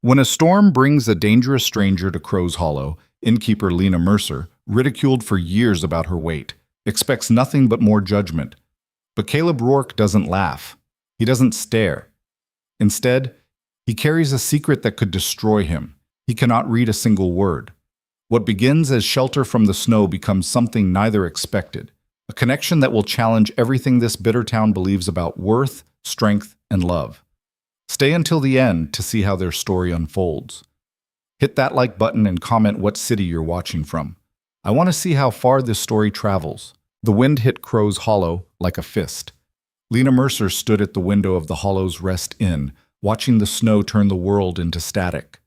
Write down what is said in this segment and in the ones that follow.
When a storm brings a dangerous stranger to Crow's Hollow, innkeeper Lena Mercer, ridiculed for years about her weight, expects nothing but more judgment. But Caleb Rourke doesn't laugh. He doesn't stare. Instead, he carries a secret that could destroy him. He cannot read a single word. What begins as shelter from the snow becomes something neither expected, a connection that will challenge everything this bitter town believes about worth, strength, and love. Stay until the end to see how their story unfolds. Hit that like button and comment what city you're watching from. I want to see how far this story travels. The wind hit Crow's Hollow like a fist. Lena Mercer stood at the window of the Hollow's Rest Inn, watching the snow turn the world into static.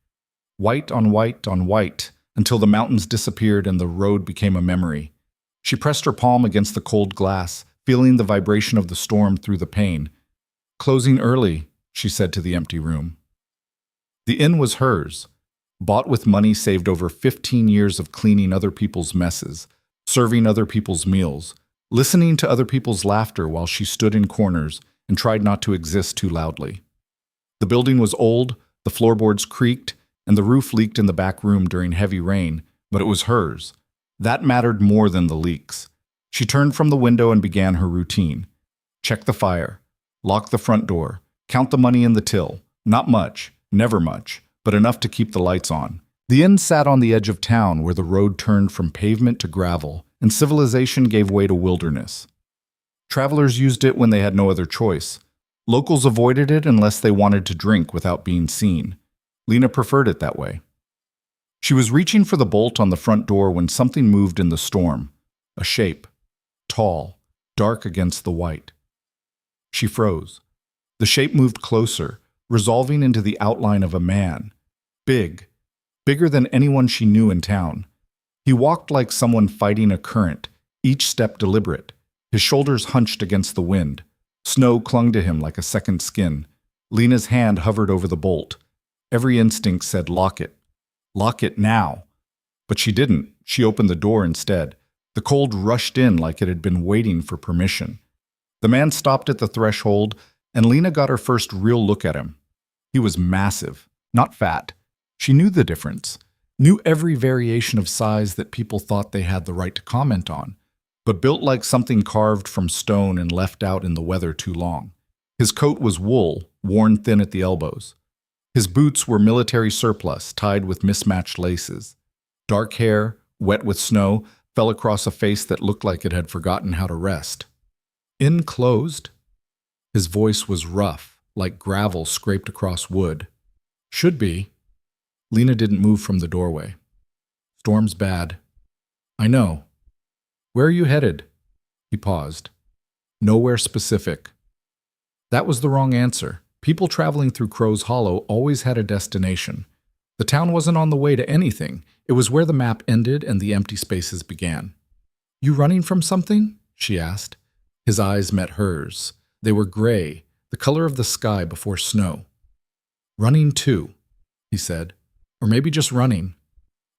White on white on white, until the mountains disappeared and the road became a memory. She pressed her palm against the cold glass, feeling the vibration of the storm through the pane. "Closing early," she said to the empty room. The inn was hers, bought with money saved over 15 years of cleaning other people's messes, serving other people's meals, listening to other people's laughter while she stood in corners and tried not to exist too loudly. The building was old, the floorboards creaked, and the roof leaked in the back room during heavy rain, but it was hers. That mattered more than the leaks. She turned from the window and began her routine. Check the fire, lock the front door, count the money in the till. Not much, never much, but enough to keep the lights on. The inn sat on the edge of town where the road turned from pavement to gravel, and civilization gave way to wilderness. Travelers used it when they had no other choice. Locals avoided it unless they wanted to drink without being seen. Lena preferred it that way. She was reaching for the bolt on the front door when something moved in the storm. A shape. Tall, dark against the white. She froze. The shape moved closer, resolving into the outline of a man. Big. Bigger than anyone she knew in town. He walked like someone fighting a current, each step deliberate, his shoulders hunched against the wind. Snow clung to him like a second skin. Lena's hand hovered over the bolt. Every instinct said, "Lock it. Lock it now." But she didn't. She opened the door instead. The cold rushed in like it had been waiting for permission. The man stopped at the threshold, and Lena got her first real look at him. He was massive, not fat. She knew the difference, knew every variation of size that people thought they had the right to comment on, but built like something carved from stone and left out in the weather too long. His coat was wool, worn thin at the elbows. His boots were military surplus, tied with mismatched laces. Dark hair, wet with snow, fell across a face that looked like it had forgotten how to rest. "Inn closed?" His voice was rough, like gravel scraped across wood. "Should be." Lena didn't move from the doorway. "Storm's bad." "I know." "Where are you headed?" He paused. "Nowhere specific." That was the wrong answer. People traveling through Crow's Hollow always had a destination. The town wasn't on the way to anything. It was where the map ended and the empty spaces began. "You running from something?" she asked. His eyes met hers. They were gray, the color of the sky before snow. "Running too," he said. "Or maybe just running."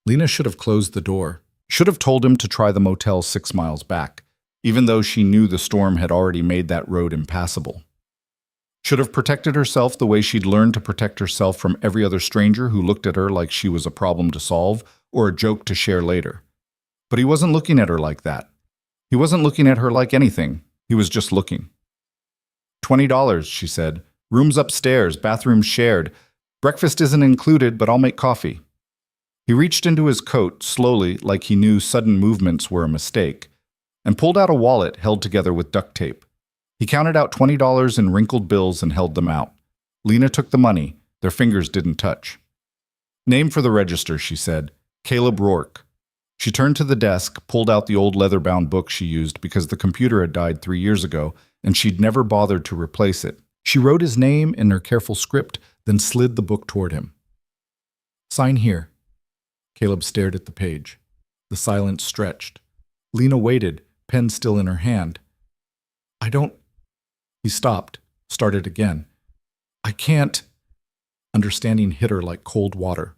Lena should have closed the door. Should have told him to try the motel 6 miles back, even though she knew the storm had already made that road impassable. Should have protected herself the way she'd learned to protect herself from every other stranger who looked at her like she was a problem to solve or a joke to share later. But he wasn't looking at her like that. He wasn't looking at her like anything. He was just looking. $20, she said. "Rooms upstairs, bathrooms shared. Breakfast isn't included, but I'll make coffee." He reached into his coat, slowly, like he knew sudden movements were a mistake, and pulled out a wallet held together with duct tape. He counted out $20 in wrinkled bills and held them out. Lena took the money. Their fingers didn't touch. "Name for the register," she said. "Caleb Rourke." She turned to the desk, pulled out the old leather-bound book she used because the computer had died 3 years ago, and she'd never bothered to replace it. She wrote his name in her careful script, then slid the book toward him. "Sign here." Caleb stared at the page. The silence stretched. Lena waited, pen still in her hand. "I don't—" He stopped, started again. "I can't—" Understanding hit her like cold water.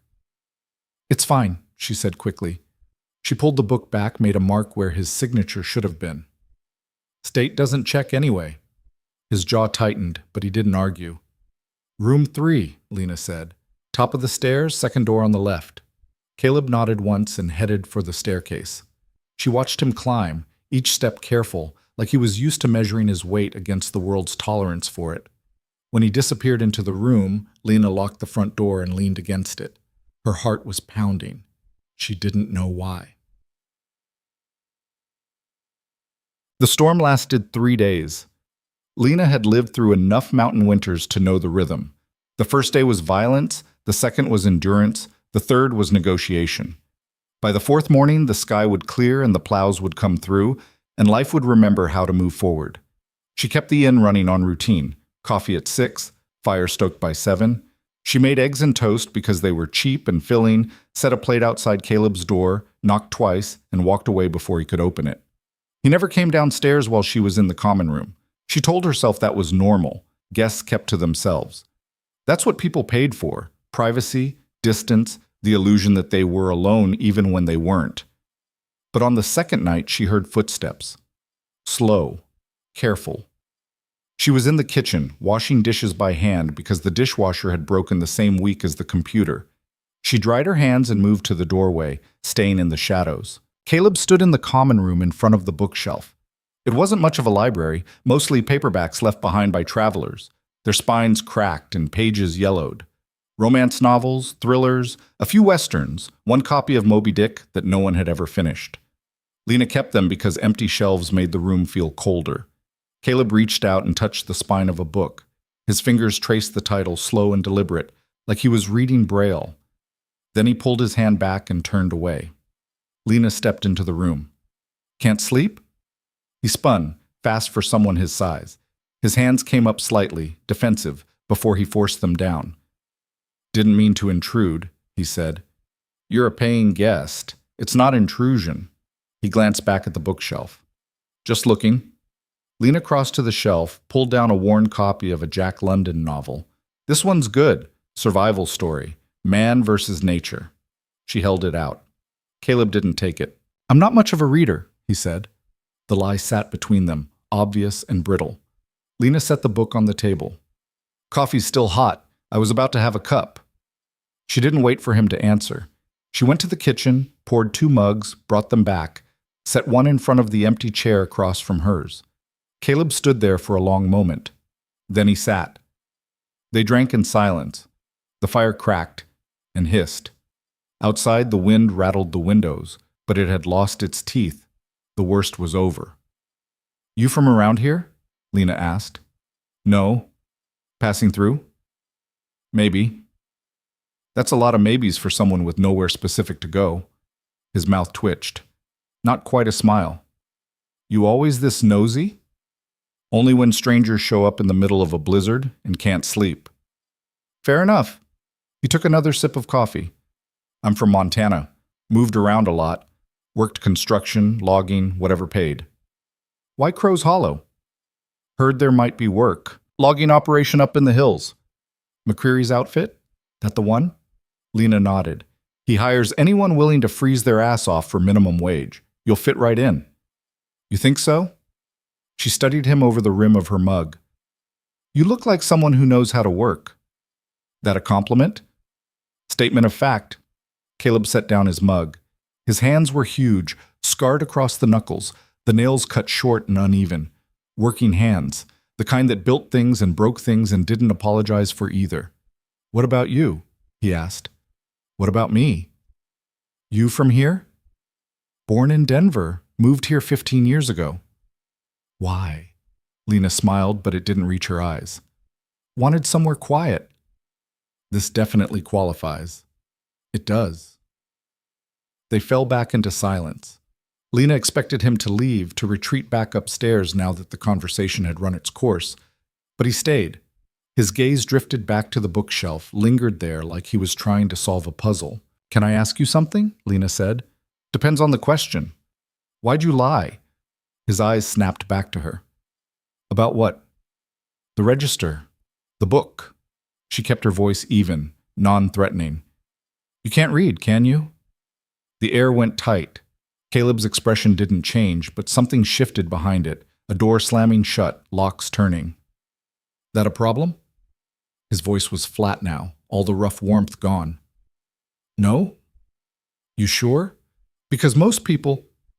"It's fine," she said quickly. She pulled the book back, made a mark where his signature should have been. "State doesn't check anyway." His jaw tightened, but he didn't argue. "Room 3, Lena said. Top of the stairs, second door on the left. Caleb nodded once and headed for the staircase. She watched him climb, each step careful, like he was used to measuring his weight against the world's tolerance for it. When he disappeared into the room, Lena locked the front door and leaned against it. Her heart was pounding. She didn't know why. The storm lasted 3 days. Lena had lived through enough mountain winters to know the rhythm. The first day was violence, the second was endurance, the third was negotiation. By the fourth morning, the sky would clear and the plows would come through, and life would remember how to move forward. She kept the inn running on routine. Coffee at 6, fire stoked by 7. She made eggs and toast because they were cheap and filling, set a plate outside Caleb's door, knocked twice, and walked away before he could open it. He never came downstairs while she was in the common room. She told herself that was normal. Guests kept to themselves. That's what people paid for: privacy, distance, the illusion that they were alone even when they weren't. But on the second night, she heard footsteps. Slow, careful. She was in the kitchen, washing dishes by hand because the dishwasher had broken the same week as the computer. She dried her hands and moved to the doorway, staying in the shadows. Caleb stood in the common room in front of the bookshelf. It wasn't much of a library, mostly paperbacks left behind by travelers, their spines cracked and pages yellowed. Romance novels, thrillers, a few westerns, one copy of Moby Dick that no one had ever finished. Lena kept them because empty shelves made the room feel colder. Caleb reached out and touched the spine of a book. His fingers traced the title slow and deliberate, like he was reading Braille. Then he pulled his hand back and turned away. Lena stepped into the room. "Can't sleep?" He spun, fast for someone his size. His hands came up slightly, defensive, before he forced them down. "Didn't mean to intrude," he said. "You're a paying guest. It's not intrusion." He glanced back at the bookshelf. "Just looking." Lena crossed to the shelf, pulled down a worn copy of a Jack London novel. "This one's good. Survival story. Man versus nature." She held it out. Caleb didn't take it. "I'm not much of a reader," he said. The lie sat between them, obvious and brittle. Lena set the book on the table. "Coffee's still hot. I was about to have a cup." She didn't wait for him to answer. She went to the kitchen, poured 2 mugs, brought them back, set one in front of the empty chair across from hers. Caleb stood there for a long moment. Then he sat. They drank in silence. The fire cracked and hissed. Outside, the wind rattled the windows, but it had lost its teeth. The worst was over. "You from around here?" Lena asked. "No." "Passing through?" "Maybe." That's a lot of maybes for someone with nowhere specific to go. His mouth twitched. Not quite a smile. "You always this nosy?" "Only when strangers show up in the middle of a blizzard and can't sleep." "Fair enough." He took another sip of coffee. "I'm from Montana. Moved around a lot. Worked construction, logging, whatever paid." "Why Crow's Hollow?" "Heard there might be work. Logging operation up in the hills." "McCreary's outfit? That the one?" Lena nodded. "He hires anyone willing to freeze their ass off for minimum wage. You'll fit right in." "You think so?" She studied him over the rim of her mug. "You look like someone who knows how to work." "That a compliment?" "Statement of fact." Caleb set down his mug. His hands were huge, scarred across the knuckles, the nails cut short and uneven. Working hands, the kind that built things and broke things and didn't apologize for either. "What about you?" he asked. "What about me?" "You from here?" "Born in Denver, moved here 15 years ago." "Why?" Lena smiled, but it didn't reach her eyes. "Wanted somewhere quiet." "This definitely qualifies." "It does." They fell back into silence. Lena expected him to leave, to retreat back upstairs now that the conversation had run its course. But he stayed. His gaze drifted back to the bookshelf, lingered there like he was trying to solve a puzzle. "Can I ask you something?" Lena said. "Depends on the question." "Why'd you lie?" His eyes snapped back to her. "About what?" "The register. The book." She kept her voice even, non-threatening. "You can't read, can you?" The air went tight. Caleb's expression didn't change, but something shifted behind it, a door slamming shut, locks turning. "That a problem?" His voice was flat now, all the rough warmth gone. No? You sure? Because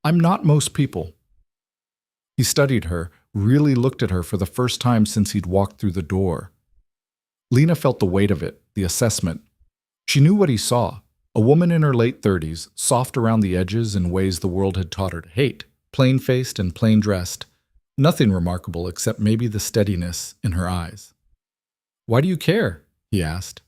I'm not most people. He studied her, really looked at her for the first time since he'd walked through the door. Lena felt the weight of it, the assessment. She knew what he saw. A woman in her late 30s, soft around the edges in ways the world had taught her to hate, plain-faced and plain-dressed. Nothing remarkable except maybe the steadiness in her eyes. "Why do you care?" he asked.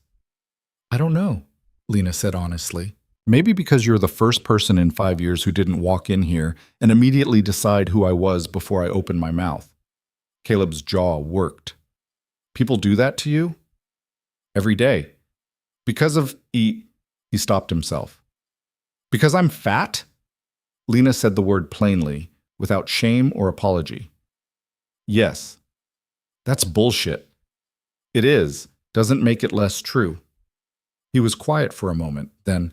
"I don't know," Lena said honestly. "Maybe because you're the first person in 5 years who didn't walk in here and immediately decide who I was before I opened my mouth." Caleb's jaw worked. "People do that to you?" "Every day. Because of He stopped himself. "Because I'm fat?" Lena said the word plainly, without shame or apology. "Yes." "That's bullshit." "It is. Doesn't make it less true." He was quiet for a moment, then,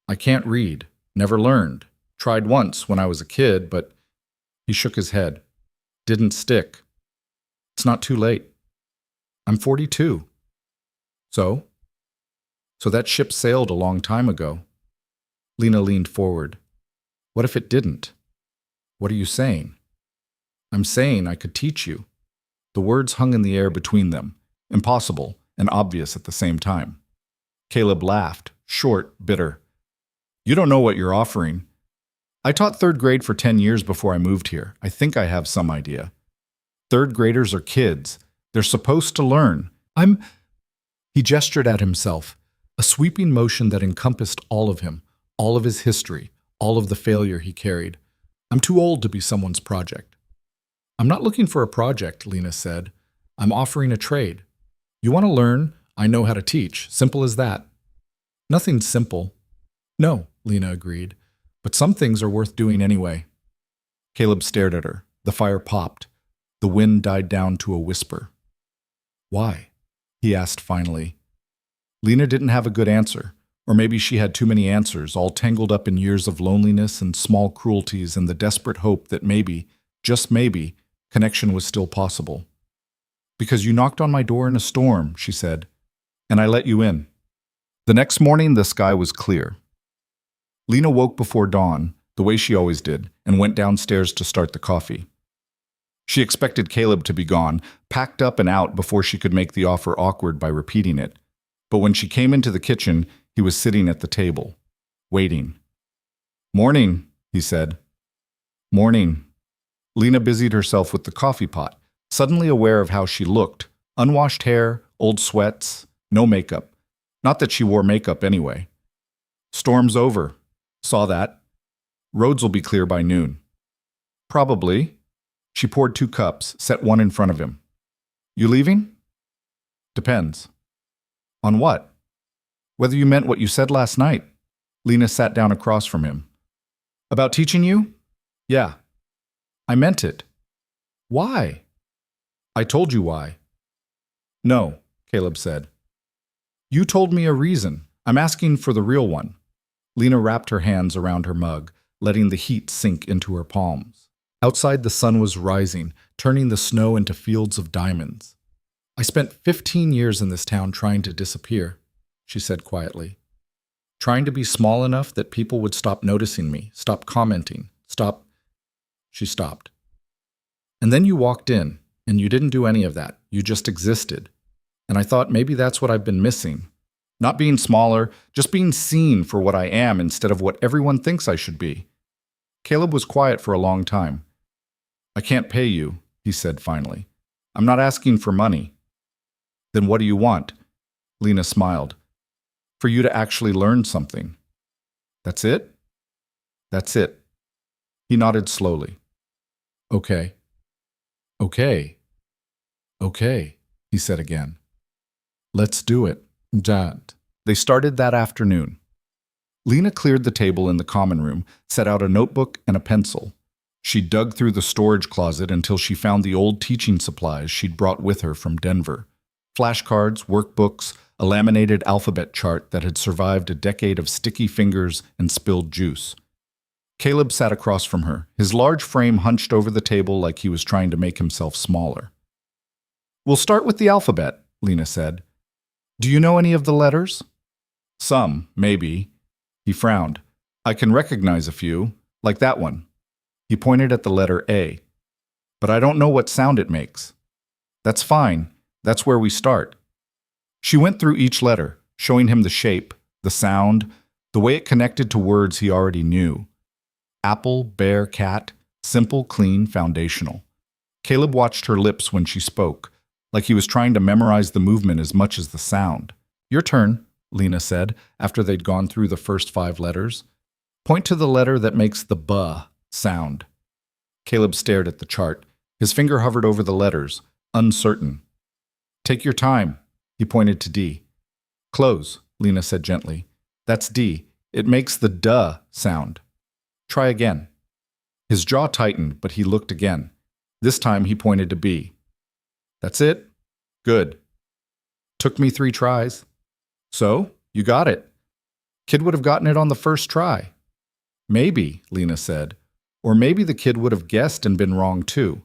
"I can't read. Never learned. Tried once when I was a kid, but..." He shook his head. "Didn't stick. It's not too late. I'm 42. So? So that ship sailed a long time ago." Lena leaned forward. "What if it didn't?" "What are you saying?" "I'm saying I could teach you." The words hung in the air between them, impossible and obvious at the same time. Caleb laughed, short, bitter. "You don't know what you're offering. I taught third grade for 10 years before I moved here. I think I have some idea. Third graders are kids. They're supposed to learn. He gestured at himself, a sweeping motion that encompassed all of him, all of his history, all of the failure he carried. "I'm too old to be someone's project." "I'm not looking for a project," Lena said. "I'm offering a trade. You want to learn? I know how to teach. Simple as that." "Nothing's simple." "No," Lena agreed, "but some things are worth doing anyway." Caleb stared at her. The fire popped. The wind died down to a whisper. "Why?" he asked finally. Lena didn't have a good answer, or maybe she had too many answers, all tangled up in years of loneliness and small cruelties and the desperate hope that maybe, just maybe, connection was still possible. "Because you knocked on my door in a storm," she said, "and I let you in." The next morning, the sky was clear. Lena woke before dawn, the way she always did, and went downstairs to start the coffee. She expected Caleb to be gone, packed up and out before she could make the offer awkward by repeating it. But when she came into the kitchen, he was sitting at the table, waiting. "Morning," he said. "Morning." Lena busied herself with the coffee pot, suddenly aware of how she looked. Unwashed hair, old sweats, no makeup. Not that she wore makeup anyway. "Storm's over. Saw that. Roads will be clear by noon." "Probably." She poured 2 cups, set one in front of him. "You leaving?" "Depends." "On what?" "Whether you meant what you said last night." Lena sat down across from him. "About teaching you?" "Yeah." "I meant it." "Why?" "I told you why." "No," Caleb said. "You told me a reason. I'm asking for the real one." Lena wrapped her hands around her mug, letting the heat sink into her palms. Outside, the sun was rising, turning the snow into fields of diamonds. "I spent 15 years in this town trying to disappear," she said quietly. "Trying to be small enough that people would stop noticing me, stop commenting, stop..." She stopped. "And then you walked in, and you didn't do any of that. You just existed. And I thought maybe that's what I've been missing. Not being smaller, just being seen for what I am instead of what everyone thinks I should be." Caleb was quiet for a long time. "I can't pay you," he said finally. "I'm not asking for money." "Then what do you want?" Lena smiled. "For you to actually learn something." "That's it?" "That's it." He nodded slowly. "Okay. Okay. Okay," he said again. "Let's do it, Dad." They started that afternoon. Lena cleared the table in the common room, set out a notebook and a pencil. She dug through the storage closet until she found the old teaching supplies she'd brought with her from Denver. Flashcards, workbooks, a laminated alphabet chart that had survived a decade of sticky fingers and spilled juice. Caleb sat across from her, his large frame hunched over the table like he was trying to make himself smaller. "We'll start with the alphabet," Lena said. Do you know any of the letters? Some, maybe. He frowned. I can recognize a few, like that one. He pointed at the letter A. But I don't know what sound it makes. That's fine. That's where we start. She went through each letter, showing him the shape, the sound, the way it connected to words he already knew. Apple, bear, cat, simple, clean, foundational. Caleb watched her lips when she spoke, like he was trying to memorize the movement as much as the sound. Your turn, Lena said, after they'd gone through the first 5 letters. Point to the letter that makes the B sound. Caleb stared at the chart. His finger hovered over the letters, uncertain. Take your time. He pointed to D. Close, Lena said gently. That's D. It makes the duh sound. Try again. His jaw tightened, but he looked again. This time he pointed to B. That's it? Good. Took me 3 tries. So, you got it. Kid would have gotten it on the first try. Maybe, Lena said. Or maybe the kid would have guessed and been wrong too.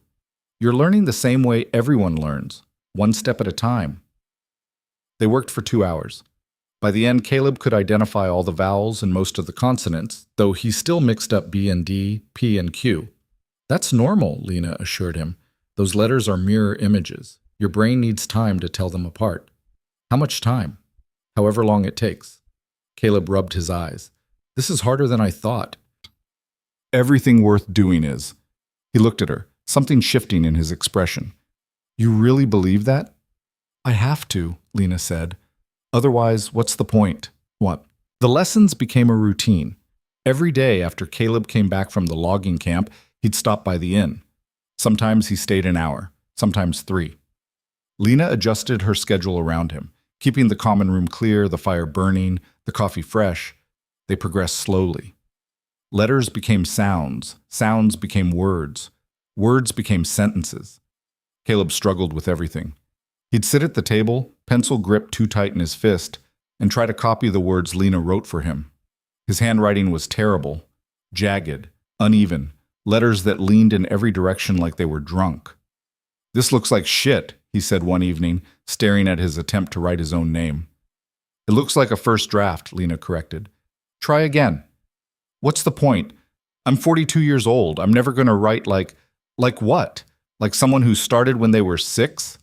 You're learning the same way everyone learns, one step at a time. They worked for 2 hours. By the end, Caleb could identify all the vowels and most of the consonants, though he still mixed up B and D, P and Q. That's normal, Lena assured him. Those letters are mirror images. Your brain needs time to tell them apart. How much time? However long it takes. Caleb rubbed his eyes. This is harder than I thought. Everything worth doing is. He looked at her, something shifting in his expression. You really believe that? I have to, Lena said. Otherwise, what's the point? What? The lessons became a routine. Every day after Caleb came back from the logging camp, he'd stop by the inn. Sometimes he stayed an hour, sometimes 3. Lena adjusted her schedule around him, keeping the common room clear, the fire burning, the coffee fresh. They progressed slowly. Letters became sounds, sounds became words, words became sentences. Caleb struggled with everything. He'd sit at the table, pencil gripped too tight in his fist, and try to copy the words Lena wrote for him. His handwriting was terrible, jagged, uneven, letters that leaned in every direction like they were drunk. This looks like shit, he said one evening, staring at his attempt to write his own name. It looks like a first draft, Lena corrected. Try again. What's the point? I'm 42 years old. I'm never going to write like what? Like someone who started when they were 6?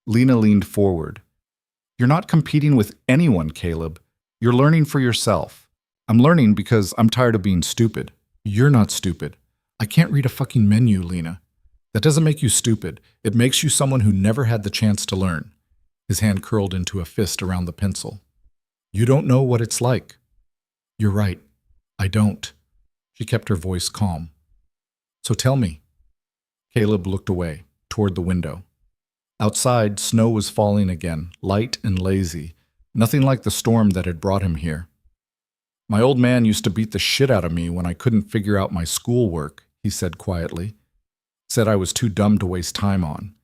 Lena leaned forward. You're not competing with anyone, Caleb. You're learning for yourself. I'm learning because I'm tired of being stupid. You're not stupid. I can't read a fucking menu, Lena. That doesn't make you stupid. It makes you someone who never had the chance to learn. His hand curled into a fist around the pencil. You don't know what it's like. You're right. I don't. She kept her voice calm. So tell me. Caleb looked away, toward the window. Outside, snow was falling again, light and lazy, nothing like the storm that had brought him here. My old man used to beat the shit out of me when I couldn't figure out my schoolwork, he said quietly. Said I was too dumb to waste time on.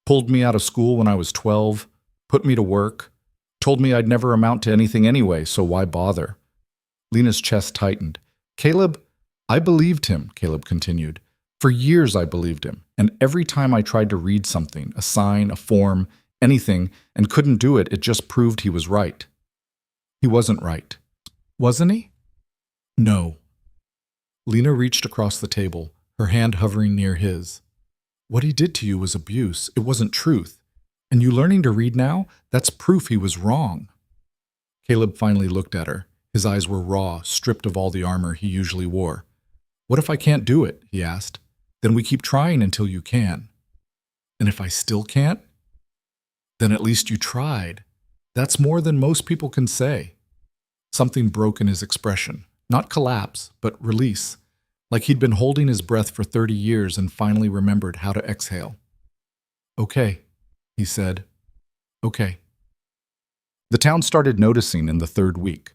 Pulled me out of school when I was 12, put me to work, told me I'd never amount to anything anyway, so why bother? Lena's chest tightened. Caleb, I believed him, Caleb continued. For years I believed him, and every time I tried to read something, a sign, a form, anything, and couldn't do it, it just proved he was right. He wasn't right. Wasn't he? No. Lena reached across the table, her hand hovering near his. What he did to you was abuse. It wasn't truth. And you learning to read now? That's proof he was wrong. Caleb finally looked at her. His eyes were raw, stripped of all the armor he usually wore. What if I can't do it? He asked. Then we keep trying until you can. And if I still can't? Then at least you tried. That's more than most people can say. Something broke in his expression. Not collapse, but release. Like he'd been holding his breath for 30 years and finally remembered how to exhale. Okay, he said. Okay. The town started noticing in the 3rd week.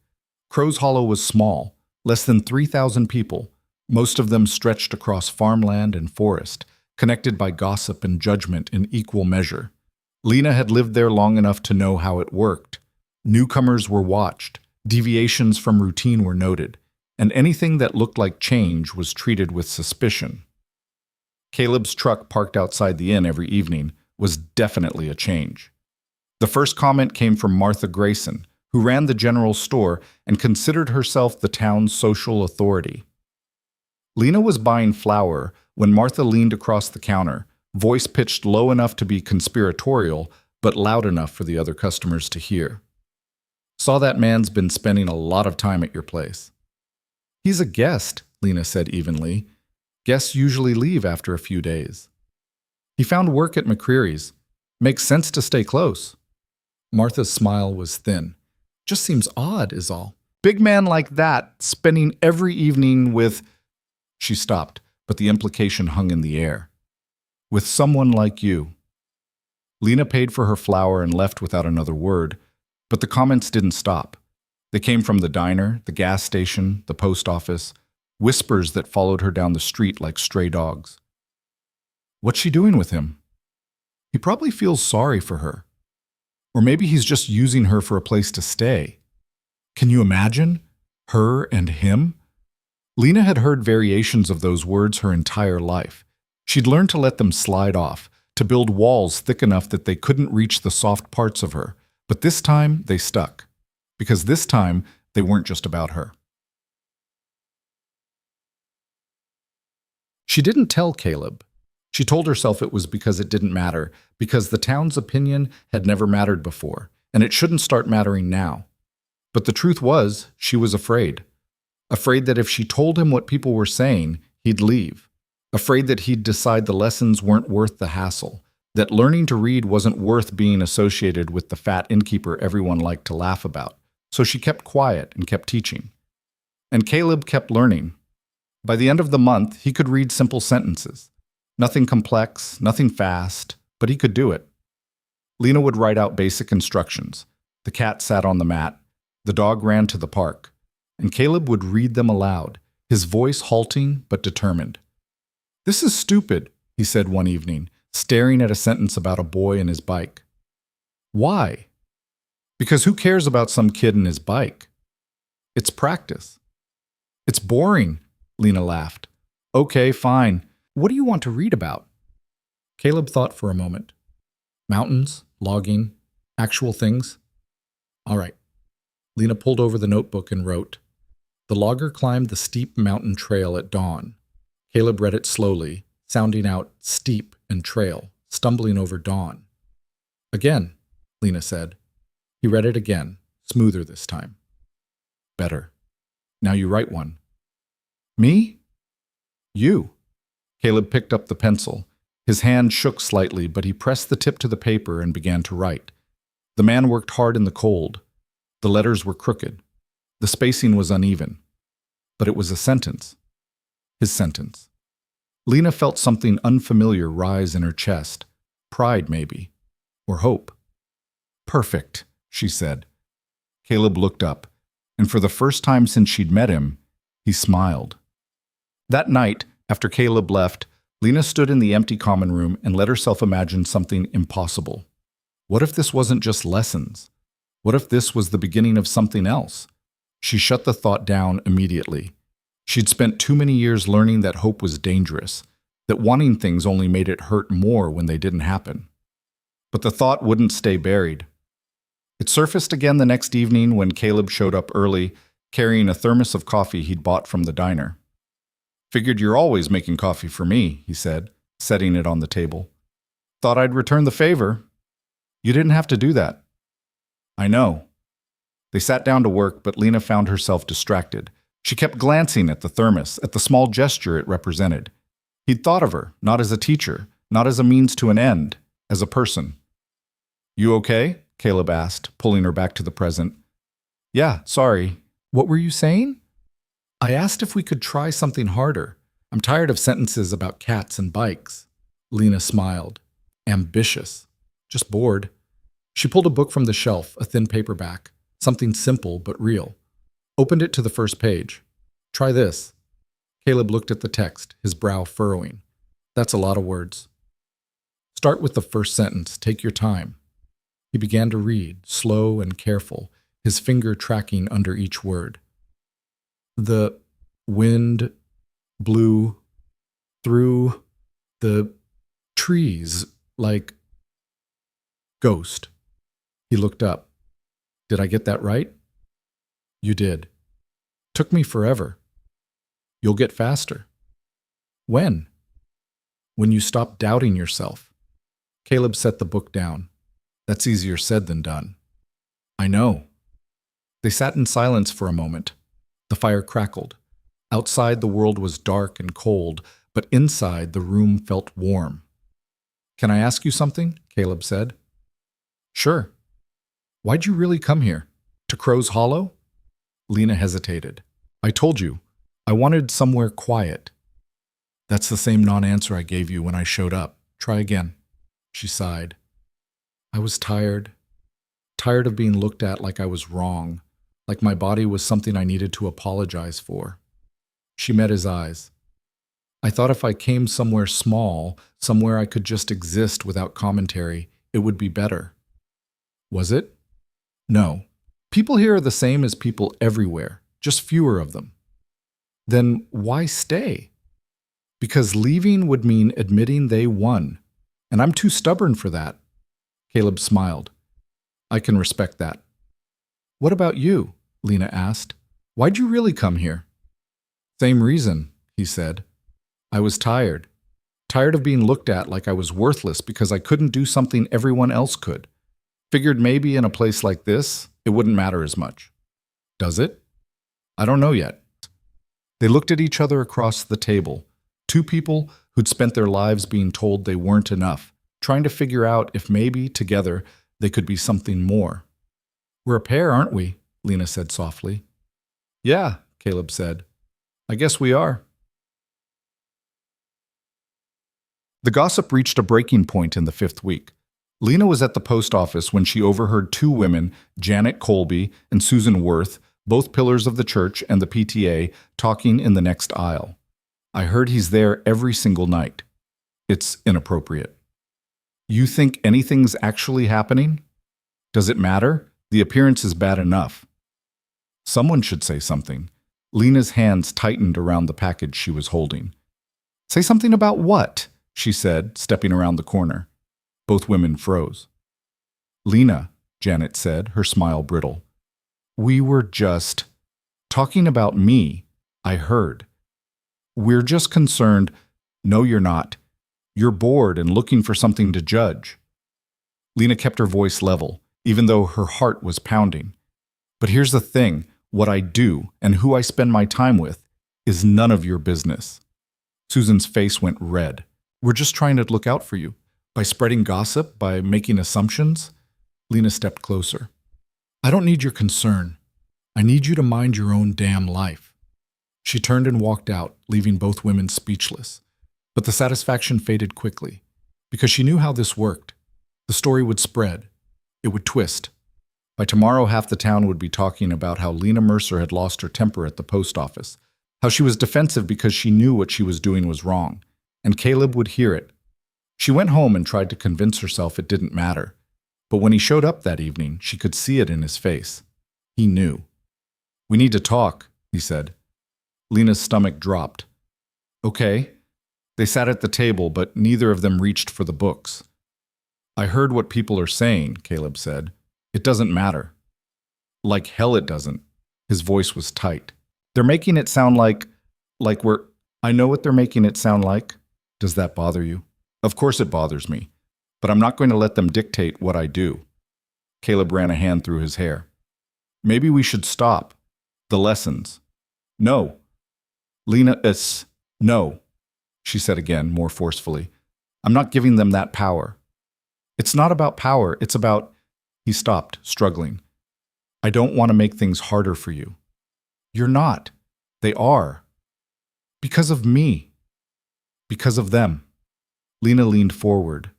Crow's Hollow was small, less than 3,000 people, most of them stretched across farmland and forest, connected by gossip and judgment in equal measure. Lena had lived there long enough to know how it worked. Newcomers were watched, deviations from routine were noted, and anything that looked like change was treated with suspicion. Caleb's truck parked outside the inn every evening was definitely a change. The first comment came from Martha Grayson, who ran the general store and considered herself the town's social authority. Lena was buying flour when Martha leaned across the counter, voice pitched low enough to be conspiratorial, but loud enough for the other customers to hear. Saw that man's been spending a lot of time at your place. He's a guest, Lena said evenly. Guests usually leave after a few days. He found work at McCreary's. Makes sense to stay close. Martha's smile was thin. Just seems odd, is all. Big man like that, spending every evening with... She stopped, but the implication hung in the air. With someone like you. Lena paid for her flour and left without another word, but the comments didn't stop. They came from the diner, the gas station, the post office, whispers that followed her down the street like stray dogs. What's she doing with him? He probably feels sorry for her. Or maybe he's just using her for a place to stay. Can you imagine? Her and him? Lena had heard variations of those words her entire life. She'd learned to let them slide off, to build walls thick enough that they couldn't reach the soft parts of her. But this time, they stuck. Because this time, they weren't just about her. She didn't tell Caleb. She told herself it was because it didn't matter, because the town's opinion had never mattered before, and it shouldn't start mattering now. But the truth was, she was afraid. Afraid that if she told him what people were saying, he'd leave. Afraid that he'd decide the lessons weren't worth the hassle, that learning to read wasn't worth being associated with the fat innkeeper everyone liked to laugh about. So she kept quiet and kept teaching. And Caleb kept learning. By the end of the month, he could read simple sentences. Nothing complex, nothing fast, but he could do it. Lena would write out basic instructions. The cat sat on the mat. The dog ran to the park. And Caleb would read them aloud, his voice halting but determined. "This is stupid," he said one evening, staring at a sentence about a boy and his bike. Why? Because who cares about some kid and his bike? It's practice. It's boring, Lena laughed. Okay, fine. What do you want to read about? Caleb thought for a moment. Mountains, logging, actual things? All right. Lena pulled over the notebook and wrote, "The logger climbed the steep mountain trail at dawn." Caleb read it slowly, sounding out steep and trail, stumbling over dawn. Again, Lena said. He read it again, smoother this time. Better. Now you write one. Me? You. Caleb picked up the pencil. His hand shook slightly, but he pressed the tip to the paper and began to write. The man worked hard in the cold. The letters were crooked. The spacing was uneven. But it was a sentence. His sentence. Lena felt something unfamiliar rise in her chest. Pride, maybe. Or hope. Perfect, she said. Caleb looked up, and for the first time since she'd met him, he smiled. That night, after Caleb left, Lena stood in the empty common room and let herself imagine something impossible. What if this wasn't just lessons? What if this was the beginning of something else? She shut the thought down immediately. She'd spent too many years learning that hope was dangerous, that wanting things only made it hurt more when they didn't happen. But the thought wouldn't stay buried. It surfaced again the next evening when Caleb showed up early, carrying a thermos of coffee he'd bought from the diner. Figured you're always making coffee for me, he said, setting it on the table. Thought I'd return the favor. You didn't have to do that. I know. They sat down to work, but Lena found herself distracted. She kept glancing at the thermos, at the small gesture it represented. He'd thought of her, not as a teacher, not as a means to an end, as a person. You okay? Caleb asked, pulling her back to the present. Yeah, sorry. What were you saying? I asked if we could try something harder. I'm tired of sentences about cats and bikes. Lena smiled. Ambitious. Just bored. She pulled a book from the shelf, a thin paperback, something simple but real. Opened it to the first page. Try this. Caleb looked at the text, his brow furrowing. That's a lot of words. Start with the first sentence. Take your time. He began to read, slow and careful, his finger tracking under each word. The wind blew through the trees like ghost. He looked up. Did I get that right? You did. Took me forever. You'll get faster. When? When you stop doubting yourself. Caleb set the book down. That's easier said than done. I know. They sat in silence for a moment. The fire crackled. Outside the world was dark and cold, but inside the room felt warm. Can I ask you something? Caleb said. Sure. Why'd you really come here? To Crow's Hollow? Lena hesitated. I told you, I wanted somewhere quiet. That's the same non-answer I gave you when I showed up. Try again. She sighed. I was tired. Tired of being looked at like I was wrong, like my body was something I needed to apologize for. She met his eyes. I thought if I came somewhere small, somewhere I could just exist without commentary, it would be better. Was it? No. People here are the same as people everywhere, just fewer of them. Then why stay? Because leaving would mean admitting they won, and I'm too stubborn for that. Caleb smiled. I can respect that. What about you? Lena asked. Why'd you really come here? Same reason, he said. I was tired. Tired of being looked at like I was worthless because I couldn't do something everyone else could. Figured maybe in a place like this, it wouldn't matter as much. Does it? I don't know yet. They looked at each other across the table. Two people who'd spent their lives being told they weren't enough, trying to figure out if maybe, together, they could be something more. We're a pair, aren't we? Lena said softly. Yeah, Caleb said. I guess we are. The gossip reached a breaking point in the 5th week. Lena was at the post office when she overheard two women, Janet Colby and Susan Worth, both pillars of the church and the PTA, talking in the next aisle. I heard he's there every single night. It's inappropriate. You think anything's actually happening? Does it matter? The appearance is bad enough. Someone should say something. Lena's hands tightened around the package she was holding. Say something about what? She said, stepping around the corner. Both women froze. Lena, Janet said, her smile brittle. We were just talking about me, I heard. We're just concerned. No, you're not. You're bored and looking for something to judge. Lena kept her voice level, even though her heart was pounding. But here's the thing, what I do and who I spend my time with is none of your business. Susan's face went red. We're just trying to look out for you. By spreading gossip, by making assumptions. Lena stepped closer. I don't need your concern. I need you to mind your own damn life. She turned and walked out, leaving both women speechless. But the satisfaction faded quickly, because she knew how this worked. The story would spread. It would twist. By tomorrow, half the town would be talking about how Lena Mercer had lost her temper at the post office, how she was defensive because she knew what she was doing was wrong, and Caleb would hear it. She went home and tried to convince herself it didn't matter, but when he showed up that evening, she could see it in his face. He knew. We need to talk, he said. Lena's stomach dropped. Okay. They sat at the table, but neither of them reached for the books. I heard what people are saying, Caleb said. It doesn't matter. Like hell it doesn't. His voice was tight. They're making it sound like we're... I know what they're making it sound like. Does that bother you? Of course it bothers me, but I'm not going to let them dictate what I do. Caleb ran a hand through his hair. Maybe we should stop. The lessons. No. Lena, no, she said again, more forcefully. I'm not giving them that power. It's not about power, it's about... He stopped, struggling. I don't want to make things harder for you. You're not. They are. Because of me. Because of them. Lena leaned forward.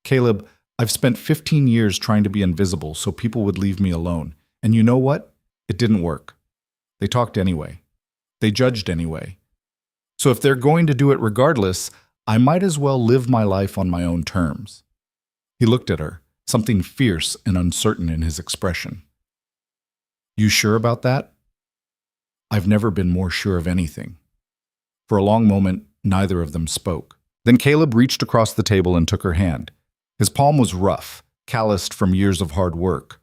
Caleb, I've spent 15 years trying to be invisible so people would leave me alone. And you know what? It didn't work. They talked anyway. They judged anyway. So if they're going to do it regardless, I might as well live my life on my own terms. He looked at her, something fierce and uncertain in his expression. You sure about that? I've never been more sure of anything. For a long moment, neither of them spoke. Then Caleb reached across the table and took her hand. His palm was rough, calloused from years of hard work.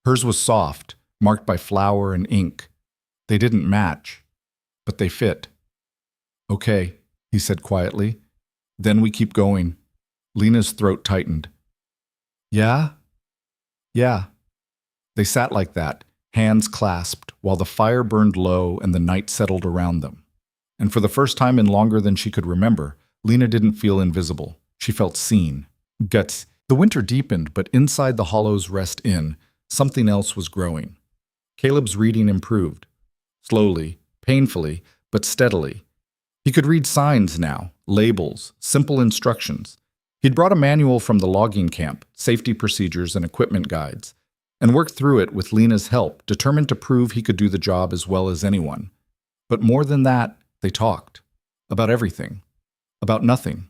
Hers was soft, marked by flour and ink. They didn't match, but they fit. "Okay," he said quietly. "Then we keep going." Lena's throat tightened. "Yeah? Yeah." They sat like that, hands clasped, while the fire burned low and the night settled around them. And for the first time in longer than she could remember, Lena didn't feel invisible. She felt seen. Guts. The winter deepened, but inside the hollow's rest inn, something else was growing. Caleb's reading improved. Slowly, painfully, but steadily. He could read signs now, labels, simple instructions. He'd brought a manual from the logging camp, safety procedures and equipment guides, and worked through it with Lena's help, determined to prove he could do the job as well as anyone. But more than that, they talked. About everything. About nothing.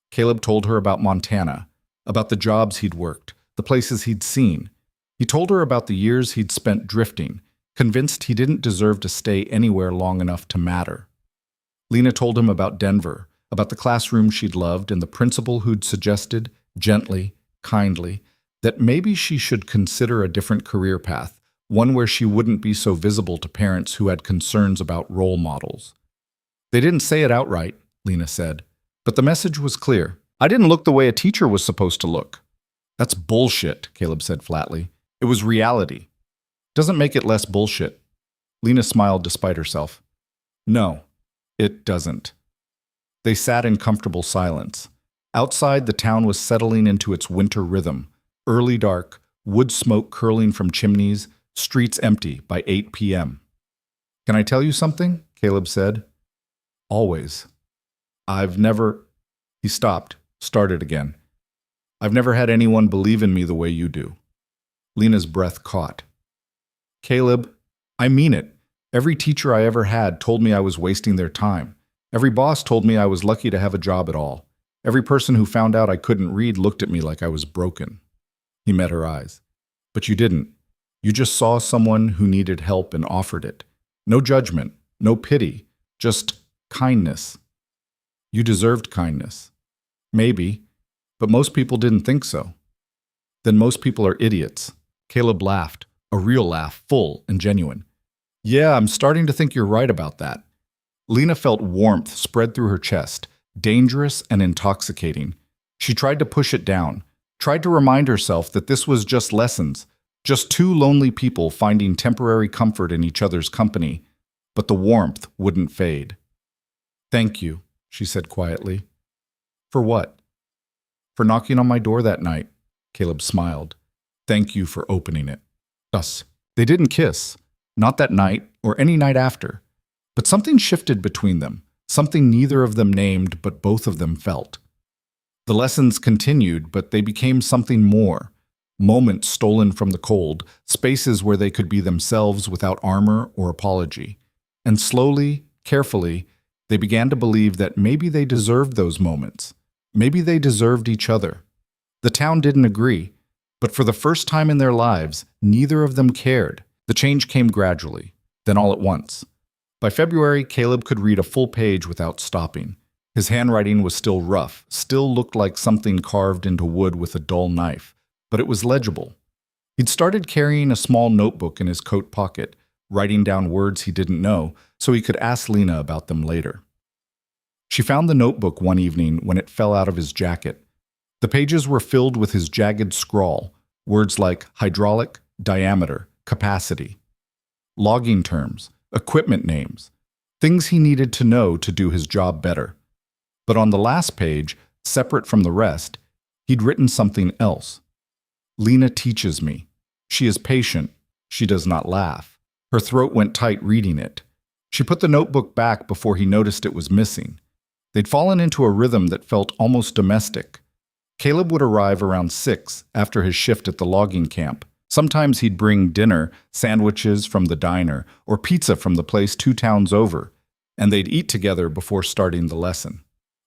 Caleb told her about Montana, about the jobs he'd worked, the places he'd seen. He told her about the years he'd spent drifting, convinced he didn't deserve to stay anywhere long enough to matter. Lena told him about Denver, about the classroom she'd loved and the principal who'd suggested, gently, kindly, that maybe she should consider a different career path, one where she wouldn't be so visible to parents who had concerns about role models. "They didn't say it outright," Lena said, "but the message was clear. I didn't look the way a teacher was supposed to look." "That's bullshit," Caleb said flatly. "It was reality. Doesn't make it less bullshit." Lena smiled despite herself. "No, it doesn't." They sat in comfortable silence. Outside, the town was settling into its winter rhythm. Early dark, wood smoke curling from chimneys, streets empty by 8 p.m. "Can I tell you something?" Caleb said. "Always. I've never—" He stopped, started again. "I've never had anyone believe in me the way you do." Lena's breath caught. "Caleb, I mean it. Every teacher I ever had told me I was wasting their time. Every boss told me I was lucky to have a job at all. Every person who found out I couldn't read looked at me like I was broken." He met her eyes. "But you didn't. You just saw someone who needed help and offered it. No judgment, no pity, just kindness. You deserved kindness. Maybe, but most people didn't think so." "Then most people are idiots." Caleb laughed, a real laugh, full and genuine. "Yeah, I'm starting to think you're right about that." Lena felt warmth spread through her chest, dangerous and intoxicating. She tried to push it down, tried to remind herself that this was just lessons, just two lonely people finding temporary comfort in each other's company, but the warmth wouldn't fade. "Thank you," she said quietly. "For what?" "For knocking on my door that night." Caleb smiled. "Thank you for opening it." Thus, they didn't kiss, not that night or any night after, but something shifted between them, something neither of them named but both of them felt. The lessons continued, but they became something more. Moments stolen from the cold, spaces where they could be themselves without armor or apology. And slowly, carefully, they began to believe that maybe they deserved those moments. Maybe they deserved each other. The town didn't agree, but for the first time in their lives, neither of them cared. The change came gradually, then all at once. By February, Caleb could read a full page without stopping. His handwriting was still rough, still looked like something carved into wood with a dull knife, but it was legible. He'd started carrying a small notebook in his coat pocket, writing down words he didn't know, so he could ask Lena about them later. She found the notebook one evening when it fell out of his jacket. The pages were filled with his jagged scrawl, words like hydraulic, diameter, capacity. Logging terms, equipment names, things he needed to know to do his job better. But on the last page, separate from the rest, he'd written something else. "Lena teaches me. She is patient. She does not laugh." Her throat went tight reading it. She put the notebook back before he noticed it was missing. They'd fallen into a rhythm that felt almost domestic. Caleb would arrive around 6 after his shift at the logging camp. Sometimes he'd bring dinner, sandwiches from the diner, or pizza from the place 2 towns over, and they'd eat together before starting the lesson.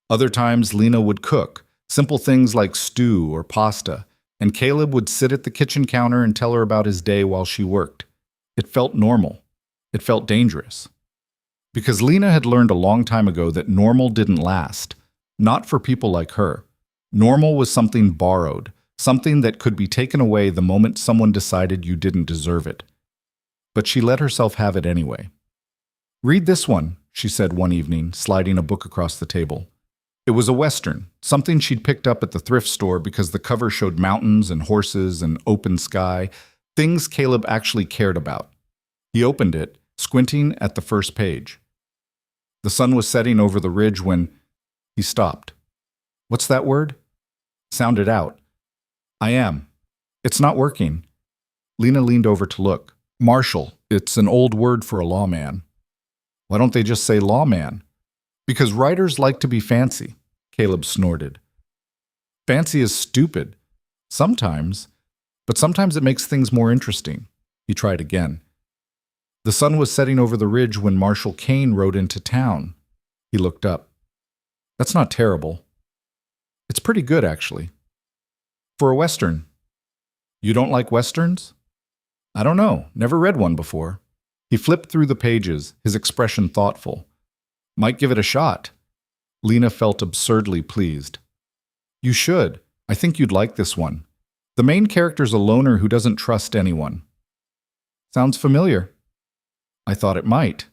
Other times, Lena would cook, simple things like stew or pasta, and Caleb would sit at the kitchen counter and tell her about his day while she worked. It felt normal. It felt dangerous. Because Lena had learned a long time ago that normal didn't last, not for people like her. Normal was something borrowed, something that could be taken away the moment someone decided you didn't deserve it. But she let herself have it anyway. "Read this one," she said one evening, sliding a book across the table. It was a Western, something she'd picked up at the thrift store because the cover showed mountains and horses and open sky, things Caleb actually cared about. He opened it, squinting at the first page. The sun was setting over the ridge when he stopped. "What's that word?" "Sound it out." "I am. It's not working." Lena leaned over to look. "Marshal. It's an old word for a lawman." "Why don't they just say lawman?" "Because writers like to be fancy," Caleb snorted. "Fancy is stupid. Sometimes. But sometimes it makes things more interesting." He tried again. "The sun was setting over the ridge when Marshal Kane rode into town." He looked up. "That's not terrible. It's pretty good, actually. For a Western." "You don't like Westerns?" "I don't know. Never read one before." He flipped through the pages, his expression thoughtful. "Might give it a shot." Lena felt absurdly pleased. "You should. I think you'd like this one. The main character's a loner who doesn't trust anyone." "Sounds familiar." "I thought it might."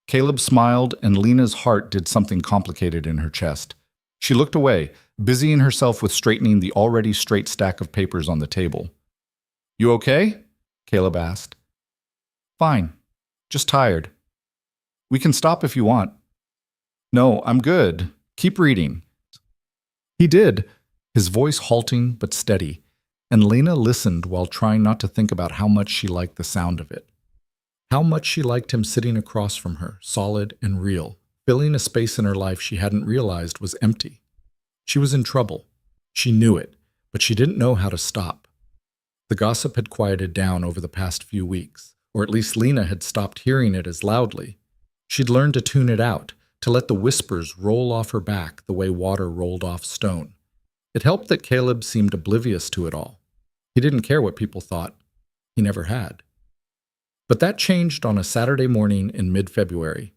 Caleb smiled, and Lena's heart did something complicated in her chest. She looked away, busying herself with straightening the already straight stack of papers on the table. "You okay?" Caleb asked. "Fine. Just tired. We can stop if you want." "No, I'm good. Keep reading." He did, his voice halting but steady, and Lena listened while trying not to think about how much she liked the sound of it. How much she liked him sitting across from her, solid and real, filling a space in her life she hadn't realized was empty. She was in trouble. She knew it, but she didn't know how to stop. The gossip had quieted down over the past few weeks, or at least Lena had stopped hearing it as loudly. She'd learned to tune it out, to let the whispers roll off her back the way water rolled off stone. It helped that Caleb seemed oblivious to it all. He didn't care what people thought. He never had. But that changed on a Saturday morning in mid-February.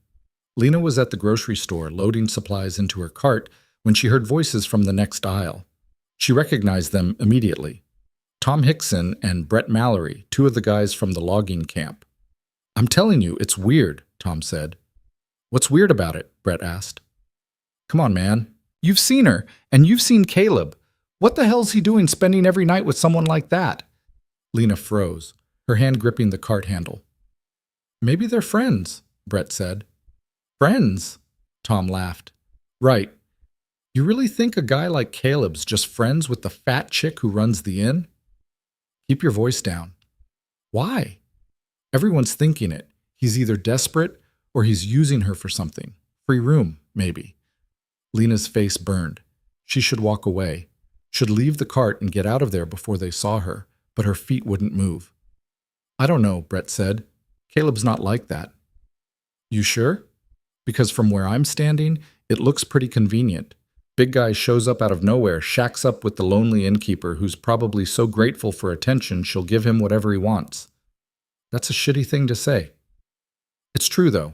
Lena was at the grocery store loading supplies into her cart when she heard voices from the next aisle. She recognized them immediately. Tom Hickson and Brett Mallory, two of the guys from the logging camp. "I'm telling you, it's weird," Tom said. "What's weird about it?" Brett asked. "Come on, man. You've seen her, and you've seen Caleb. What the hell's he doing spending every night with someone like that?" Lena froze, her hand gripping the cart handle. "Maybe they're friends," Brett said. "Friends?" Tom laughed. "Right. You really think a guy like Caleb's just friends with the fat chick who runs the inn?" "Keep your voice down." "Why?" "Everyone's thinking it. He's either desperate or he's using her for something. Free room, maybe." Lena's face burned. She should walk away, should leave the cart and get out of there before they saw her, but her feet wouldn't move. "I don't know," Brett said. "Caleb's not like that." "You sure? Because from where I'm standing, it looks pretty convenient. Big guy shows up out of nowhere, shacks up with the lonely innkeeper who's probably so grateful for attention she'll give him whatever he wants. That's a shitty thing to say." "It's true, though."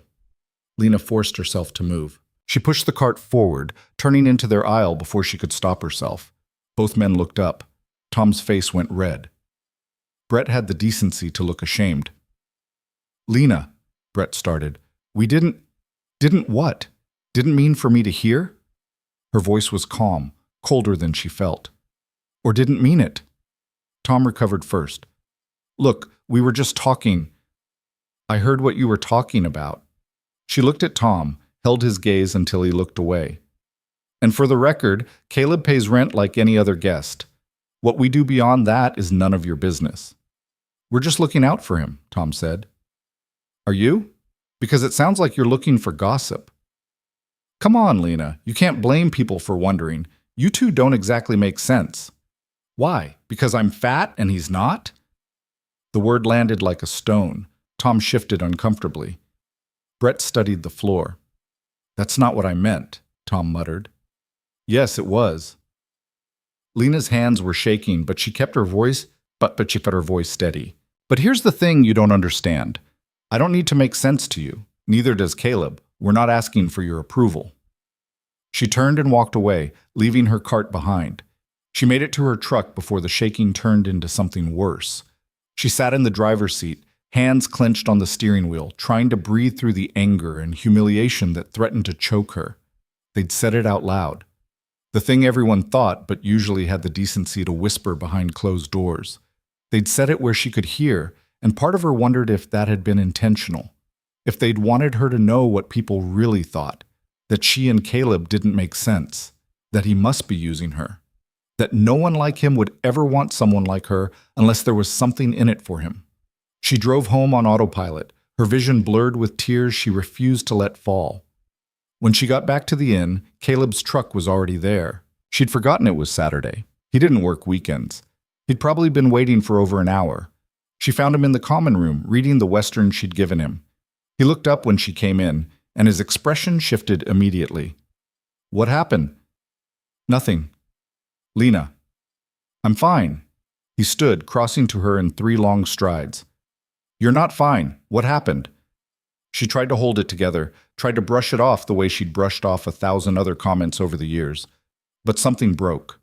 Lena forced herself to move. She pushed the cart forward, turning into their aisle before she could stop herself. Both men looked up. Tom's face went red. Brett had the decency to look ashamed. "Lena," Brett started, "we didn't what? Didn't mean for me to hear?" Her voice was calm, colder than she felt. "Or didn't mean it?" Tom recovered first. "Look, we were just talking." "I heard what you were talking about." She looked at Tom, held his gaze until he looked away. "And for the record, Caleb pays rent like any other guest. What we do beyond that is none of your business." "We're just looking out for him," Tom said. "Are you? Because it sounds like you're looking for gossip." "Come on, Lena. You can't blame people for wondering. You two don't exactly make sense." "Why? Because I'm fat and he's not?" The word landed like a stone. Tom shifted uncomfortably. Brett studied the floor. "That's not what I meant," Tom muttered. "Yes, it was." Lena's hands were shaking, but she kept her voice steady. "But here's the thing you don't understand. I don't need to make sense to you. Neither does Caleb. We're not asking for your approval." She turned and walked away, leaving her cart behind. She made it to her truck before the shaking turned into something worse. She sat in the driver's seat, hands clenched on the steering wheel, trying to breathe through the anger and humiliation that threatened to choke her. They'd said it out loud. The thing everyone thought, but usually had the decency to whisper behind closed doors. They'd said it where she could hear, and part of her wondered if that had been intentional. If they'd wanted her to know what people really thought, that she and Caleb didn't make sense, that he must be using her, that no one like him would ever want someone like her unless there was something in it for him. She drove home on autopilot, her vision blurred with tears she refused to let fall. When she got back to the inn, Caleb's truck was already there. She'd forgotten it was Saturday. He didn't work weekends. He'd probably been waiting for over an hour. She found him in the common room, reading the Western she'd given him. He looked up when she came in, and his expression shifted immediately. "What happened?" "Nothing." "Lena." "I'm fine." He stood, crossing to her in 3 long strides. "You're not fine. What happened?" She tried to hold it together, tried to brush it off the way she'd brushed off 1,000 other comments over the years. But something broke.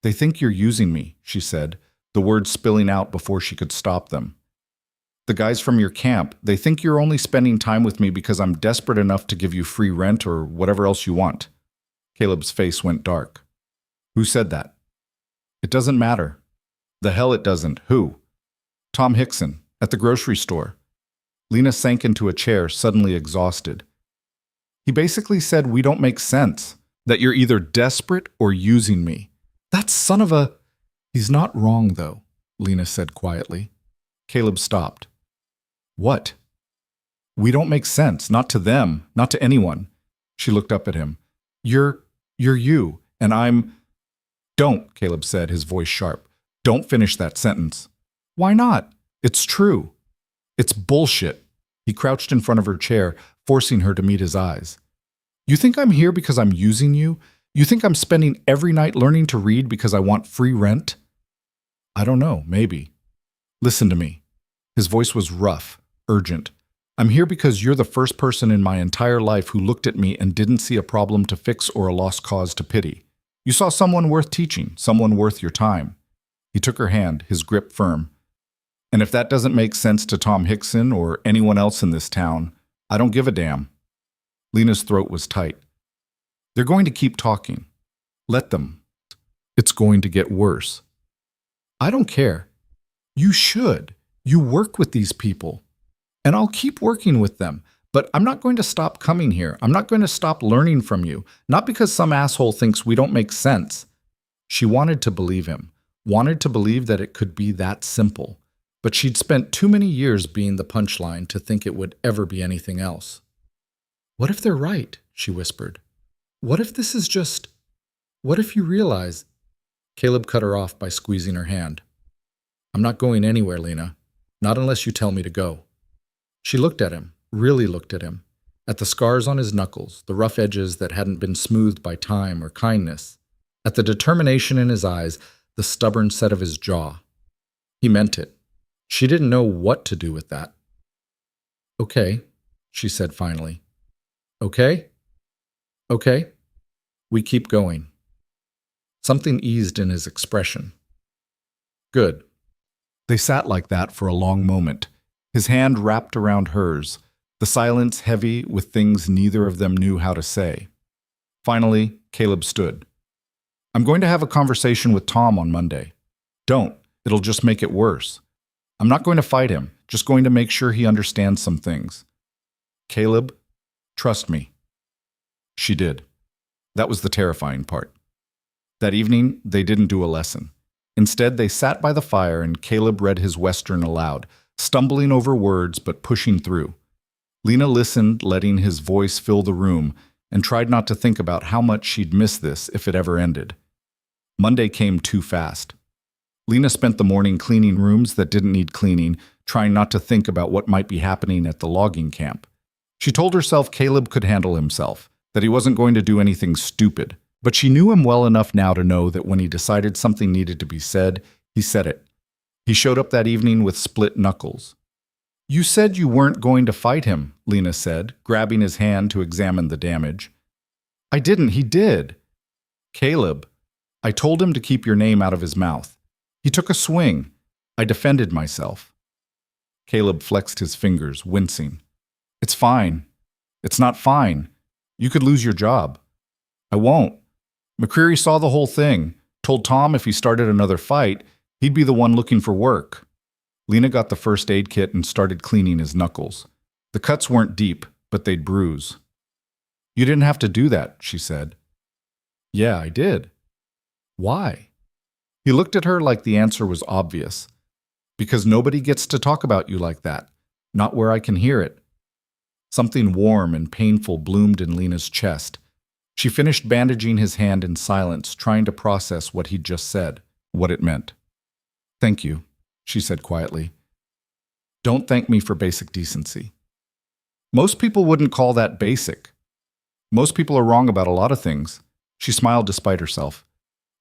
"They think you're using me," she said, the words spilling out before she could stop them. "The guys from your camp, they think you're only spending time with me because I'm desperate enough to give you free rent or whatever else you want." Caleb's face went dark. "Who said that?" "It doesn't matter." "The hell it doesn't. Who?" "Tom Hickson, at the grocery store." Lena sank into a chair, suddenly exhausted. "He basically said we don't make sense, that you're either desperate or using me. That son of a—" "He's not wrong, though," Lena said quietly. Caleb stopped. "What?" "We don't make sense, not to them, not to anyone." She looked up at him. You're you, and I'm—" "Don't," Caleb said, his voice sharp. "Don't finish that sentence." "Why not? It's true." "It's bullshit." He crouched in front of her chair, forcing her to meet his eyes. "You think I'm here because I'm using you? You think I'm spending every night learning to read because I want free rent?" "I don't know, maybe." "Listen to me." His voice was rough, urgent. "I'm here because you're the first person in my entire life who looked at me and didn't see a problem to fix or a lost cause to pity. You saw someone worth teaching, someone worth your time." He took her hand, his grip firm. "And if that doesn't make sense to Tom Hickson or anyone else in this town, I don't give a damn." Lena's throat was tight. "They're going to keep talking. Let them. It's going to get worse." "I don't care." "You should. You work with these people. And I'll keep working with them. But I'm not going to stop coming here. I'm not going to stop learning from you. Not because some asshole thinks we don't make sense." She wanted to believe him, wanted to believe that it could be that simple. But she'd spent too many years being the punchline to think it would ever be anything else. "What if they're right?" she whispered. "What if this is just— What if you realize—" Caleb cut her off by squeezing her hand. "I'm not going anywhere, Lena. Not unless you tell me to go." She looked at him, really looked at him, at the scars on his knuckles, the rough edges that hadn't been smoothed by time or kindness, at the determination in his eyes, the stubborn set of his jaw. He meant it. She didn't know what to do with that. "Okay," she said finally. "Okay? Okay. We keep going." Something eased in his expression. "Good." They sat like that for a long moment, his hand wrapped around hers, the silence heavy with things neither of them knew how to say. Finally, Caleb stood. "I'm going to have a conversation with Tom on Monday." "Don't. It'll just make it worse." "I'm not going to fight him, just going to make sure he understands some things." "Caleb, trust me." She did. That was the terrifying part. That evening, they didn't do a lesson. Instead, they sat by the fire and Caleb read his Western aloud, stumbling over words but pushing through. Lena listened, letting his voice fill the room, and tried not to think about how much she'd miss this if it ever ended. Monday came too fast. Lena spent the morning cleaning rooms that didn't need cleaning, trying not to think about what might be happening at the logging camp. She told herself Caleb could handle himself, that he wasn't going to do anything stupid, but she knew him well enough now to know that when he decided something needed to be said, he said it. He showed up that evening with split knuckles. "You said you weren't going to fight him," Lena said, grabbing his hand to examine the damage. "I didn't, he did." "Caleb." I told him to keep your name out of his mouth. He took a swing. I defended myself. Caleb flexed his fingers, wincing. It's fine. It's not fine. You could lose your job. I won't. McCreary saw the whole thing, told Tom if he started another fight, he'd be the one looking for work. Lena got the first aid kit and started cleaning his knuckles. The cuts weren't deep, but they'd bruise. You didn't have to do that, she said. Yeah, I did. Why? He looked at her like the answer was obvious. Because nobody gets to talk about you like that. Not where I can hear it. Something warm and painful bloomed in Lena's chest. She finished bandaging his hand in silence, trying to process what he'd just said, what it meant. Thank you, she said quietly. Don't thank me for basic decency. Most people wouldn't call that basic. Most people are wrong about a lot of things. She smiled despite herself.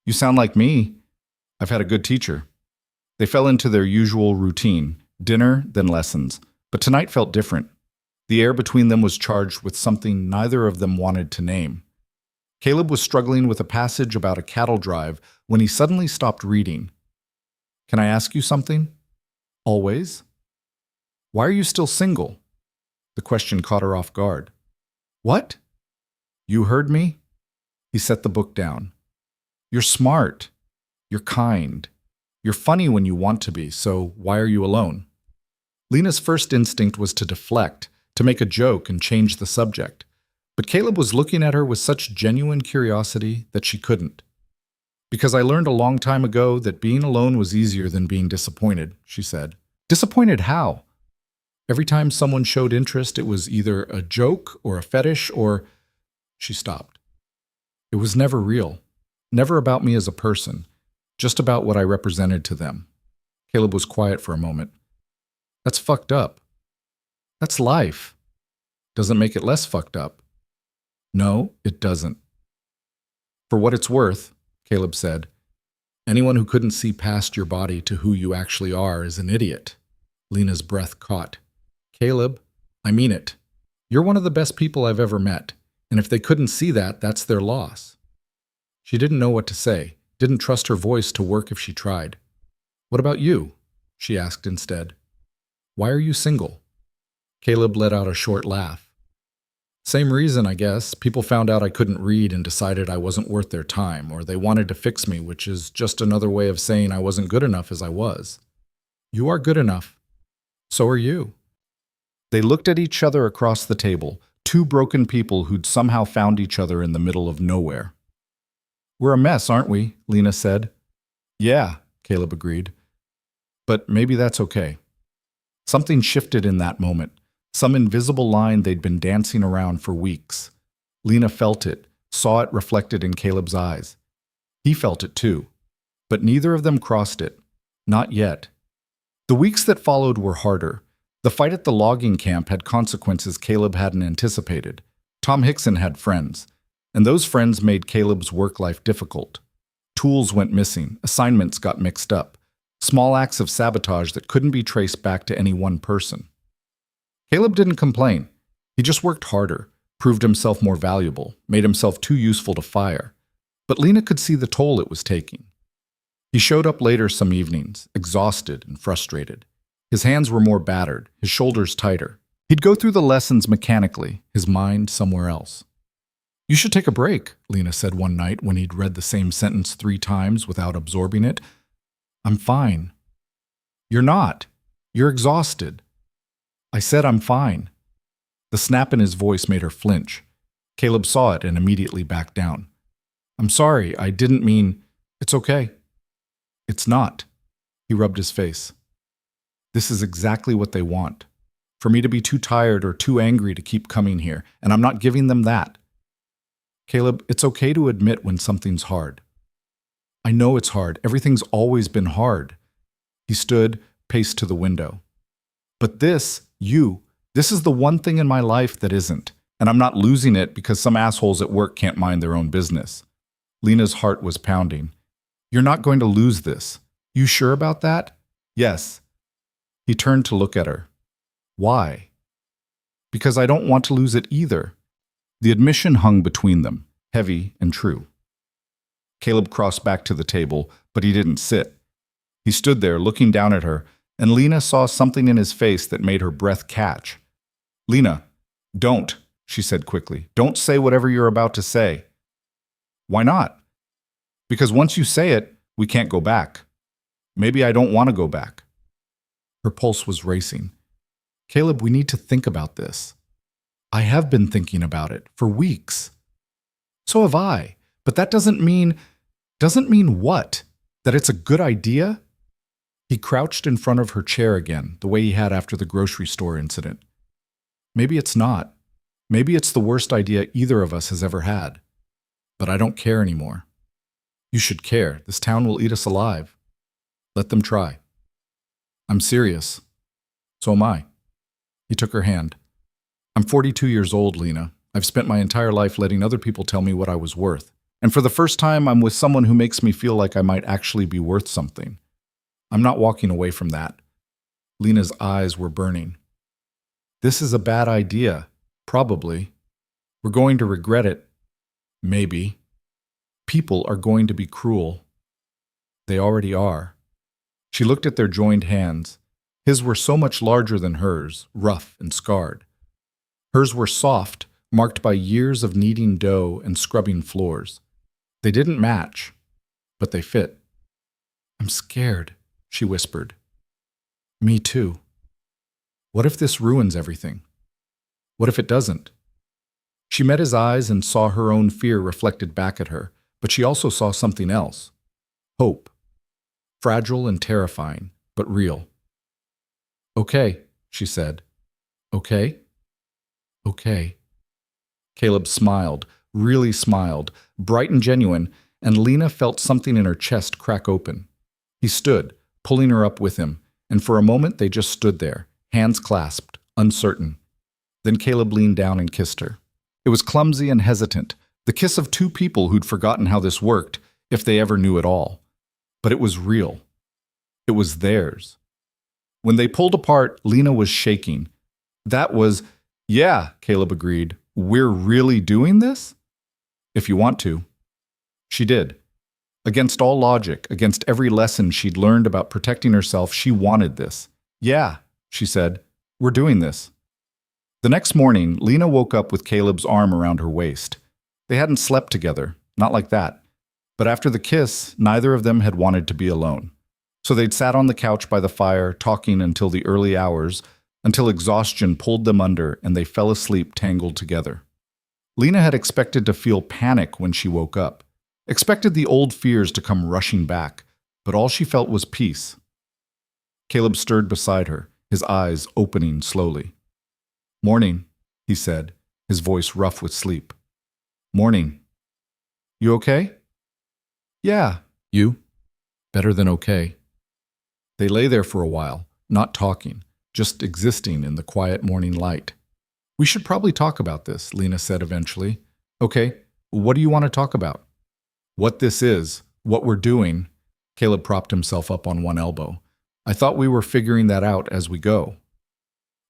You sound like me. I've had a good teacher. They fell into their usual routine, dinner, then lessons. But tonight felt different. The air between them was charged with something neither of them wanted to name. Caleb was struggling with a passage about a cattle drive when he suddenly stopped reading. Can I ask you something? Always? Why are you still single? The question caught her off guard. What? You heard me? He set the book down. You're smart. You're kind. You're funny when you want to be, so why are you alone? Lena's first instinct was to deflect, to make a joke and change the subject. But Caleb was looking at her with such genuine curiosity that she couldn't. Because I learned a long time ago that being alone was easier than being disappointed, she said. Disappointed how? Every time someone showed interest, it was either a joke or a fetish or... She stopped. It was never real. Never about me as a person. Just about what I represented to them. Caleb was quiet for a moment. That's fucked up. That's life. Doesn't make it less fucked up. No, it doesn't. For what it's worth, Caleb said, anyone who couldn't see past your body to who you actually are is an idiot. Lena's breath caught. Caleb, I mean it. You're one of the best people I've ever met, and if they couldn't see that, that's their loss. She didn't know what to say, didn't trust her voice to work if she tried. What about you? She asked instead. Why are you single? Caleb let out a short laugh. Same reason, I guess. People found out I couldn't read and decided I wasn't worth their time, or they wanted to fix me, which is just another way of saying I wasn't good enough as I was. You are good enough. So are you. They looked at each other across the table, two broken people who'd somehow found each other in the middle of nowhere. We're a mess, aren't we? Lena said. Yeah, Caleb agreed. But maybe that's okay. Something shifted in that moment. Some invisible line they'd been dancing around for weeks. Lena felt it, saw it reflected in Caleb's eyes. He felt it too. But neither of them crossed it. Not yet. The weeks that followed were harder. The fight at the logging camp had consequences Caleb hadn't anticipated. Tom Hickson had friends, and those friends made Caleb's work life difficult. Tools went missing, assignments got mixed up, small acts of sabotage that couldn't be traced back to any one person. Caleb didn't complain. He just worked harder, proved himself more valuable, made himself too useful to fire. But Lena could see the toll it was taking. He showed up later some evenings, exhausted and frustrated. His hands were more battered, his shoulders tighter. He'd go through the lessons mechanically, his mind somewhere else. You should take a break, Lena said one night when he'd read the same sentence 3 times without absorbing it. I'm fine. You're not. You're exhausted. I said I'm fine. The snap in his voice made her flinch. Caleb saw it and immediately backed down. I'm sorry, I didn't mean... It's okay. It's not. He rubbed his face. This is exactly what they want. For me to be too tired or too angry to keep coming here, and I'm not giving them that. Caleb, it's okay to admit when something's hard. I know it's hard. Everything's always been hard. He stood, paced to the window. But this is the one thing in my life that isn't, and I'm not losing it because some assholes at work can't mind their own business. Lena's heart was pounding. You're not going to lose this. You sure about that? Yes. He turned to look at her. Why? Because I don't want to lose it either. The admission hung between them, heavy and true. Caleb crossed back to the table, but he didn't sit. He stood there looking down at her, and Lena saw something in his face that made her breath catch. "Lena, don't," she said quickly. "Don't say whatever you're about to say." "Why not?" "Because once you say it, we can't go back. Maybe I don't want to go back." Her pulse was racing. "Caleb, we need to think about this." "I have been thinking about it for weeks." "So have I. But that doesn't mean what? That it's a good idea?" He crouched in front of her chair again, the way he had after the grocery store incident. "Maybe it's not. Maybe it's the worst idea either of us has ever had. But I don't care anymore." "You should care. This town will eat us alive." "Let them try." "I'm serious." "So am I." He took her hand. "I'm 42 years old, Lena. I've spent my entire life letting other people tell me what I was worth. And for the first time, I'm with someone who makes me feel like I might actually be worth something. I'm not walking away from that." Lena's eyes were burning. "This is a bad idea. Probably. We're going to regret it. Maybe. People are going to be cruel. They already are." She looked at their joined hands. His were so much larger than hers, rough and scarred. Hers were soft, marked by years of kneading dough and scrubbing floors. They didn't match, but they fit. "I'm scared," she whispered. "Me too. What if this ruins everything? What if it doesn't?" She met his eyes and saw her own fear reflected back at her, but she also saw something else. Hope. Fragile and terrifying, but real. "Okay," she said. "Okay?" "Okay." Caleb smiled, really smiled, bright and genuine, and Lena felt something in her chest crack open. He stood, pulling her up with him, and for a moment they just stood there, hands clasped, uncertain. Then Caleb leaned down and kissed her. It was clumsy and hesitant, the kiss of two people who'd forgotten how this worked, if they ever knew at all. But it was real. It was theirs. When they pulled apart, Lena was shaking. That was, "Yeah," Caleb agreed. "We're really doing this?" "If you want to." She did. Against all logic, against every lesson she'd learned about protecting herself, she wanted this. "Yeah," she said. "We're doing this." The next morning, Lena woke up with Caleb's arm around her waist. They hadn't slept together, not like that. But after the kiss, neither of them had wanted to be alone. So they'd sat on the couch by the fire, talking until the early hours, until exhaustion pulled them under and they fell asleep tangled together. Lena had expected to feel panic when she woke up, expected the old fears to come rushing back, but all she felt was peace. Caleb stirred beside her, his eyes opening slowly. "Morning," he said, his voice rough with sleep. "Morning. You okay?" "Yeah. You?" "Better than okay." They lay there for a while, not talking, just existing in the quiet morning light. "We should probably talk about this," Lena said eventually. "Okay, what do you want to talk about?" "What this is, what we're doing." Caleb propped himself up on one elbow. "I thought we were figuring that out as we go."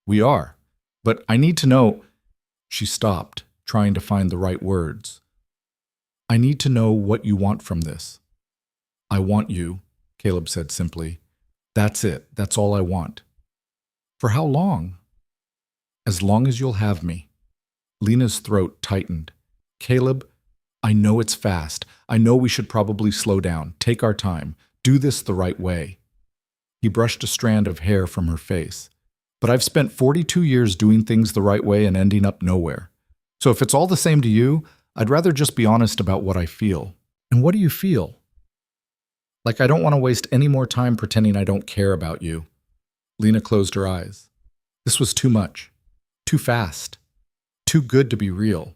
"We are. But I need to know—" She stopped, trying to find the right words. "I need to know what you want from this." "I want you," Caleb said simply. "That's it. That's all I want." "For how long?" "As long as you'll have me." Lena's throat tightened. "Caleb, I know it's fast. I know we should probably slow down, take our time, do this the right way." He brushed a strand of hair from her face. "But I've spent 42 years doing things the right way and ending up nowhere. So if it's all the same to you, I'd rather just be honest about what I feel." "And what do you feel?" "Like I don't want to waste any more time pretending I don't care about you." Lena closed her eyes. This was too much. Too fast. Too good to be real.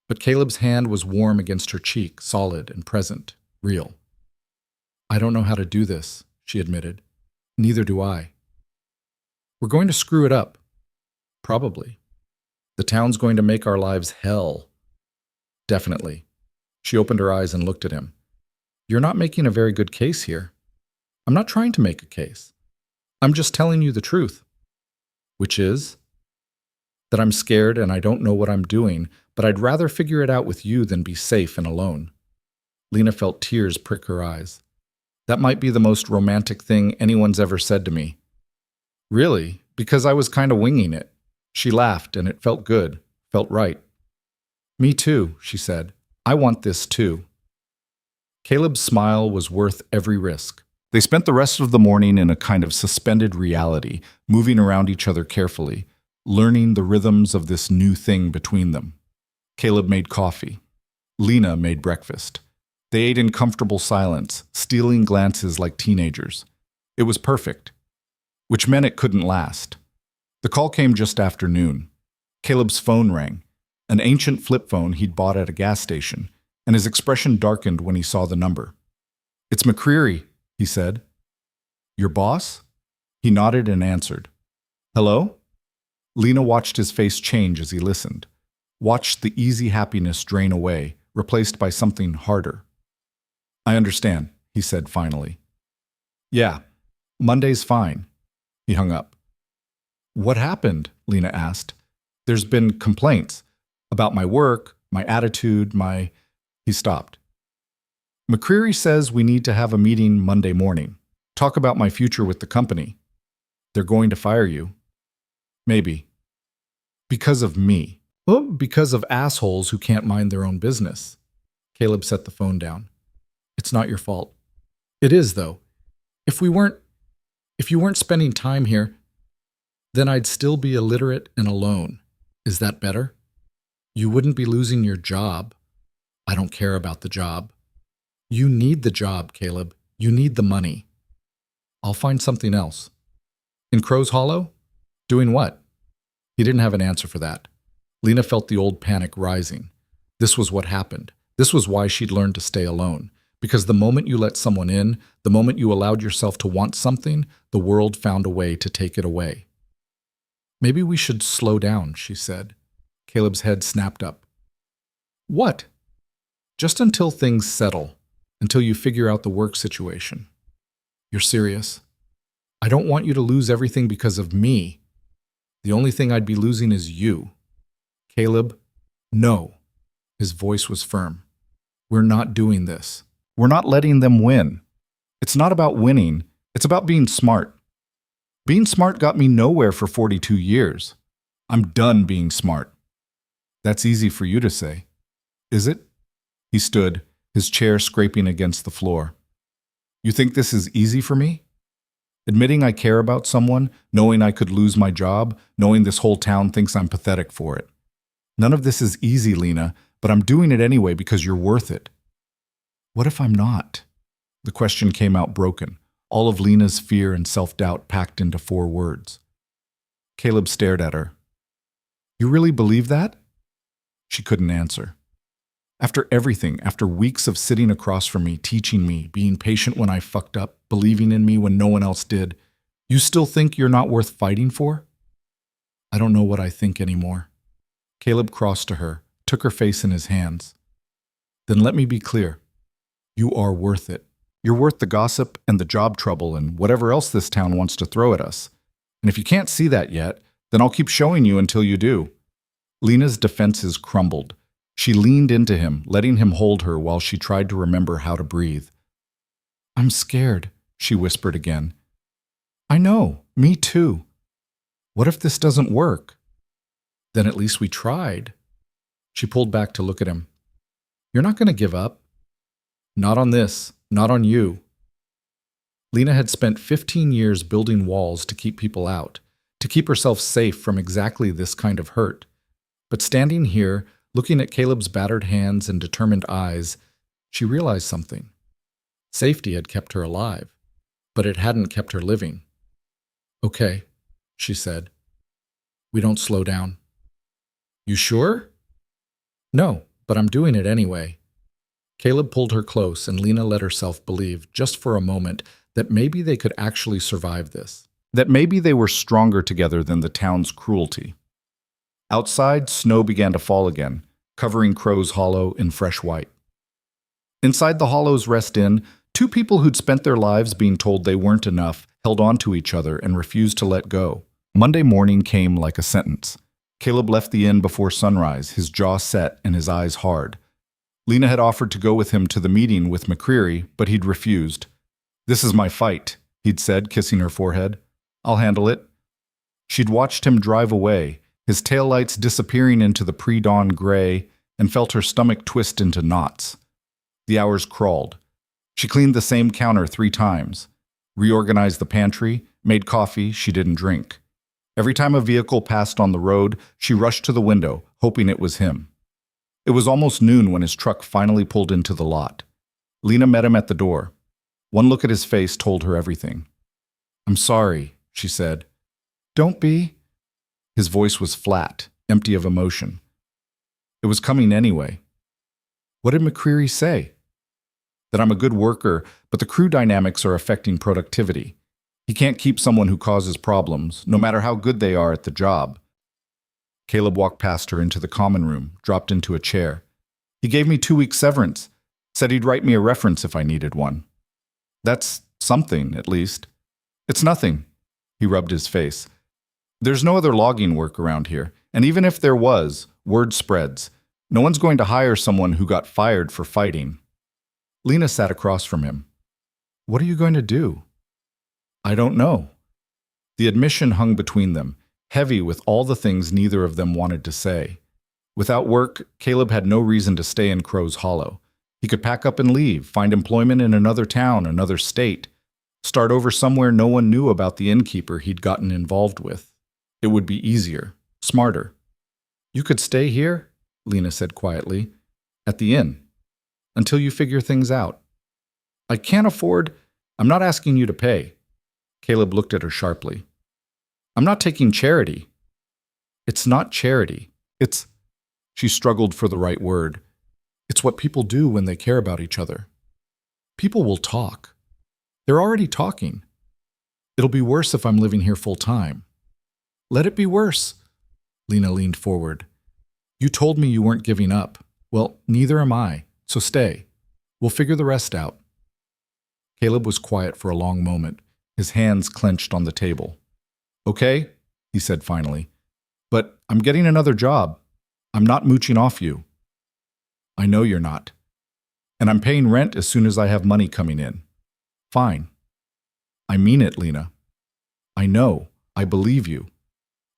But Caleb's hand was warm against her cheek, solid and present, real. "I don't know how to do this," she admitted. "Neither do I." "We're going to screw it up." "Probably. The town's going to make our lives hell." "Definitely." She opened her eyes and looked at him. "You're not making a very good case here." "I'm not trying to make a case. I'm just telling you the truth." "Which is?" "That I'm scared and I don't know what I'm doing, but I'd rather figure it out with you than be safe and alone." Lena felt tears prick her eyes. That might be the most romantic thing anyone's ever said to me. Really? Because I was kind of winging it. She laughed, and it felt good, felt right. Me too, she said. I want this too. Caleb's smile was worth every risk. They spent the rest of the morning in a kind of suspended reality, moving around each other carefully, learning the rhythms of this new thing between them. Caleb made coffee. Lena made breakfast. They ate in comfortable silence, stealing glances like teenagers. It was perfect, which meant it couldn't last. The call came just after noon. Caleb's phone rang, an ancient flip phone he'd bought at a gas station, and his expression darkened when he saw the number. "It's McCreary," he said. "Your boss?" He nodded and answered. "Hello?" Lena watched his face change as he listened, watched the easy happiness drain away, replaced by something harder. "I understand," he said finally. "Yeah, Monday's fine." He hung up. "What happened?" Lena asked. "There's been complaints about my work, my attitude, my—" He stopped. "McCreary says we need to have a meeting Monday morning. Talk about my future with the company. They're going to fire you." "Maybe." "Because of me." "Well, because of assholes who can't mind their own business." Caleb set the phone down. "It's not your fault." "It is, though. If you weren't spending time here, then I'd still be illiterate and alone. Is that better? You wouldn't be losing your job." "I don't care about the job." "You need the job, Caleb. You need the money." "I'll find something else." "In Crow's Hollow? Doing what?" He didn't have an answer for that. Lena felt the old panic rising. This was what happened. This was why she'd learned to stay alone. Because the moment you let someone in, the moment you allowed yourself to want something, the world found a way to take it away. "Maybe we should slow down," she said. Caleb's head snapped up. "What?" "Just until things settle, until you figure out the work situation." "You're serious?" "I don't want you to lose everything because of me. The only thing I'd be losing is you." "Caleb, no." His voice was firm. "We're not doing this. We're not letting them win. It's not about winning. It's about being smart. Being smart got me nowhere for 42 years. I'm done being smart." "That's easy for you to say." "Is it?" He stood, his chair scraping against the floor. "You think this is easy for me? Admitting I care about someone, knowing I could lose my job, knowing this whole town thinks I'm pathetic for it. None of this is easy, Lena, but I'm doing it anyway because you're worth it." "What if I'm not?" The question came out broken, all of Lena's fear and self-doubt packed into 4 words. Caleb stared at her. "You really believe that?" She couldn't answer. "After everything, after weeks of sitting across from me, teaching me, being patient when I fucked up, believing in me when no one else did, you still think you're not worth fighting for?" "I don't know what I think anymore." Caleb crossed to her, took her face in his hands. "Then let me be clear. You are worth it. You're worth the gossip and the job trouble and whatever else this town wants to throw at us. And if you can't see that yet, then I'll keep showing you until you do." Lena's defenses crumbled. She leaned into him, letting him hold her while she tried to remember how to breathe. "I'm scared," she whispered again. "I know, me too. What if this doesn't work?" "Then at least we tried." She pulled back to look at him. "You're not going to give up." "Not on this, not on you." Lena had spent 15 years building walls to keep people out, to keep herself safe from exactly this kind of hurt. But standing here, looking at Caleb's battered hands and determined eyes, she realized something. Safety had kept her alive, but it hadn't kept her living. "Okay," she said. "We don't slow down." "You sure?" "No, but I'm doing it anyway." Caleb pulled her close, and Lena let herself believe, just for a moment, that maybe they could actually survive this. That maybe they were stronger together than the town's cruelty. Outside, snow began to fall again, covering Crow's Hollow in fresh white. Inside the Hollow's Rest Inn, 2 people who'd spent their lives being told they weren't enough held on to each other and refused to let go. Monday morning came like a sentence. Caleb left the inn before sunrise, his jaw set and his eyes hard. Lena had offered to go with him to the meeting with McCreary, but he'd refused. "This is my fight," he'd said, kissing her forehead. "I'll handle it." She'd watched him drive away, his taillights disappearing into the pre-dawn gray, and felt her stomach twist into knots. The hours crawled. She cleaned the same counter 3 times, reorganized the pantry, made coffee she didn't drink. Every time a vehicle passed on the road, she rushed to the window, hoping it was him. It was almost noon when his truck finally pulled into the lot. Lena met him at the door. One look at his face told her everything. "I'm sorry," she said. "Don't be." His voice was flat, empty of emotion. "It was coming anyway." "What did McCreary say?" "That I'm a good worker, but the crew dynamics are affecting productivity. He can't keep someone who causes problems, no matter how good they are at the job." Caleb walked past her into the common room, dropped into a chair. "He gave me 2 weeks severance, said he'd write me a reference if I needed one." "That's something, at least." "It's nothing." He rubbed his face. "There's no other logging work around here, and even if there was, word spreads. No one's going to hire someone who got fired for fighting." Lena sat across from him. "What are you going to do?" "I don't know." The admission hung between them, heavy with all the things neither of them wanted to say. Without work, Caleb had no reason to stay in Crow's Hollow. He could pack up and leave, find employment in another town, another state, start over somewhere no one knew about the innkeeper he'd gotten involved with. It would be easier, smarter. "You could stay here," Lena said quietly, "at the inn, until you figure things out." "I can't afford—" "I'm not asking you to pay." Caleb looked at her sharply. "I'm not taking charity." "It's not charity. It's—" She struggled for the right word. "It's what people do when they care about each other. People will talk. They're already talking. It'll be worse if I'm living here full time." "Let it be worse." Lena leaned forward. "You told me you weren't giving up. Well, neither am I, so stay. We'll figure the rest out." Caleb was quiet for a long moment, his hands clenched on the table. "Okay," he said finally, "but I'm getting another job. I'm not mooching off you." "I know you're not. And I'm paying rent as soon as I have money coming in." "Fine." "I mean it, Lena. I know. I believe you."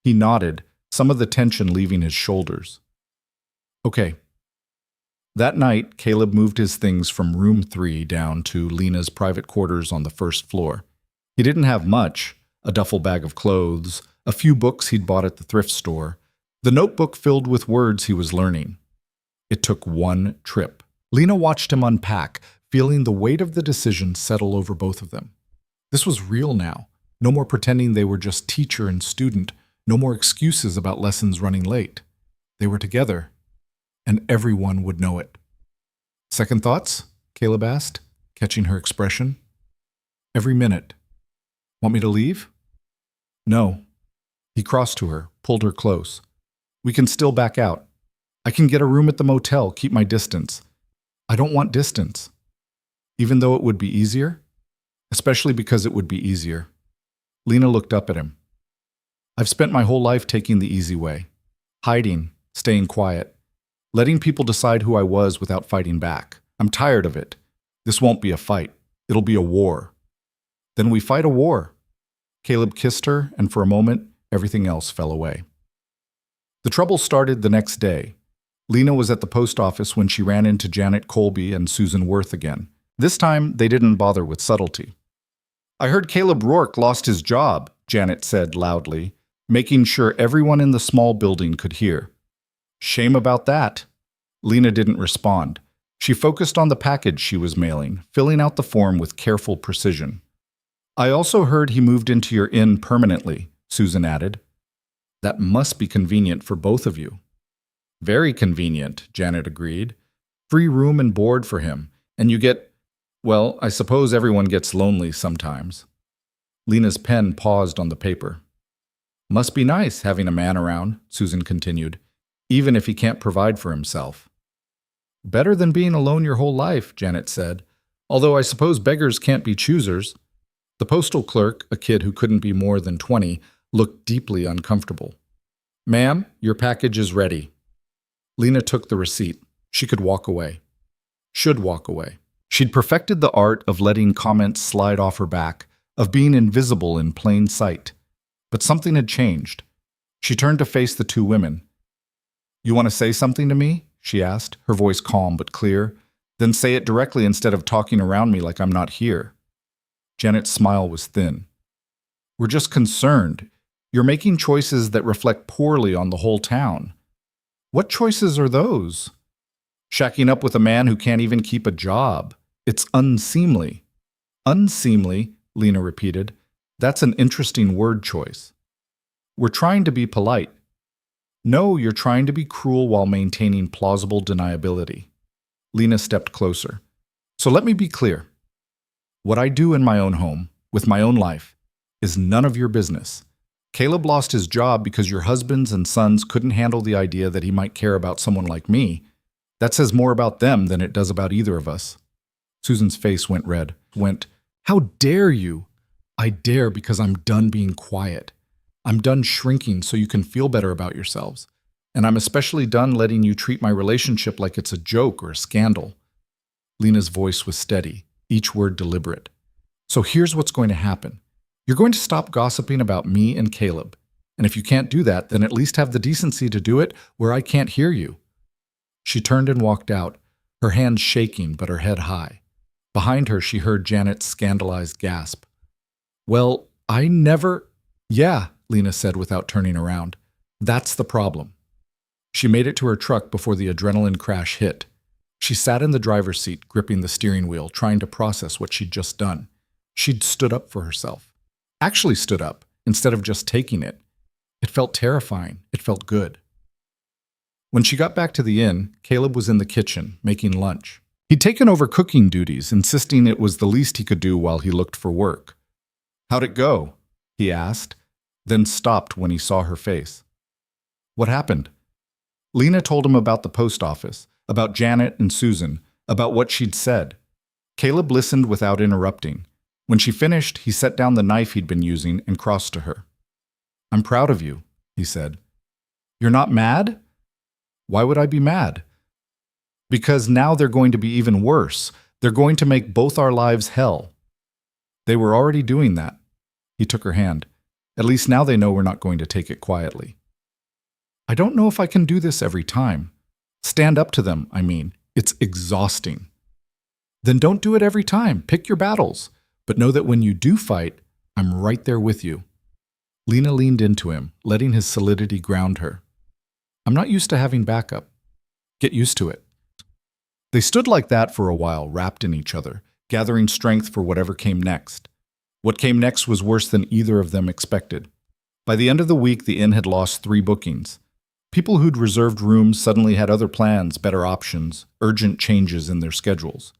He nodded, some of the tension leaving his shoulders. "Okay." That night, Caleb moved his things from room 3 down to Lena's private quarters on the first floor. He didn't have much, a duffel bag of clothes, a few books he'd bought at the thrift store, the notebook filled with words he was learning. It took one trip. Lena watched him unpack, feeling the weight of the decision settle over both of them. This was real now. No more pretending they were just teacher and student, no more excuses about lessons running late. They were together, and everyone would know it. "Second thoughts?" Caleb asked, catching her expression. "Every minute." "Want me to leave?" "No." He crossed to her, pulled her close. "We can still back out. I can get a room at the motel, keep my distance." "I don't want distance." "Even though it would be easier?" "Especially because it would be easier." Lena looked up at him. "I've spent my whole life taking the easy way. Hiding, staying quiet, letting people decide who I was without fighting back. I'm tired of it. This won't be a fight. It'll be a war." "Then we fight a war." Caleb kissed her, and for a moment, everything else fell away. The trouble started the next day. Lena was at the post office when she ran into Janet Colby and Susan Worth again. This time, they didn't bother with subtlety. "I heard Caleb Rourke lost his job," Janet said loudly, making sure everyone in the small building could hear. "Shame about that." Lena didn't respond. She focused on the package she was mailing, filling out the form with careful precision. "I also heard he moved into your inn permanently," Susan added. "That must be convenient for both of you." "Very convenient," Janet agreed. "Free room and board for him, and you get— well, I suppose everyone gets lonely sometimes." Lena's pen paused on the paper. "Must be nice having a man around," Susan continued, "even if he can't provide for himself." "Better than being alone your whole life," Janet said, "although I suppose beggars can't be choosers." The postal clerk, a kid who couldn't be more than 20, looked deeply uncomfortable. "Ma'am, your package is ready." Lena took the receipt. She could walk away. should walk away. She'd perfected the art of letting comments slide off her back, of being invisible in plain sight. But something had changed. She turned to face the two women. "You want to say something to me?" she asked, her voice calm but clear. "Then say it directly instead of talking around me like I'm not here." Janet's smile was thin. "We're just concerned. You're making choices that reflect poorly on the whole town." "What choices are those?" "Shacking up with a man who can't even keep a job. It's unseemly." "Unseemly," Lena repeated. "That's an interesting word choice." "We're trying to be polite." "No, you're trying to be cruel while maintaining plausible deniability." Lena stepped closer. "So let me be clear. What I do in my own home, with my own life, is none of your business. Caleb lost his job because your husbands and sons couldn't handle the idea that he might care about someone like me. That says more about them than it does about either of us." Susan's face went red. "How dare you?" "I dare because I'm done being quiet. I'm done shrinking so you can feel better about yourselves. And I'm especially done letting you treat my relationship like it's a joke or a scandal." Lena's voice was steady, each word deliberate. "So here's what's going to happen. You're going to stop gossiping about me and Caleb. And if you can't do that, then at least have the decency to do it where I can't hear you." She turned and walked out, her hands shaking but her head high. Behind her, she heard Janet's scandalized gasp. "Well, I never—" "Yeah," Lena said without turning around. "That's the problem." She made it to her truck before the adrenaline crash hit. She sat in the driver's seat, gripping the steering wheel, trying to process what she'd just done. She'd stood up for herself. Actually stood up, instead of just taking it. It felt terrifying. It felt good. When she got back to the inn, Caleb was in the kitchen, making lunch. He'd taken over cooking duties, insisting it was the least he could do while he looked for work. "How'd it go?" he asked, then stopped when he saw her face. "What happened?" Lena told him about the post office, about Janet and Susan, about what she'd said. Caleb listened without interrupting. When she finished, he set down the knife he'd been using and crossed to her. "I'm proud of you," he said. "You're not mad?" "Why would I be mad?" "Because now they're going to be even worse. They're going to make both our lives hell." "They were already doing that." He took her hand. "At least now they know we're not going to take it quietly." "I don't know if I can do this every time. Stand up to them, I mean. It's exhausting." "Then don't do it every time. Pick your battles. But know that when you do fight, I'm right there with you." Lena leaned into him, letting his solidity ground her. "I'm not used to having backup. Get used to it." They stood like that for a while, wrapped in each other, gathering strength for whatever came next. What came next was worse than either of them expected. By the end of the week, the inn had lost 3 bookings. People who'd reserved rooms suddenly had other plans, better options, urgent changes in their schedules.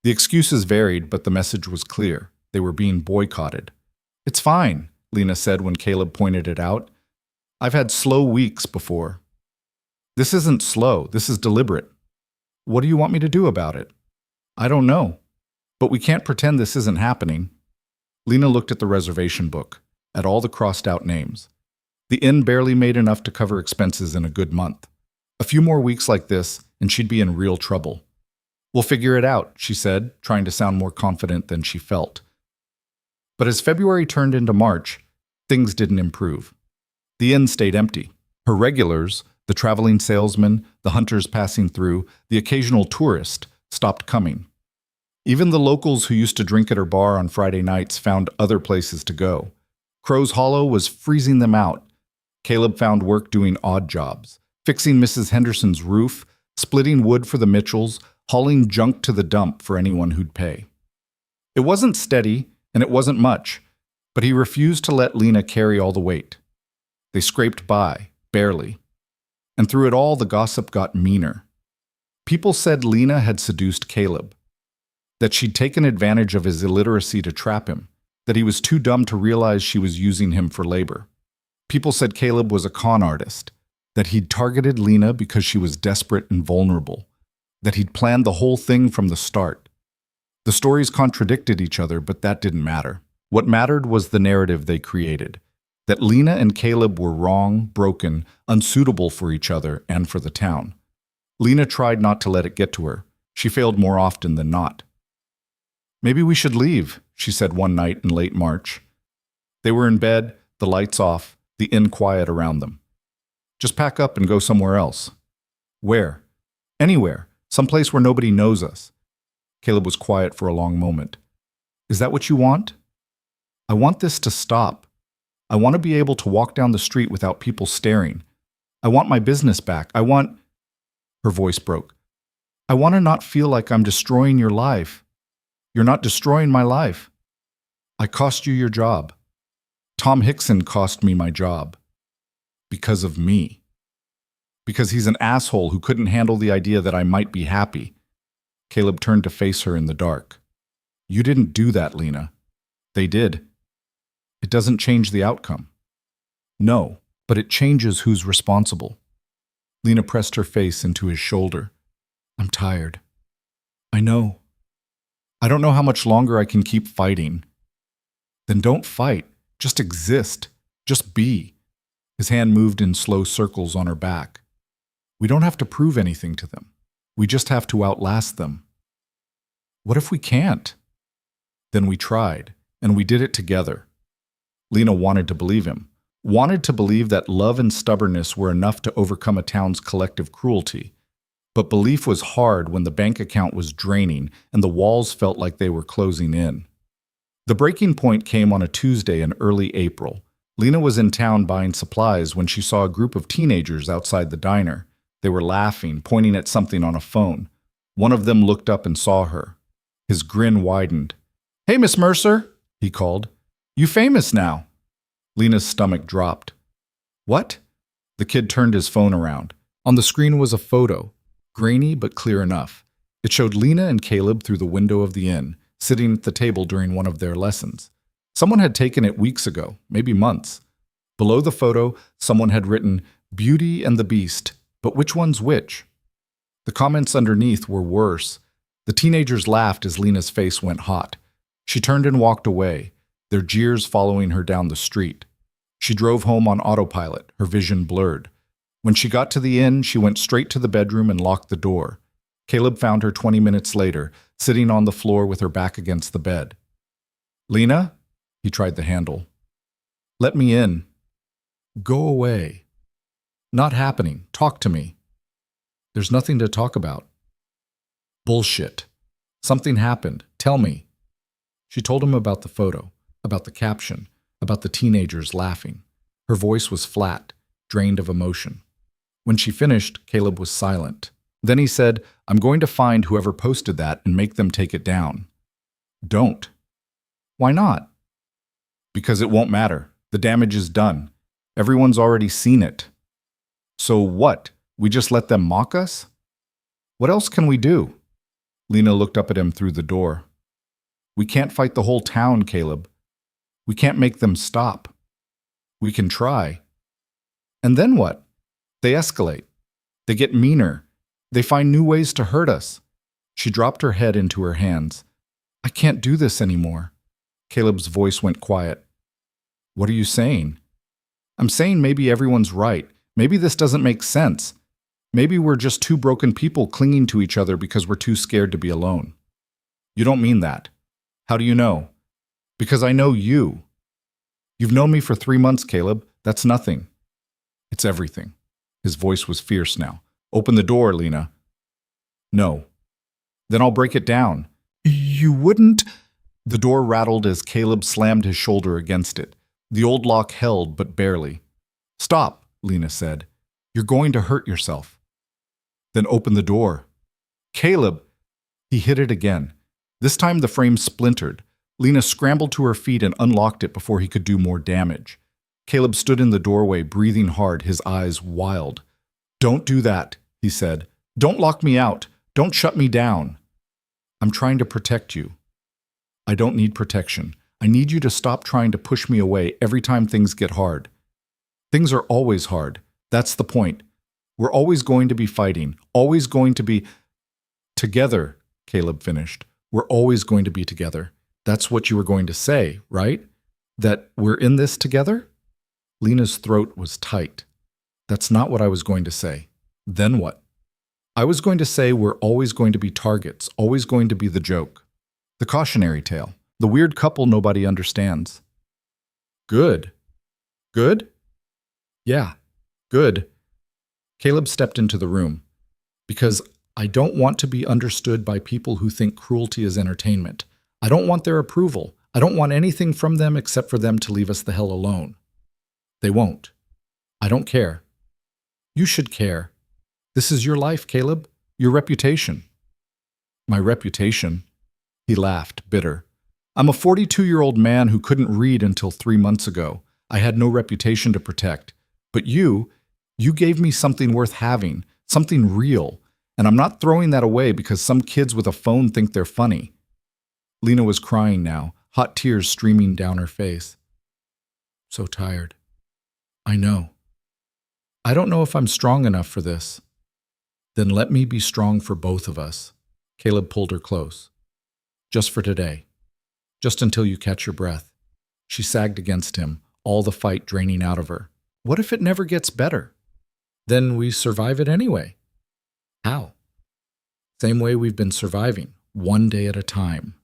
The excuses varied, but the message was clear. They were being boycotted. "It's fine," Lena said when Caleb pointed it out. "I've had slow weeks before." "This isn't slow. This is deliberate." "What do you want me to do about it?" "I don't know. But we can't pretend this isn't happening." Lena looked at the reservation book, at all the crossed-out names. The inn barely made enough to cover expenses in a good month. A few more weeks like this, and she'd be in real trouble. "We'll figure it out," she said, trying to sound more confident than she felt. But as February turned into March, things didn't improve. The inn stayed empty. Her regulars, the traveling salesman, the hunters passing through, the occasional tourist, stopped coming. Even the locals who used to drink at her bar on Friday nights found other places to go. Crow's Hollow was freezing them out. Caleb found work doing odd jobs, fixing Mrs. Henderson's roof, splitting wood for the Mitchells, hauling junk to the dump for anyone who'd pay. It wasn't steady, and it wasn't much, but he refused to let Lena carry all the weight. They scraped by, barely. And through it all, the gossip got meaner. People said Lena had seduced Caleb, that she'd taken advantage of his illiteracy to trap him, that he was too dumb to realize she was using him for labor. People said Caleb was a con artist, that he'd targeted Lena because she was desperate and vulnerable, that he'd planned the whole thing from the start. The stories contradicted each other, but that didn't matter. What mattered was the narrative they created, that Lena and Caleb were wrong, broken, unsuitable for each other and for the town. Lena tried not to let it get to her. She failed more often than not. "Maybe we should leave," she said one night in late March. They were in bed, the lights off, the inn quiet around them. "Just pack up and go somewhere else." "Where?" "Anywhere. Someplace where nobody knows us." Caleb was quiet for a long moment. "Is that what you want?" "I want this to stop. I want to be able to walk down the street without people staring. I want my business back. I want—" Her voice broke. "I want to not feel like I'm destroying your life. You're not destroying my life. I cost you your job. Tom Hickson cost me my job. Because of me. Because he's an asshole who couldn't handle the idea that I might be happy." Caleb turned to face her in the dark. "You didn't do that, Lena. They did. It doesn't change the outcome." "No, but it changes who's responsible." Lena pressed her face into his shoulder. "I'm tired." "I know. I don't know how much longer I can keep fighting." "Then don't fight. Just exist. Just be." His hand moved in slow circles on her back. "We don't have to prove anything to them. We just have to outlast them." "What if we can't?" "Then we tried, and we did it together." Lena wanted to believe him, wanted to believe that love and stubbornness were enough to overcome a town's collective cruelty. But belief was hard when the bank account was draining and the walls felt like they were closing in. The breaking point came on a Tuesday in early April. Lena was in town buying supplies when she saw a group of teenagers outside the diner. They were laughing, pointing at something on a phone. One of them looked up and saw her. His grin widened. "Hey, Miss Mercer," he called. "You famous now." Lena's stomach dropped. "What?" The kid turned his phone around. On the screen was a photo, grainy but clear enough. It showed Lena and Caleb through the window of the inn, sitting at the table during one of their lessons. Someone had taken it weeks ago, maybe months. Below the photo, someone had written, "Beauty and the Beast, but which one's which?" The comments underneath were worse. The teenagers laughed as Lena's face went hot. She turned and walked away, their jeers following her down the street. She drove home on autopilot, her vision blurred. When she got to the inn, she went straight to the bedroom and locked the door. Caleb found her 20 minutes later, sitting on the floor with her back against the bed. "Lena?" He tried the handle. "Let me in." "Go away." "Not happening. Talk to me." "There's nothing to talk about." "Bullshit. Something happened. Tell me." She told him about the photo, about the caption, about the teenagers laughing. Her voice was flat, drained of emotion. When she finished, Caleb was silent. Then he said, "I'm going to find whoever posted that and make them take it down." "Don't." "Why not?" "Because it won't matter. The damage is done. Everyone's already seen it." "So what? We just let them mock us?" "What else can we do?" Lena looked up at him through the door. "We can't fight the whole town, Caleb. We can't make them stop. We can try." "And then what?" "They escalate. They get meaner. They find new ways to hurt us." She dropped her head into her hands. "I can't do this anymore." Caleb's voice went quiet. "What are you saying?" "I'm saying maybe everyone's right. Maybe this doesn't make sense. Maybe we're just two broken people clinging to each other because we're too scared to be alone." "You don't mean that." "How do you know?" "Because I know you." "You've known me for 3 months, Caleb. That's nothing." "It's everything." His voice was fierce now. "Open the door, Lena." "No." "Then I'll break it down." "You wouldn't?" The door rattled as Caleb slammed his shoulder against it. The old lock held, but barely. "Stop," Lena said. "You're going to hurt yourself." "Then open the door." "Caleb!" He hit it again. This time the frame splintered. Lena scrambled to her feet and unlocked it before he could do more damage. Caleb stood in the doorway, breathing hard, his eyes wild. "Don't do that," he said. "Don't lock me out. Don't shut me down." "I'm trying to protect you." "I don't need protection. I need you to stop trying to push me away every time things get hard." "Things are always hard. That's the point. We're always going to be fighting, always going to be together," Caleb finished. "We're always going to be together. That's what you were going to say, right? That we're in this together?" Lena's throat was tight. "That's not what I was going to say." "Then what?" I was going to say we're always going to be targets, always going to be the joke. The cautionary tale. The weird couple nobody understands. Good. Good? Yeah, good. Caleb stepped into the room. Because I don't want to be understood by people who think cruelty is entertainment. I don't want their approval. I don't want anything from them except for them to leave us the hell alone. They won't. I don't care. You should care. This is your life, Caleb. Your reputation. My reputation? He laughed, bitter. I'm a 42-year-old man who couldn't read until 3 months ago. I had no reputation to protect. But you gave me something worth having, something real. And I'm not throwing that away because some kids with a phone think they're funny. Lena was crying now, hot tears streaming down her face. So tired. I know. I don't know if I'm strong enough for this. Then let me be strong for both of us. Caleb pulled her close. Just for today. Just until you catch your breath. She sagged against him, all the fight draining out of her. What if it never gets better? Then we survive it anyway. How? Same way we've been surviving, one day at a time.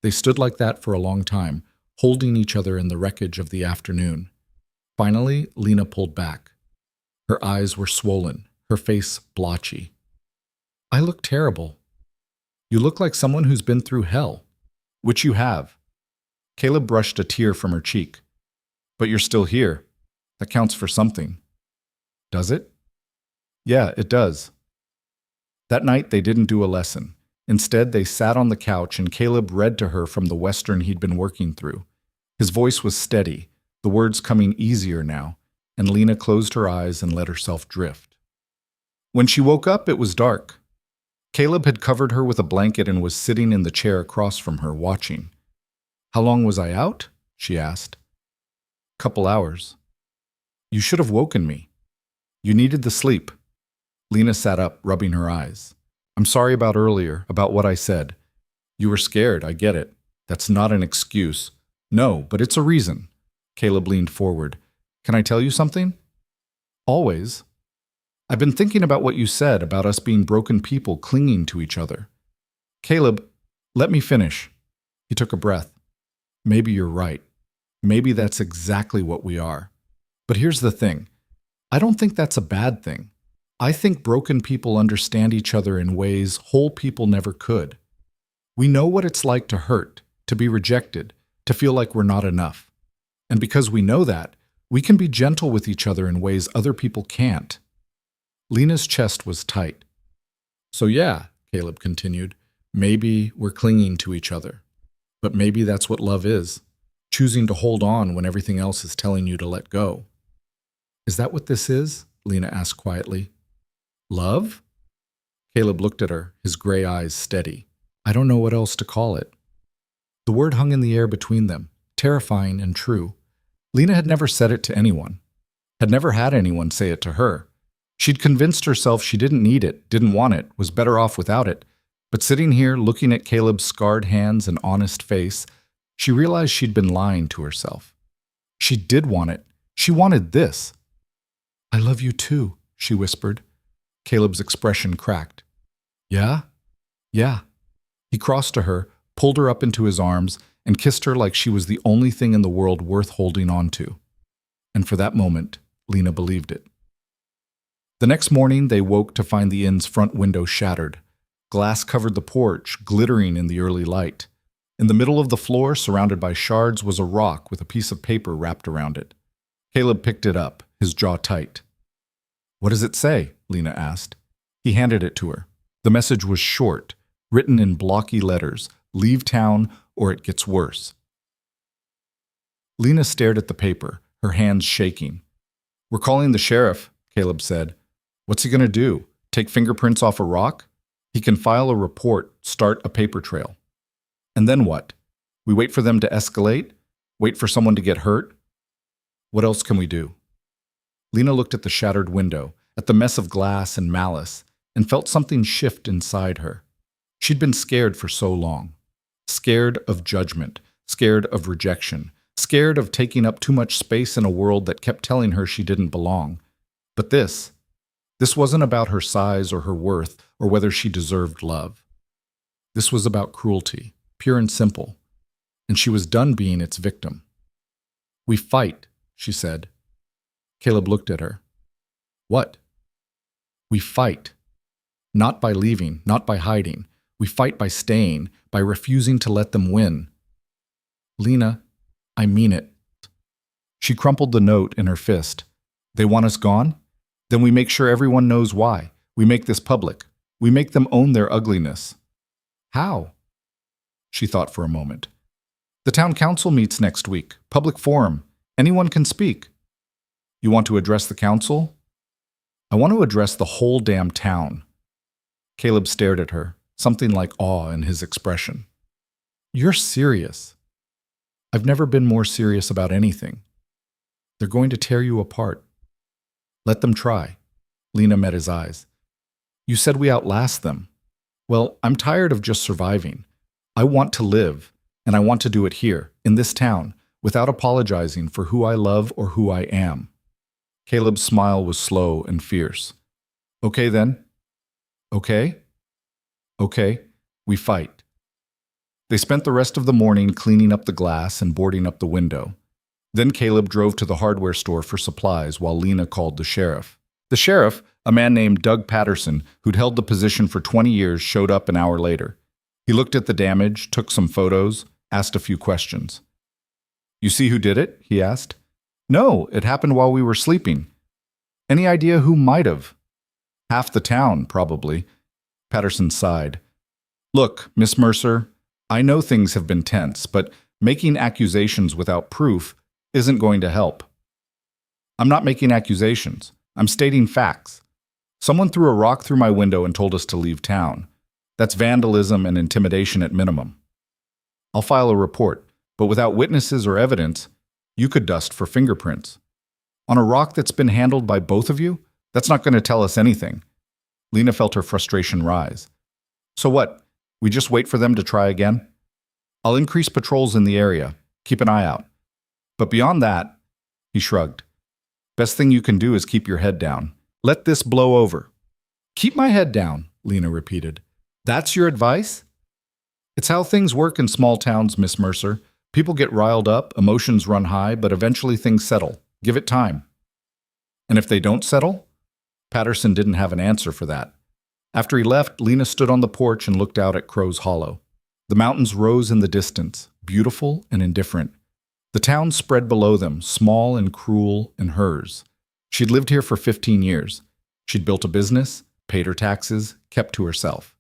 They stood like that for a long time, holding each other in the wreckage of the afternoon. Finally, Lena pulled back. Her eyes were swollen, her face blotchy. I look terrible. You look like someone who's been through hell. Which you have. Caleb brushed a tear from her cheek. But you're still here. That counts for something. Does it? Yeah, it does. That night they didn't do a lesson. Instead, they sat on the couch and Caleb read to her from the Western he'd been working through. His voice was steady, the words coming easier now, and Lena closed her eyes and let herself drift. When she woke up, it was dark. Caleb had covered her with a blanket and was sitting in the chair across from her, watching. How long was I out? She asked. Couple hours. You should have woken me. You needed the sleep. Lena sat up, rubbing her eyes. I'm sorry about earlier, about what I said. You were scared, I get it. That's not an excuse. No, but it's a reason. Caleb leaned forward. Can I tell you something? Always. I've been thinking about what you said about us being broken people clinging to each other. Caleb, let me finish. He took a breath. Maybe you're right. Maybe that's exactly what we are. But here's the thing. I don't think that's a bad thing. I think broken people understand each other in ways whole people never could. We know what it's like to hurt, to be rejected, to feel like we're not enough. And because we know that, we can be gentle with each other in ways other people can't. Lena's chest was tight. So yeah, Caleb continued, maybe we're clinging to each other. But maybe that's what love is, choosing to hold on when everything else is telling you to let go. Is that what this is? Lena asked quietly. Love? Caleb looked at her, his gray eyes steady. I don't know what else to call it. The word hung in the air between them, terrifying and true. Lena had never said it to anyone, had never had anyone say it to her. She'd convinced herself she didn't need it, didn't want it, was better off without it. But sitting here, looking at Caleb's scarred hands and honest face, she realized she'd been lying to herself. She did want it. She wanted this. I love you too, she whispered. Caleb's expression cracked. Yeah? Yeah. He crossed to her, pulled her up into his arms, and kissed her like she was the only thing in the world worth holding on to. And for that moment, Lena believed it. The next morning, they woke to find the inn's front window shattered. Glass covered the porch, glittering in the early light. In the middle of the floor, surrounded by shards, was a rock with a piece of paper wrapped around it. Caleb picked it up, his jaw tight. What does it say? Lena asked. He handed it to her. The message was short, written in blocky letters, leave town or it gets worse. Lena stared at the paper, her hands shaking. We're calling the sheriff, Caleb said. What's he going to do? Take fingerprints off a rock? He can file a report, start a paper trail. And then what? We wait for them to escalate? Wait for someone to get hurt? What else can we do? Lena looked at the shattered window, at the mess of glass and malice, and felt something shift inside her. She'd been scared for so long. Scared of judgment, scared of rejection, scared of taking up too much space in a world that kept telling her she didn't belong. But this This wasn't about her size or her worth or whether she deserved love. This was about cruelty, pure and simple, and she was done being its victim. "We fight," she said. Caleb looked at her. "What?" "We fight. Not by leaving, not by hiding. We fight by staying, by refusing to let them win." "Lena, I mean it." She crumpled the note in her fist. "They want us gone? Then we make sure everyone knows why. We make this public. We make them own their ugliness." "How?" She thought for a moment. "The town council meets next week. Public forum. Anyone can speak." "You want to address the council?" "I want to address the whole damn town." Caleb stared at her, something like awe in his expression. "You're serious." "I've never been more serious about anything. They're going to tear you apart." "Let them try." Lena met his eyes. "You said we outlast them. Well, I'm tired of just surviving. I want to live, and I want to do it here, in this town, without apologizing for who I love or who I am." Caleb's smile was slow and fierce. "Okay then. Okay? Okay, we fight." They spent the rest of the morning cleaning up the glass and boarding up the window. Then Caleb drove to the hardware store for supplies while Lena called the sheriff. The sheriff, a man named Doug Patterson, who'd held the position for 20 years, showed up an hour later. He looked at the damage, took some photos, asked a few questions. "You see who did it?" he asked. "No, it happened while we were sleeping." "Any idea who might have?" "Half the town, probably." Patterson sighed. "Look, Miss Mercer, I know things have been tense, but making accusations without proof isn't going to help." "I'm not making accusations. I'm stating facts. Someone threw a rock through my window and told us to leave town. That's vandalism and intimidation at minimum. I'll file a report, but without witnesses or evidence, you could dust for fingerprints. On a rock that's been handled by both of you? That's not going to tell us anything." Lena felt her frustration rise. "So what? We just wait for them to try again? I'll increase patrols in the area. Keep an eye out. But beyond that," he shrugged, "best thing you can do is keep your head down. Let this blow over." "Keep my head down," Lena repeated. "That's your advice?" "It's how things work in small towns, Miss Mercer. People get riled up, emotions run high, but eventually things settle. Give it time." "And if they don't settle?" Patterson didn't have an answer for that. After he left, Lena stood on the porch and looked out at Crow's Hollow. The mountains rose in the distance, beautiful and indifferent. The town spread below them, small and cruel and hers. She'd lived here for 15 years. She'd built a business, paid her taxes, kept to herself.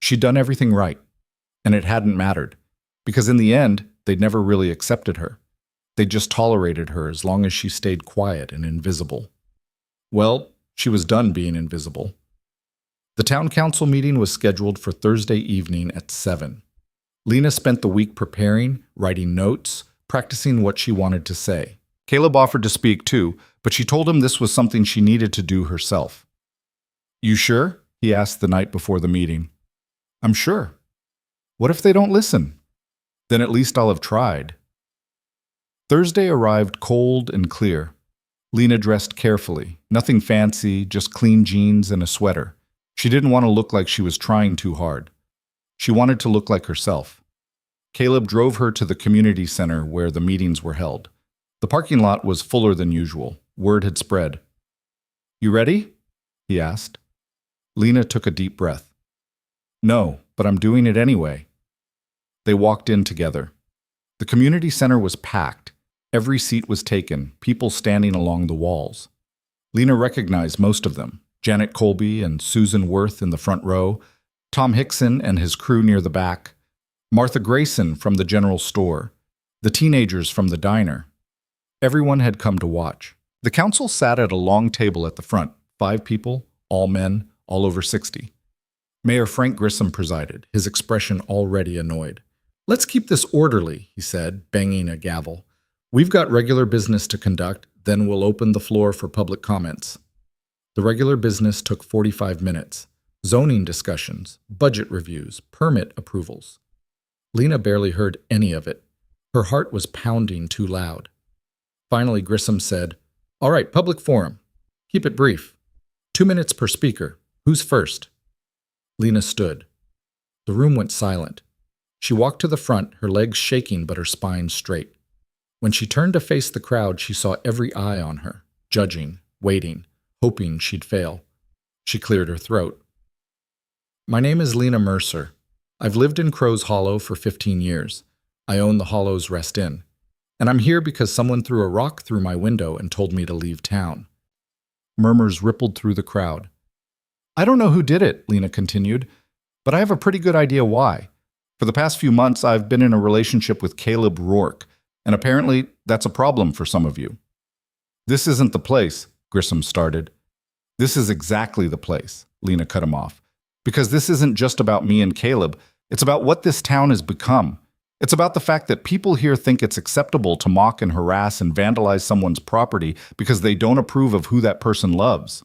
She'd done everything right. And it hadn't mattered. Because in the end, they'd never really accepted her. They'd just tolerated her as long as she stayed quiet and invisible. Well, she was done being invisible. The town council meeting was scheduled for Thursday evening at 7. Lena spent the week preparing, writing notes, practicing what she wanted to say. Caleb offered to speak too, but she told him this was something she needed to do herself. "You sure?" he asked the night before the meeting. "I'm sure." "What if they don't listen?" "Then at least I'll have tried." Thursday arrived cold and clear. Lena dressed carefully, nothing fancy, just clean jeans and a sweater. She didn't want to look like she was trying too hard. She wanted to look like herself. Caleb drove her to the community center where the meetings were held. The parking lot was fuller than usual. Word had spread. "You ready?" he asked. Lena took a deep breath. "No, but I'm doing it anyway." They walked in together. The community center was packed. Every seat was taken, people standing along the walls. Lena recognized most of them. Janet Colby and Susan Worth in the front row, Tom Hickson and his crew near the back, Martha Grayson from the general store, the teenagers from the diner. Everyone had come to watch. The council sat at a long table at the front, 5 people, all men, all over 60. Mayor Frank Grissom presided, his expression already annoyed. "Let's keep this orderly," he said, banging a gavel. "We've got regular business to conduct, then we'll open the floor for public comments." The regular business took 45 minutes. Zoning discussions, budget reviews, permit approvals. Lena barely heard any of it. Her heart was pounding too loud. Finally, Grissom said, "All right, public forum. Keep it brief." 2 minutes per speaker. Who's first? Lena stood. The room went silent. She walked to the front, her legs shaking but her spine straight. When she turned to face the crowd, she saw every eye on her, judging, waiting, hoping she'd fail. She cleared her throat. My name is Lena Mercer. I've lived in Crow's Hollow for 15 years. I own the Hollow's Rest Inn. And I'm here because someone threw a rock through my window and told me to leave town. Murmurs rippled through the crowd. I don't know who did it, Lena continued, but I have a pretty good idea why. For the past few months, I've been in a relationship with Caleb Rourke, and apparently that's a problem for some of you. This isn't the place, Grissom started. This is exactly the place, Lena cut him off. Because this isn't just about me and Caleb, it's about what this town has become. It's about the fact that people here think it's acceptable to mock and harass and vandalize someone's property because they don't approve of who that person loves.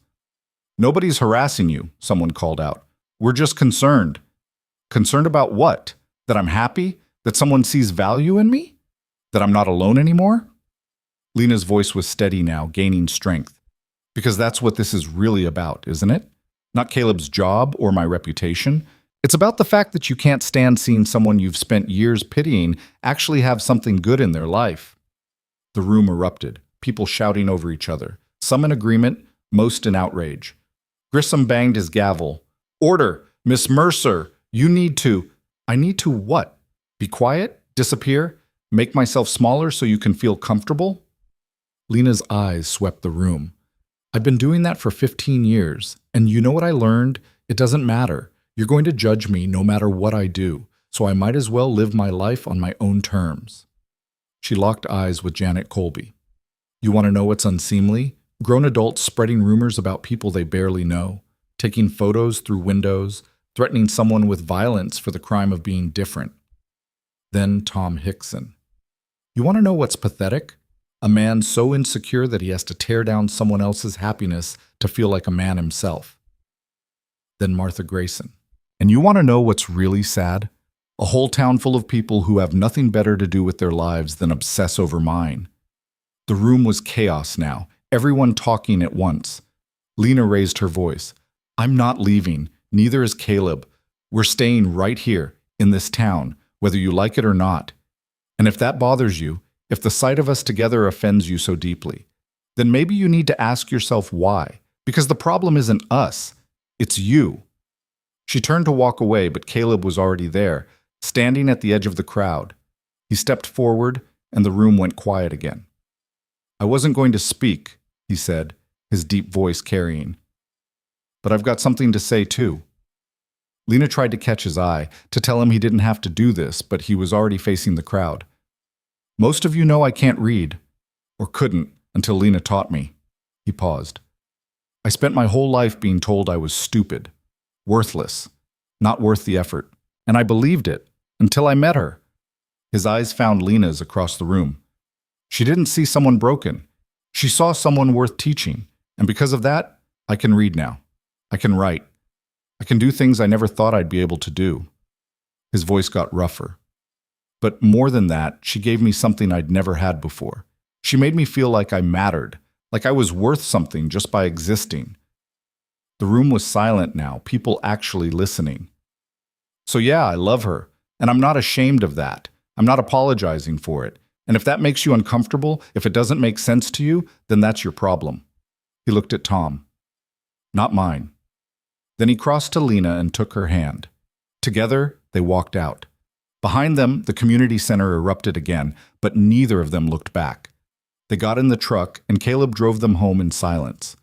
Nobody's harassing you, someone called out. We're just concerned. Concerned about what? That I'm happy? That someone sees value in me? That I'm not alone anymore? Lena's voice was steady now, gaining strength. Because that's what this is really about, isn't it? Not Caleb's job or my reputation. It's about the fact that you can't stand seeing someone you've spent years pitying actually have something good in their life. The room erupted, people shouting over each other, some in agreement, most in outrage. Grissom banged his gavel. Order! Miss Mercer! You need to… I need to what? Be quiet? Disappear? Make myself smaller so you can feel comfortable? Lena's eyes swept the room. I've been doing that for 15 years, and you know what I learned? It doesn't matter. You're going to judge me no matter what I do, so I might as well live my life on my own terms. She locked eyes with Janet Colby. You want to know what's unseemly? Grown adults spreading rumors about people they barely know, taking photos through windows, threatening someone with violence for the crime of being different. Then Tom Hickson. You want to know what's pathetic? A man so insecure that he has to tear down someone else's happiness to feel like a man himself. Then Martha Grayson. And you want to know what's really sad? A whole town full of people who have nothing better to do with their lives than obsess over mine. The room was chaos now, everyone talking at once. Lena raised her voice. I'm not leaving, neither is Caleb. We're staying right here, in this town, whether you like it or not. And if that bothers you, if the sight of us together offends you so deeply, then maybe you need to ask yourself why. Because the problem isn't us, it's you. She turned to walk away, but Caleb was already there, standing at the edge of the crowd. He stepped forward, and the room went quiet again. I wasn't going to speak, he said, his deep voice carrying. But I've got something to say, too. Lena tried to catch his eye, to tell him he didn't have to do this, but he was already facing the crowd. Most of you know I can't read, or couldn't, until Lena taught me. He paused. I spent my whole life being told I was stupid. Worthless, not worth the effort, and I believed it, until I met her. His eyes found Lena's across the room. She didn't see someone broken. She saw someone worth teaching, and because of that, I can read now. I can write. I can do things I never thought I'd be able to do. His voice got rougher. But more than that, she gave me something I'd never had before. She made me feel like I mattered, like I was worth something just by existing. The room was silent now, people actually listening. So yeah, I love her, and I'm not ashamed of that. I'm not apologizing for it. And if that makes you uncomfortable, if it doesn't make sense to you, then that's your problem. He looked at Tom. Not mine. Then he crossed to Lena and took her hand. Together, they walked out. Behind them, the community center erupted again, but neither of them looked back. They got in the truck, and Caleb drove them home in silence.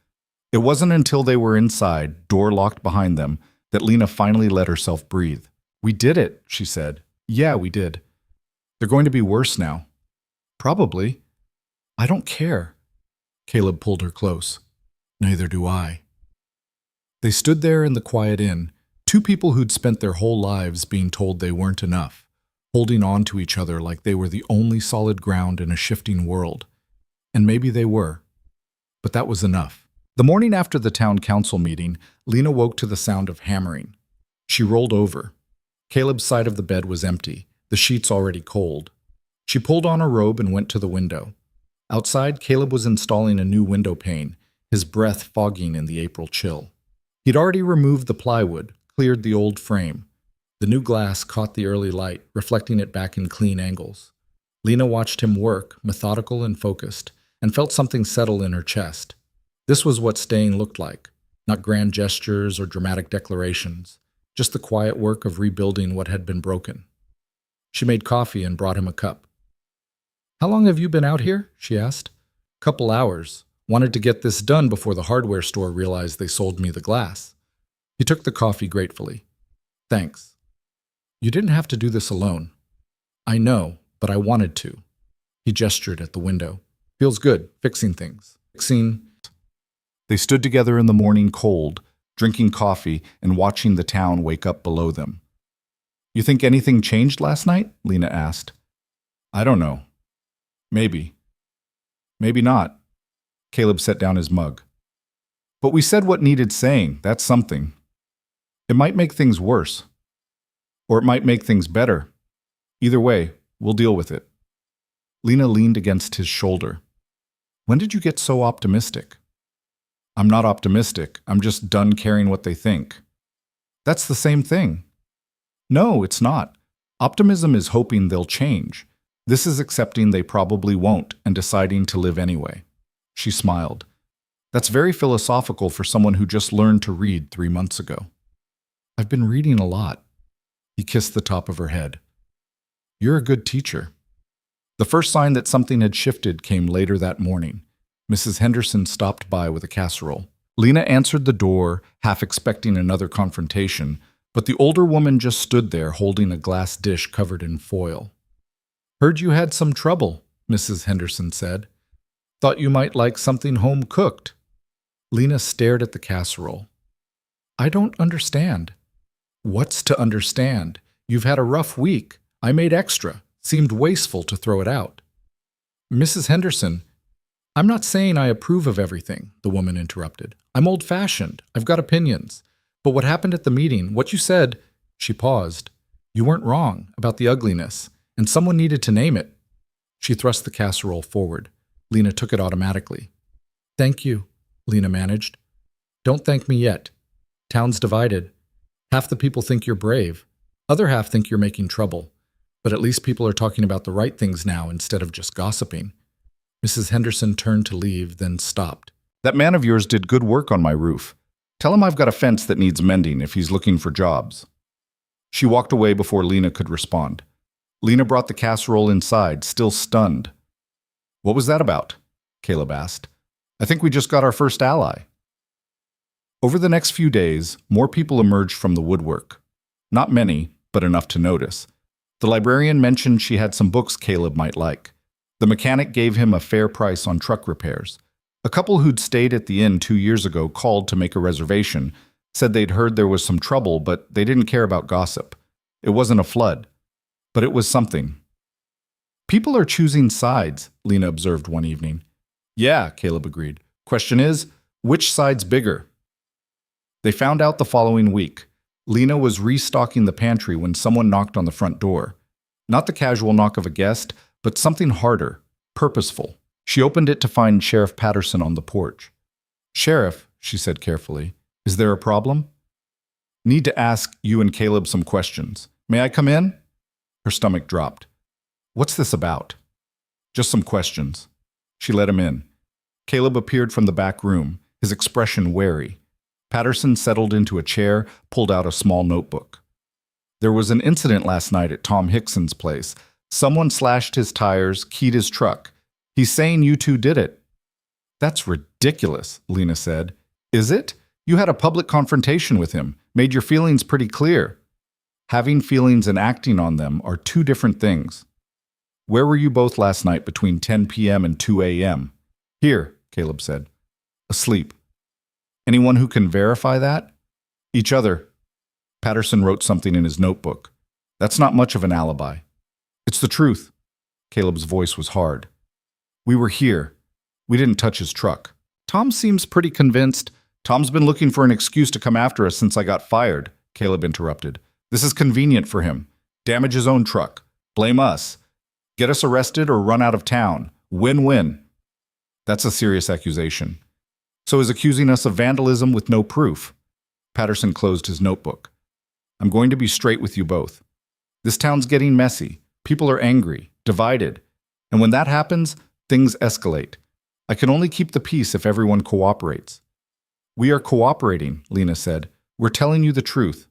It wasn't until they were inside, door locked behind them, that Lena finally let herself breathe. We did it, she said. Yeah, we did. They're going to be worse now. Probably. I don't care. Caleb pulled her close. Neither do I. They stood there in the quiet inn, two people who'd spent their whole lives being told they weren't enough, holding on to each other like they were the only solid ground in a shifting world. And maybe they were. But that was enough. The morning after the town council meeting, Lena woke to the sound of hammering. She rolled over. Caleb's side of the bed was empty, the sheets already cold. She pulled on a robe and went to the window. Outside, Caleb was installing a new window pane, his breath fogging in the April chill. He'd already removed the plywood, cleared the old frame. The new glass caught the early light, reflecting it back in clean angles. Lena watched him work, methodical and focused, and felt something settle in her chest. This was what staying looked like, not grand gestures or dramatic declarations, just the quiet work of rebuilding what had been broken. She made coffee and brought him a cup. "How long have you been out here?" she asked. "Couple hours. Wanted to get this done before the hardware store realized they sold me the glass." He took the coffee gratefully. "Thanks. You didn't have to do this alone." "I know, but I wanted to." He gestured at the window. "Feels good, fixing things. They stood together in the morning cold, drinking coffee and watching the town wake up below them. "You think anything changed last night?" Lena asked. "I don't know. Maybe. Maybe not." Caleb set down his mug. "But we said what needed saying. That's something. It might make things worse. Or it might make things better. Either way, we'll deal with it." Lena leaned against his shoulder. "When did you get so optimistic?" "I'm not optimistic. I'm just done caring what they think." "That's the same thing." "No, it's not. Optimism is hoping they'll change. This is accepting they probably won't and deciding to live anyway." She smiled. "That's very philosophical for someone who just learned to read 3 months ago." "I've been reading a lot." He kissed the top of her head. "You're a good teacher." The first sign that something had shifted came later that morning. Mrs. Henderson stopped by with a casserole. Lena answered the door, half expecting another confrontation, but the older woman just stood there holding a glass dish covered in foil. "Heard you had some trouble," Mrs. Henderson said. "Thought you might like something home-cooked." Lena stared at the casserole. "I don't understand." "What's to understand? You've had a rough week. I made extra. Seemed wasteful to throw it out." "Mrs. Henderson, I'm not saying I approve of everything," the woman interrupted. "I'm old-fashioned. I've got opinions. But what happened at the meeting, what you said—" She paused. "You weren't wrong about the ugliness, and someone needed to name it." She thrust the casserole forward. Lena took it automatically. "Thank you," Lena managed. "Don't thank me yet. Town's divided. Half the people think you're brave. Other half think you're making trouble. But at least people are talking about the right things now instead of just gossiping." Mrs. Henderson turned to leave, then stopped. "That man of yours did good work on my roof. Tell him I've got a fence that needs mending if he's looking for jobs." She walked away before Lena could respond. Lena brought the casserole inside, still stunned. "What was that about?" Caleb asked. "I think we just got our first ally." Over the next few days, more people emerged from the woodwork. Not many, but enough to notice. The librarian mentioned she had some books Caleb might like. The mechanic gave him a fair price on truck repairs. A couple who'd stayed at the inn 2 years ago called to make a reservation, said they'd heard there was some trouble, but they didn't care about gossip. It wasn't a flood, but it was something. "People are choosing sides," Lena observed one evening. "Yeah," Caleb agreed. "Question is, which side's bigger?" They found out the following week. Lena was restocking the pantry when someone knocked on the front door. Not the casual knock of a guest, but something harder, purposeful. She opened it to find Sheriff Patterson on the porch. "Sheriff," she said carefully, "is there a problem?" "Need to ask you and Caleb some questions. May I come in?" Her stomach dropped. "What's this about?" "Just some questions." She let him in. Caleb appeared from the back room, his expression wary. Patterson settled into a chair, pulled out a small notebook. "There was an incident last night at Tom Hickson's place. Someone slashed his tires, keyed his truck. He's saying you two did it." "That's ridiculous," Lena said. "Is it? You had a public confrontation with him, made your feelings pretty clear." "Having feelings and acting on them are two different things." "Where were you both last night between 10 p.m. and 2 a.m.? "Here," Caleb said. "Asleep." "Anyone who can verify that?" "Each other." Patterson wrote something in his notebook. "That's not much of an alibi." "It's the truth." Caleb's voice was hard. "We were here. We didn't touch his truck." "Tom seems pretty convinced." "Tom's been looking for an excuse to come after us since I got fired," Caleb interrupted. "This is convenient for him. Damage his own truck. Blame us. Get us arrested or run out of town. Win-win." "That's a serious accusation." So is accusing us of vandalism with no proof. Patterson closed his notebook. I'm going to be straight with you both. This town's getting messy. People are angry, divided. And when that happens, things escalate. I can only keep the peace if everyone cooperates. We are cooperating, Lena said. We're telling you the truth.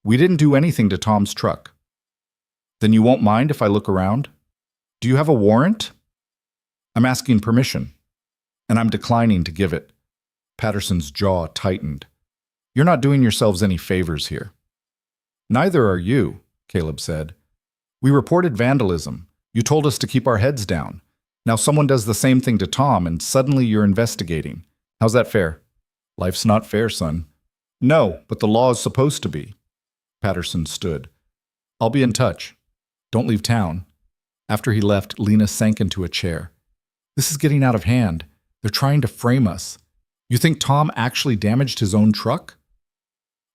We didn't do anything to Tom's truck. Then you won't mind if I look around? Do you have a warrant? I'm asking permission, and I'm declining to give it. Patterson's jaw tightened. You're not doing yourselves any favors here. Neither are you, Caleb said. We reported vandalism. You told us to keep our heads down. Now someone does the same thing to Tom, and suddenly you're investigating. How's that fair? Life's not fair, son. No, but the law is supposed to be. Patterson stood. I'll be in touch. Don't leave town. After he left, Lena sank into a chair. This is getting out of hand. They're trying to frame us. You think Tom actually damaged his own truck?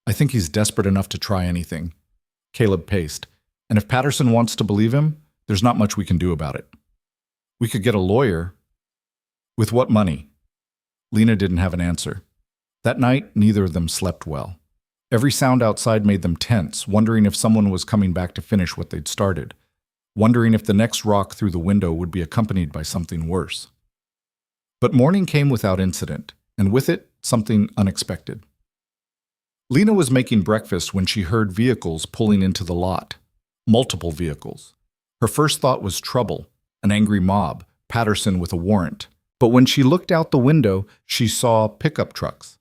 I think he's desperate enough to try anything. Caleb paced. And if Patterson wants to believe him, there's not much we can do about it. We could get a lawyer. With what money? Lena didn't have an answer. That night, neither of them slept well. Every sound outside made them tense, wondering if someone was coming back to finish what they'd started, wondering if the next rock through the window would be accompanied by something worse. But morning came without incident, and with it, something unexpected. Lena was making breakfast when she heard vehicles pulling into the lot. Multiple vehicles. Her first thought was trouble, an angry mob, Patterson with a warrant. But when she looked out the window, she saw pickup trucks,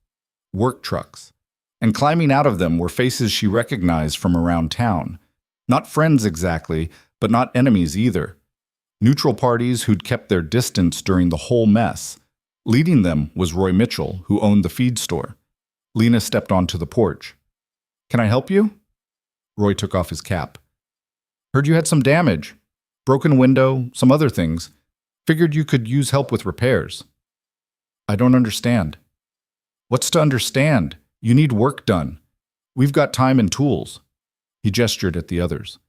work trucks, and climbing out of them were faces she recognized from around town. Not friends exactly, but not enemies either. Neutral parties who'd kept their distance during the whole mess. Leading them was Roy Mitchell, who owned the feed store. Lena stepped onto the porch. Can I help you? Roy took off his cap. Heard you had some damage. Broken window, some other things. Figured you could use help with repairs. I don't understand. What's to understand? You need work done. We've got time and tools. He gestured at the others.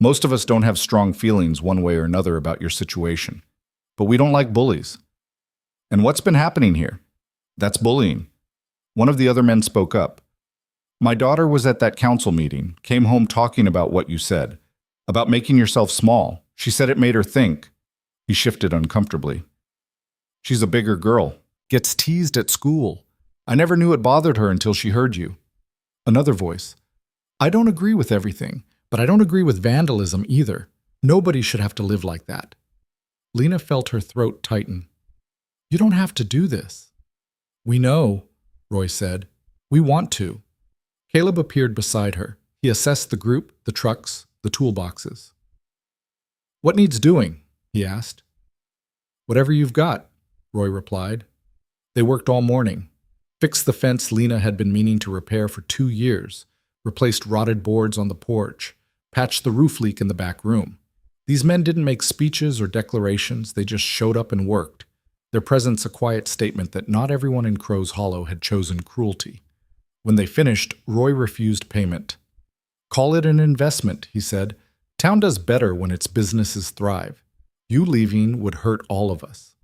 Most of us don't have strong feelings one way or another about your situation. But we don't like bullies. And what's been happening here? That's bullying. One of the other men spoke up. My daughter was at that council meeting, came home talking about what you said, about making yourself small. She said it made her think. He shifted uncomfortably. She's a bigger girl, gets teased at school. I never knew it bothered her until she heard you. Another voice. I don't agree with everything, but I don't agree with vandalism either. Nobody should have to live like that. Lena felt her throat tighten. You don't have to do this. We know, Roy said. We want to. Caleb appeared beside her. He assessed the group, the trucks, the toolboxes. What needs doing? He asked. Whatever you've got, Roy replied. They worked all morning. Fixed the fence Lena had been meaning to repair for 2 years, replaced rotted boards on the porch, patched the roof leak in the back room. These men didn't make speeches or declarations, they just showed up and worked, their presence a quiet statement that not everyone in Crow's Hollow had chosen cruelty. When they finished, Roy refused payment. Call it an investment, he said. Town does better when its businesses thrive. You leaving would hurt all of us.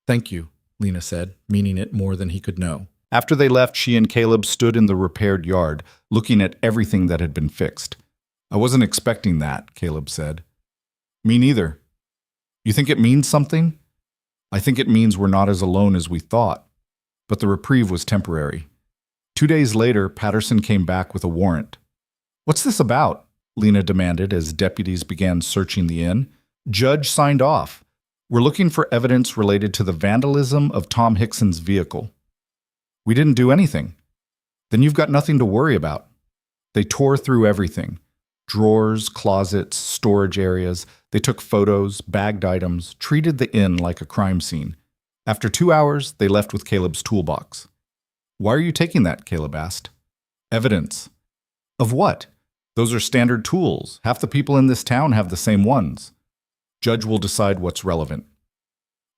Thank you, Lena said, meaning it more than he could know. After they left, she and Caleb stood in the repaired yard, looking at everything that had been fixed. I wasn't expecting that, Caleb said. Me neither. You think it means something? I think it means we're not as alone as we thought. But the reprieve was temporary. 2 days later, Patterson came back with a warrant. What's this about? Lena demanded as deputies began searching the inn. Judge signed off. We're looking for evidence related to the vandalism of Tom Hickson's vehicle. We didn't do anything. Then you've got nothing to worry about. They tore through everything. Drawers, closets, storage areas. They took photos, bagged items, treated the inn like a crime scene. After 2 hours, they left with Caleb's toolbox. Why are you taking that? Caleb asked. Evidence. Of what? Those are standard tools. Half the people in this town have the same ones. Judge will decide what's relevant.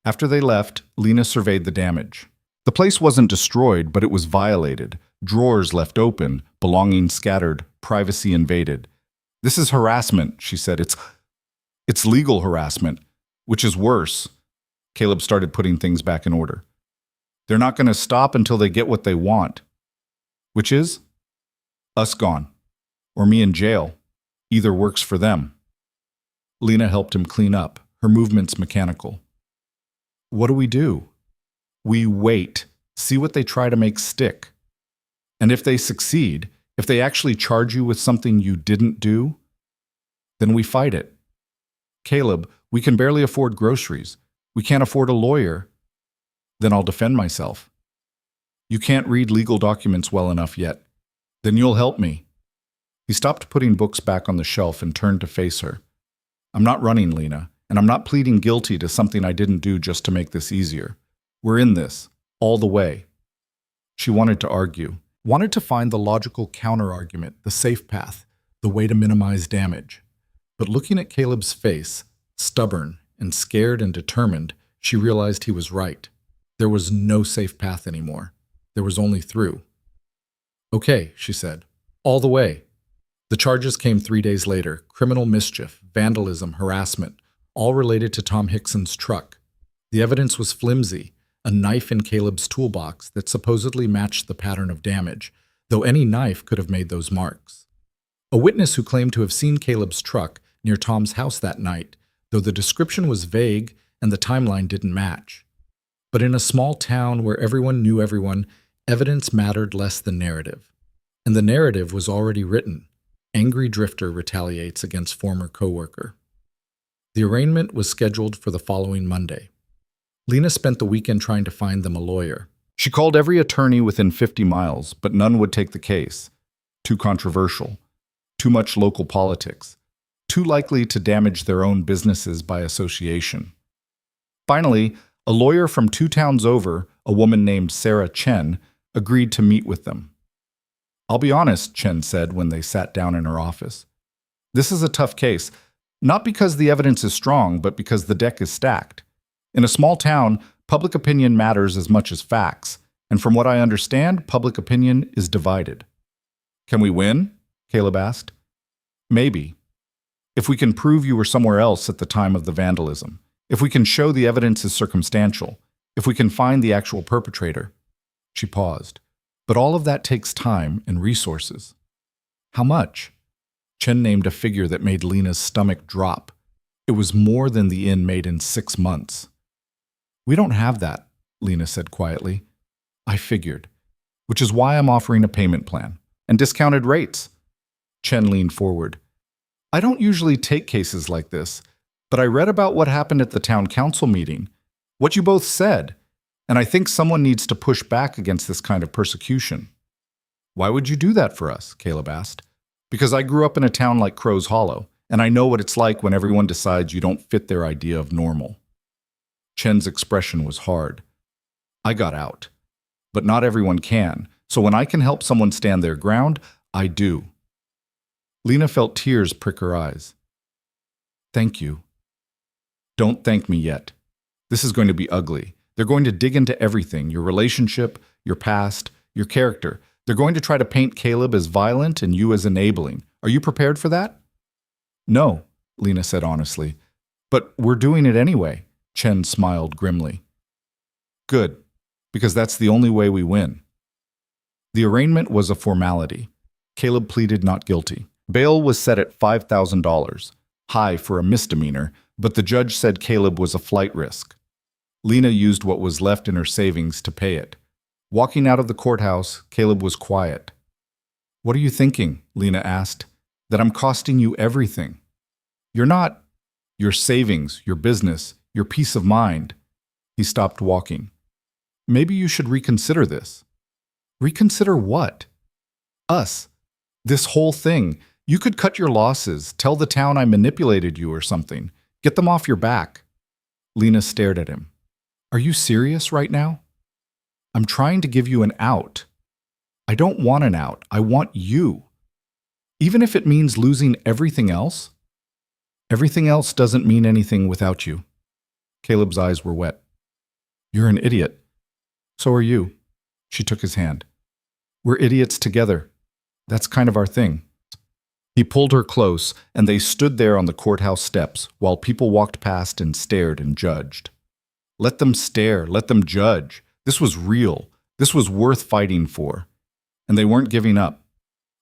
After they left, Lena surveyed the damage. The place wasn't destroyed, but it was violated. Drawers left open, belongings scattered, privacy invaded. This is harassment, she said. It's legal harassment, which is worse. Caleb started putting things back in order. They're not going to stop until they get what they want. Which is? Us gone. Or me in jail. Either works for them. Lena helped him clean up, her movements mechanical. What do? We wait, see what they try to make stick. And if they succeed, if they actually charge you with something you didn't do, then we fight it. Caleb, we can barely afford groceries. We can't afford a lawyer. Then I'll defend myself. You can't read legal documents well enough yet. Then you'll help me. He stopped putting books back on the shelf and turned to face her. I'm not running, Lena, and I'm not pleading guilty to something I didn't do just to make this easier. We're in this, all the way. She wanted to argue, wanted to find the logical counter-argument, the safe path, the way to minimize damage. But looking at Caleb's face, stubborn and scared and determined, she realized he was right. There was no safe path anymore. There was only through. Okay, she said. All the way. The charges came 3 days later. Criminal mischief, vandalism, harassment, all related to Tom Hickson's truck. The evidence was flimsy, a knife in Caleb's toolbox that supposedly matched the pattern of damage, though any knife could have made those marks. A witness who claimed to have seen Caleb's truck near Tom's house that night, though the description was vague and the timeline didn't match. But in a small town where everyone knew everyone, evidence mattered less than narrative. And the narrative was already written. Angry drifter retaliates against former coworker. The arraignment was scheduled for the following Monday. Lena spent the weekend trying to find them a lawyer. She called every attorney within 50 miles, but none would take the case. Too controversial. Too much local politics. Too likely to damage their own businesses by association. Finally, a lawyer from 2 towns over, a woman named Sarah Chen, agreed to meet with them. I'll be honest, Chen said when they sat down in her office. This is a tough case, not because the evidence is strong, but because the deck is stacked. In a small town, public opinion matters as much as facts, and from what I understand, public opinion is divided. Can we win? Caleb asked. Maybe. If we can prove you were somewhere else at the time of the vandalism. If we can show the evidence is circumstantial. If we can find the actual perpetrator. She paused. But all of that takes time and resources. How much? Chen named a figure that made Lena's stomach drop. It was more than the inn made in 6 months. We don't have that, Lena said quietly. I figured. Which is why I'm offering a payment plan. And discounted rates. Chen leaned forward. I don't usually take cases like this, but I read about what happened at the town council meeting. What you both said. And I think someone needs to push back against this kind of persecution. Why would you do that for us? Caleb asked. Because I grew up in a town like Crow's Hollow, and I know what it's like when everyone decides you don't fit their idea of normal. Chen's expression was hard. I got out. But not everyone can, so when I can help someone stand their ground, I do. Lena felt tears prick her eyes. Thank you. Don't thank me yet. This is going to be ugly. They're going to dig into everything, your relationship, your past, your character. They're going to try to paint Caleb as violent and you as enabling. Are you prepared for that? No, Lena said honestly. But we're doing it anyway, Chen smiled grimly. Good, because that's the only way we win. The arraignment was a formality. Caleb pleaded not guilty. Bail was set at $5,000, high for a misdemeanor, but the judge said Caleb was a flight risk. Lena used what was left in her savings to pay it. Walking out of the courthouse, Caleb was quiet. What are you thinking? Lena asked. That I'm costing you everything. You're not. Your savings, your business, your peace of mind. He stopped walking. Maybe you should reconsider this. Reconsider what? Us. This whole thing. You could cut your losses, tell the town I manipulated you or something. Get them off your back. Lena stared at him. Are you serious right now? I'm trying to give you an out. I don't want an out. I want you. Even if it means losing everything else? Everything else doesn't mean anything without you. Caleb's eyes were wet. You're an idiot. So are you. She took his hand. We're idiots together. That's kind of our thing. He pulled her close, and they stood there on the courthouse steps while people walked past and stared and judged. Let them stare, let them judge. This was real. This was worth fighting for. And they weren't giving up.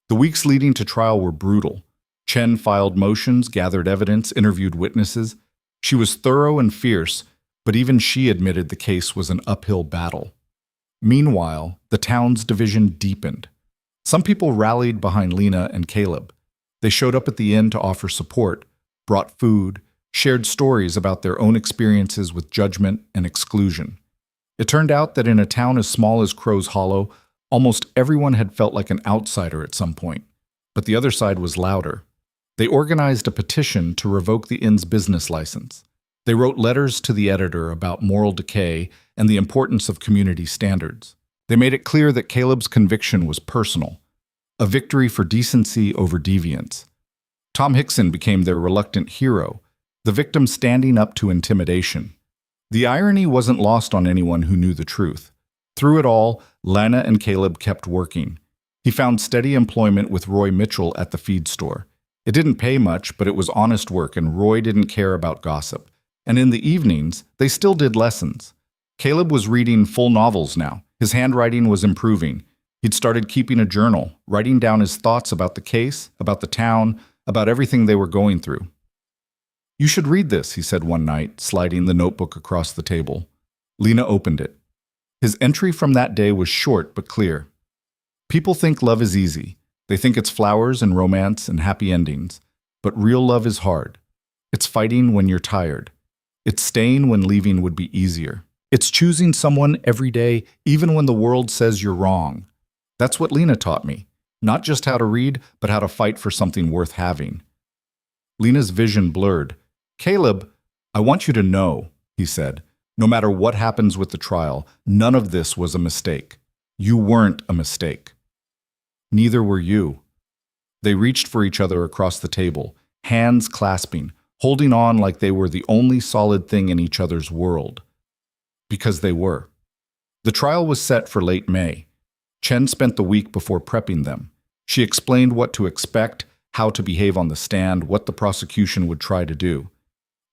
The weeks leading to trial were brutal. Chen filed motions, gathered evidence, interviewed witnesses. She was thorough and fierce, but even she admitted the case was an uphill battle. Meanwhile, the town's division deepened. Some people rallied behind Lena and Caleb. They showed up at the inn to offer support, brought food, shared stories about their own experiences with judgment and exclusion. It turned out that in a town as small as Crow's Hollow, almost everyone had felt like an outsider at some point, but the other side was louder. They organized a petition to revoke the inn's business license. They wrote letters to the editor about moral decay and the importance of community standards. They made it clear that Caleb's conviction was personal, a victory for decency over deviance. Tom Hickson became their reluctant hero, the victim standing up to intimidation. The irony wasn't lost on anyone who knew the truth. Through it all, Lana and Caleb kept working. He found steady employment with Roy Mitchell at the feed store. It didn't pay much, but it was honest work, and Roy didn't care about gossip. And in the evenings, they still did lessons. Caleb was reading full novels now. His handwriting was improving. He'd started keeping a journal, writing down his thoughts about the case, about the town, about everything they were going through. "You should read this," he said one night, sliding the notebook across the table. Lena opened it. His entry from that day was short but clear. "People think love is easy. They think it's flowers and romance and happy endings. But real love is hard. It's fighting when you're tired. It's staying when leaving would be easier. It's choosing someone every day, even when the world says you're wrong. That's what Lena taught me. Not just how to read, but how to fight for something worth having." Lena's vision blurred. "Caleb, I want you to know," he said, "no matter what happens with the trial, none of this was a mistake. You weren't a mistake. Neither were you." They reached for each other across the table, hands clasping, holding on like they were the only solid thing in each other's world. Because they were. The trial was set for late May. Chen spent the week before prepping them. She explained what to expect, how to behave on the stand, what the prosecution would try to do.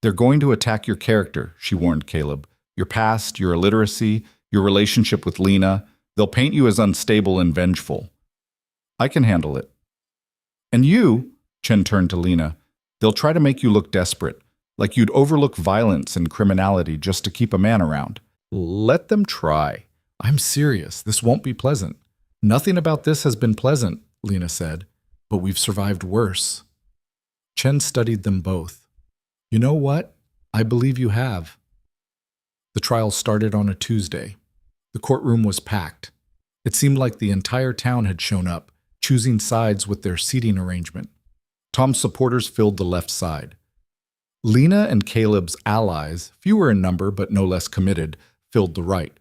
"They're going to attack your character," she warned Caleb. "Your past, your illiteracy, your relationship with Lena. They'll paint you as unstable and vengeful." "I can handle it." "And you," Chen turned to Lena, "they'll try to make you look desperate, like you'd overlook violence and criminality just to keep a man around." "Let them try. I'm serious. This won't be pleasant." "Nothing about this has been pleasant," Lena said, "but we've survived worse." Chen studied them both. "You know what? I believe you have." The trial started on a Tuesday. The courtroom was packed. It seemed like the entire town had shown up, choosing sides with their seating arrangement. Tom's supporters filled the left side. Lena and Caleb's allies, fewer in number but no less committed, filled the right.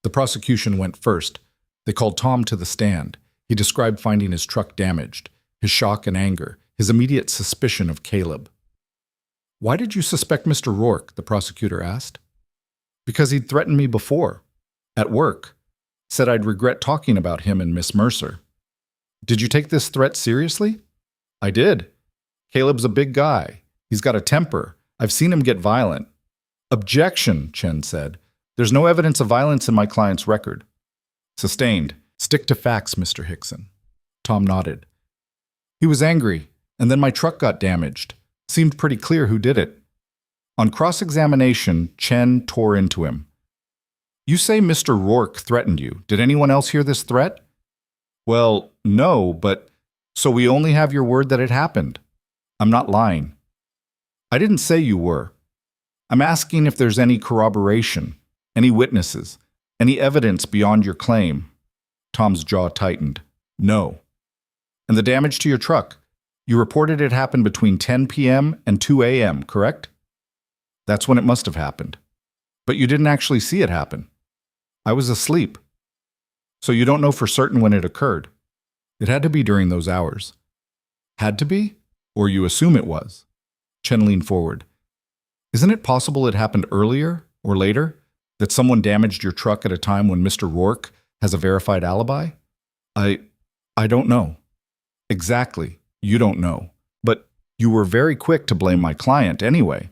The prosecution went first. They called Tom to the stand. He described finding his truck damaged, his shock and anger, his immediate suspicion of Caleb. "Why did you suspect Mr. Rourke?" the prosecutor asked. "Because he'd threatened me before. At work. Said I'd regret talking about him and Miss Mercer." "Did you take this threat seriously?" "I did. Caleb's a big guy. He's got a temper. I've seen him get violent." "Objection," Chen said. "There's no evidence of violence in my client's record." "Sustained. Stick to facts, Mr. Hickson." Tom nodded. "He was angry, and then my truck got damaged. Seemed pretty clear who did it." On cross-examination, Chen tore into him. "You say Mr. Rourke threatened you. Did anyone else hear this threat?" "Well, no, but so we only have your word that it happened." "I'm not lying." "I didn't say you were. I'm asking if there's any corroboration, any witnesses, any evidence beyond your claim." Tom's jaw tightened. "No." "And the damage to your truck? You reported it happened between 10 p.m. and 2 a.m., correct?" "That's when it must have happened." "But you didn't actually see it happen." "I was asleep." "So you don't know for certain when it occurred?" "It had to be during those hours." "Had to be? Or you assume it was?" Chen leaned forward. "Isn't it possible it happened earlier or later? That someone damaged your truck at a time when Mr. Rourke has a verified alibi?" I don't know." "Exactly. You don't know. But you were very quick to blame my client anyway."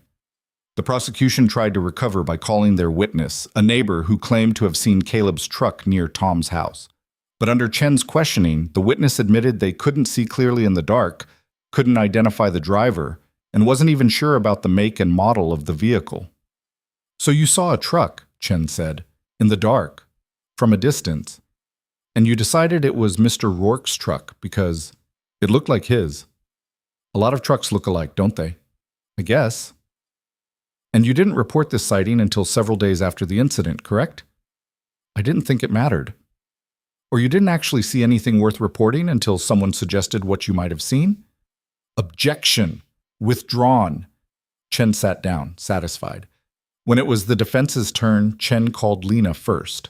The prosecution tried to recover by calling their witness, a neighbor who claimed to have seen Caleb's truck near Tom's house. But under Chen's questioning, the witness admitted they couldn't see clearly in the dark, couldn't identify the driver, and wasn't even sure about the make and model of the vehicle. "So you saw a truck," Chen said, "in the dark, from a distance, and you decided it was Mr. Rourke's truck because it looked like his. A lot of trucks look alike, don't they? I guess. And you didn't report this sighting until several days after the incident, correct? I didn't think it mattered. Or you didn't actually see anything worth reporting until someone suggested what you might have seen?" Objection. Withdrawn. Chen sat down, satisfied. When it was the defense's turn, Chen called Lena first.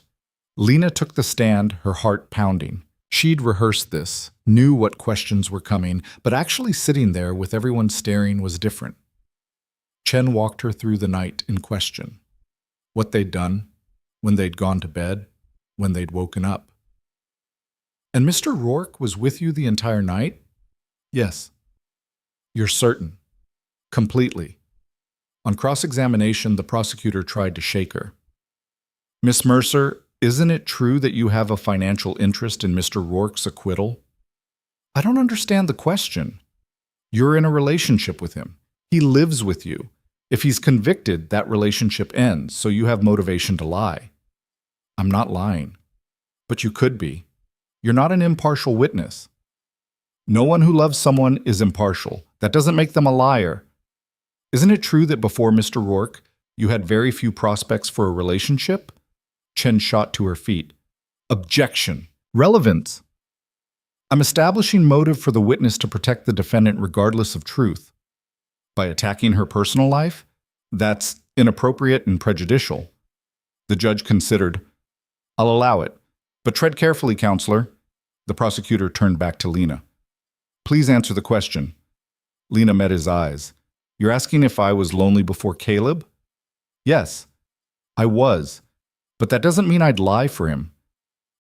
Lena took the stand, her heart pounding. She'd rehearsed this, knew what questions were coming, but actually sitting there with everyone staring was different. Chen walked her through the night in question. What they'd done, when they'd gone to bed, when they'd woken up. "And Mr. Rourke was with you the entire night?" "Yes." "You're certain?" "Completely." On cross-examination, the prosecutor tried to shake her. "Miss Mercer, isn't it true that you have a financial interest in Mr. Rourke's acquittal?" "I don't understand the question." "You're in a relationship with him. He lives with you. If he's convicted, that relationship ends, so you have motivation to lie." "I'm not lying." "But you could be. You're not an impartial witness." "No one who loves someone is impartial. That doesn't make them a liar." "Isn't it true that before Mr. Rourke, you had very few prospects for a relationship?" Chen shot to her feet. "Objection. Relevance. I'm establishing motive for the witness to protect the defendant regardless of truth. By attacking her personal life? That's inappropriate and prejudicial." The judge considered. "I'll allow it. But tread carefully, counselor." The prosecutor turned back to Lena. "Please answer the question." Lena met his eyes. "You're asking if I was lonely before Caleb?" "Yes, I was. But that doesn't mean I'd lie for him.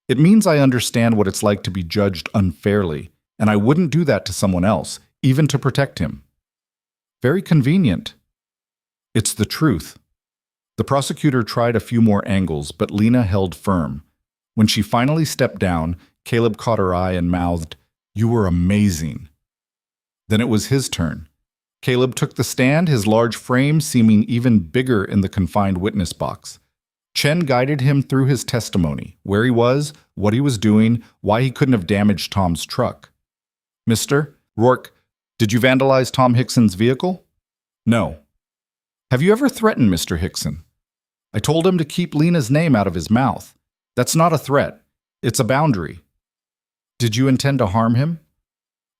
It means I understand what it's like to be judged unfairly, and I wouldn't do that to someone else, even to protect him." "Very convenient." "It's the truth." The prosecutor tried a few more angles, but Lena held firm. When she finally stepped down, Caleb caught her eye and mouthed, "You were amazing." Then it was his turn. Caleb took the stand, his large frame seeming even bigger in the confined witness box. Chen guided him through his testimony, where he was, what he was doing, why he couldn't have damaged Tom's truck. "Mr. Rourke, did you vandalize Tom Hickson's vehicle?" "No." "Have you ever threatened Mr. Hickson?" "I told him to keep Lena's name out of his mouth. That's not a threat. It's a boundary." "Did you intend to harm him?"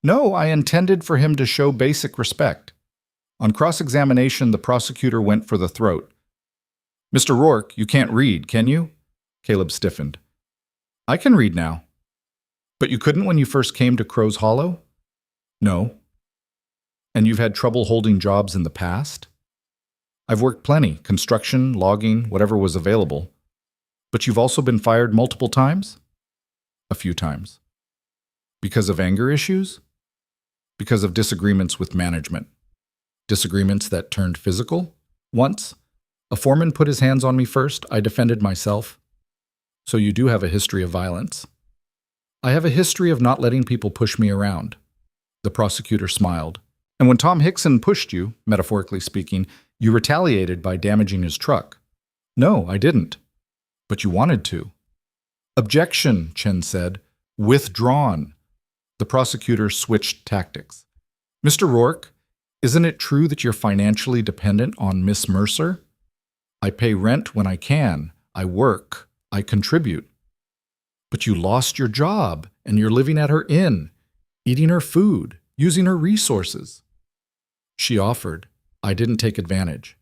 "No, I intended for him to show basic respect." On cross-examination, the prosecutor went for the throat. "Mr. Rourke, you can't read, can you?" Caleb stiffened. "I can read now." "But you couldn't when you first came to Crow's Hollow?" "No." "And you've had trouble holding jobs in the past?" "I've worked plenty, construction, logging, whatever was available." "But you've also been fired multiple times?" "A few times." "Because of anger issues?" "Because of disagreements with management." "Disagreements that turned physical?" "Once. A foreman put his hands on me first. I defended myself." "So you do have a history of violence." "I have a history of not letting people push me around." The prosecutor smiled. "And when Tom Hickson pushed you, metaphorically speaking, you retaliated by damaging his truck." "No, I didn't." "But you wanted to." "Objection," Chen said. "Withdrawn." The prosecutor switched tactics. "Mr. Rourke, isn't it true that you're financially dependent on Miss Mercer?" "I pay rent when I can. I work. I contribute." "But you lost your job, and you're living at her inn, eating her food, using her resources." "She offered. I didn't take advantage."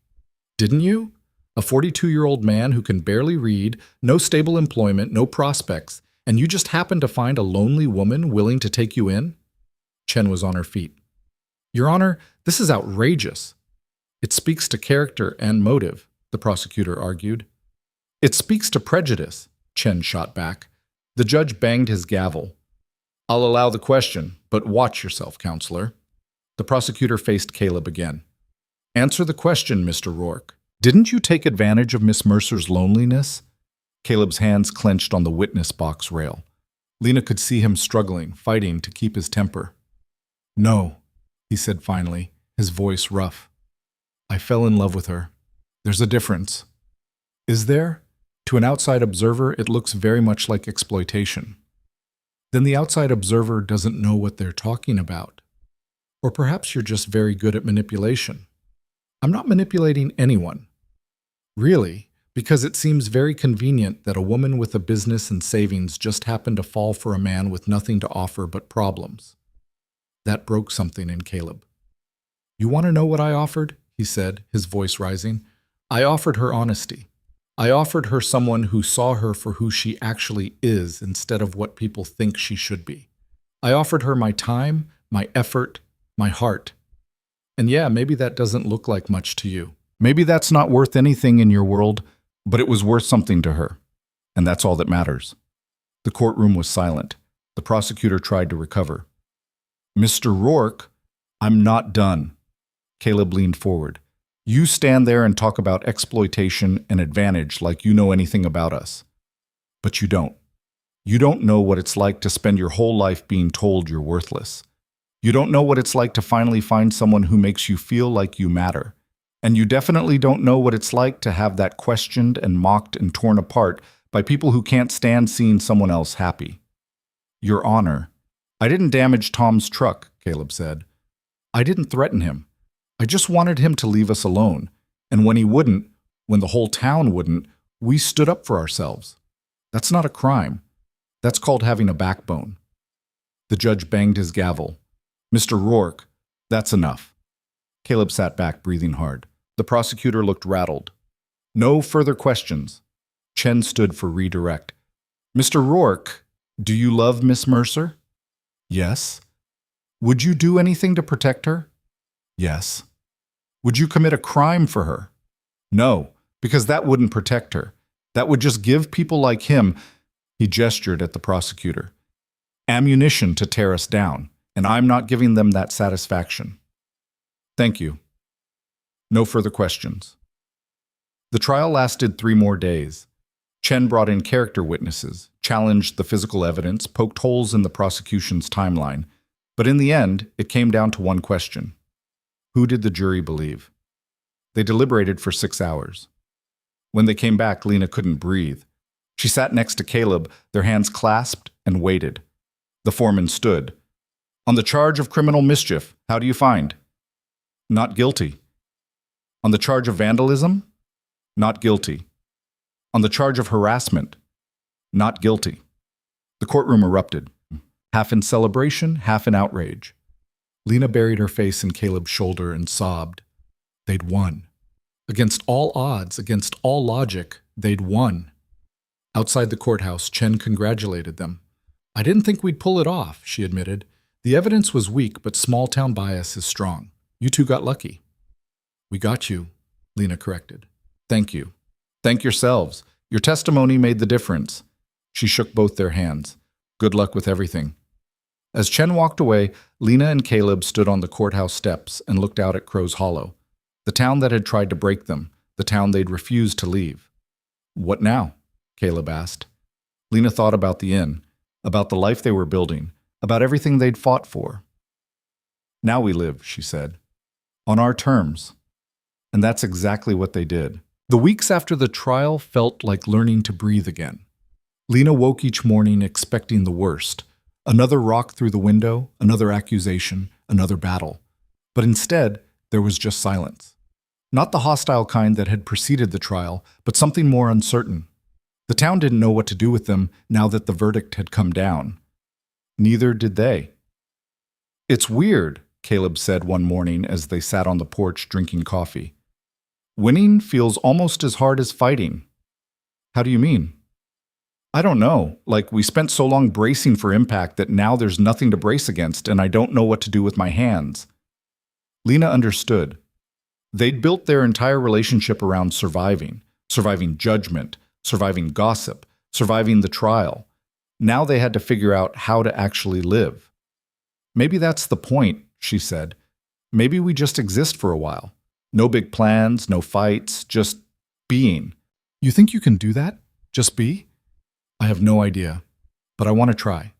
"Didn't you? A 42-year-old man who can barely read, no stable employment, no prospects, and you just happened to find a lonely woman willing to take you in?" Chen was on her feet. "Your Honor, this is outrageous." "It speaks to character and motive," the prosecutor argued. "It speaks to prejudice," Chen shot back. The judge banged his gavel. "I'll allow the question, but watch yourself, counselor." The prosecutor faced Caleb again. Answer the question, Mr. Rourke. Didn't you take advantage of Miss Mercer's loneliness? Caleb's hands clenched on the witness box rail. Lena could see him struggling, fighting to keep his temper. No, he said finally, his voice rough. I fell in love with her. There's a difference. Is there? To an outside observer, it looks very much like exploitation. Then the outside observer doesn't know what they're talking about. Or perhaps you're just very good at manipulation. I'm not manipulating anyone. Really, because it seems very convenient that a woman with a business and savings just happened to fall for a man with nothing to offer but problems. That broke something in Caleb. You want to know what I offered? He said, his voice rising. I offered her honesty. I offered her someone who saw her for who she actually is instead of what people think she should be. I offered her my time, my effort, my heart. And yeah, maybe that doesn't look like much to you. Maybe that's not worth anything in your world, but it was worth something to her. And that's all that matters. The courtroom was silent. The prosecutor tried to recover. Mr. Rourke, I'm not done. Caleb leaned forward. You stand there and talk about exploitation and advantage like you know anything about us. But you don't. You don't know what it's like to spend your whole life being told you're worthless. You don't know what it's like to finally find someone who makes you feel like you matter. And you definitely don't know what it's like to have that questioned and mocked and torn apart by people who can't stand seeing someone else happy. Your honor. I didn't damage Tom's truck, Caleb said. I didn't threaten him. I just wanted him to leave us alone. And when he wouldn't, when the whole town wouldn't, we stood up for ourselves. That's not a crime. That's called having a backbone. The judge banged his gavel. Mr. Rourke, that's enough. Caleb sat back, breathing hard. The prosecutor looked rattled. No further questions. Chen stood for redirect. Mr. Rourke, do you love Miss Mercer? Yes. Would you do anything to protect her? Yes. Would you commit a crime for her? No, because that wouldn't protect her. That would just give people like him, he gestured at the prosecutor, ammunition to tear us down, and I'm not giving them that satisfaction. Thank you. No further questions. The trial lasted 3 more days. Chen brought in character witnesses, challenged the physical evidence, poked holes in the prosecution's timeline, but in the end, it came down to one question. Who did the jury believe? They deliberated for 6 hours. When they came back, Lena couldn't breathe. She sat next to Caleb, their hands clasped, and waited. The foreman stood. On the charge of criminal mischief, how do you find? Not guilty. On the charge of vandalism? Not guilty. On the charge of harassment? Not guilty. The courtroom erupted, half in celebration, half in outrage. Lena buried her face in Caleb's shoulder and sobbed. They'd won. Against all odds, against all logic, they'd won. Outside the courthouse, Chen congratulated them. I didn't think we'd pull it off, she admitted. The evidence was weak, but small-town bias is strong. You two got lucky. We got you, Lena corrected. Thank you. Thank yourselves. Your testimony made the difference. She shook both their hands. Good luck with everything. As Chen walked away, Lena and Caleb stood on the courthouse steps and looked out at Crow's Hollow, the town that had tried to break them, the town they'd refused to leave. What now? Caleb asked. Lena thought about the inn, about the life they were building, about everything they'd fought for. Now we live, she said, on our terms. And that's exactly what they did. The weeks after the trial felt like learning to breathe again. Lena woke each morning expecting the worst. Another rock through the window, another accusation, another battle. But instead, there was just silence. Not the hostile kind that had preceded the trial, but something more uncertain. The town didn't know what to do with them now that the verdict had come down. Neither did they. It's weird, Caleb said one morning as they sat on the porch drinking coffee. Winning feels almost as hard as fighting. How do you mean? I don't know. Like, we spent so long bracing for impact that now there's nothing to brace against, and I don't know what to do with my hands. Lena understood. They'd built their entire relationship around surviving judgment, surviving gossip, surviving the trial. Now they had to figure out how to actually live. Maybe that's the point, she said. Maybe we just exist for a while. No big plans, no fights, just being. You think you can do that? Just be? I have no idea, but I want to try.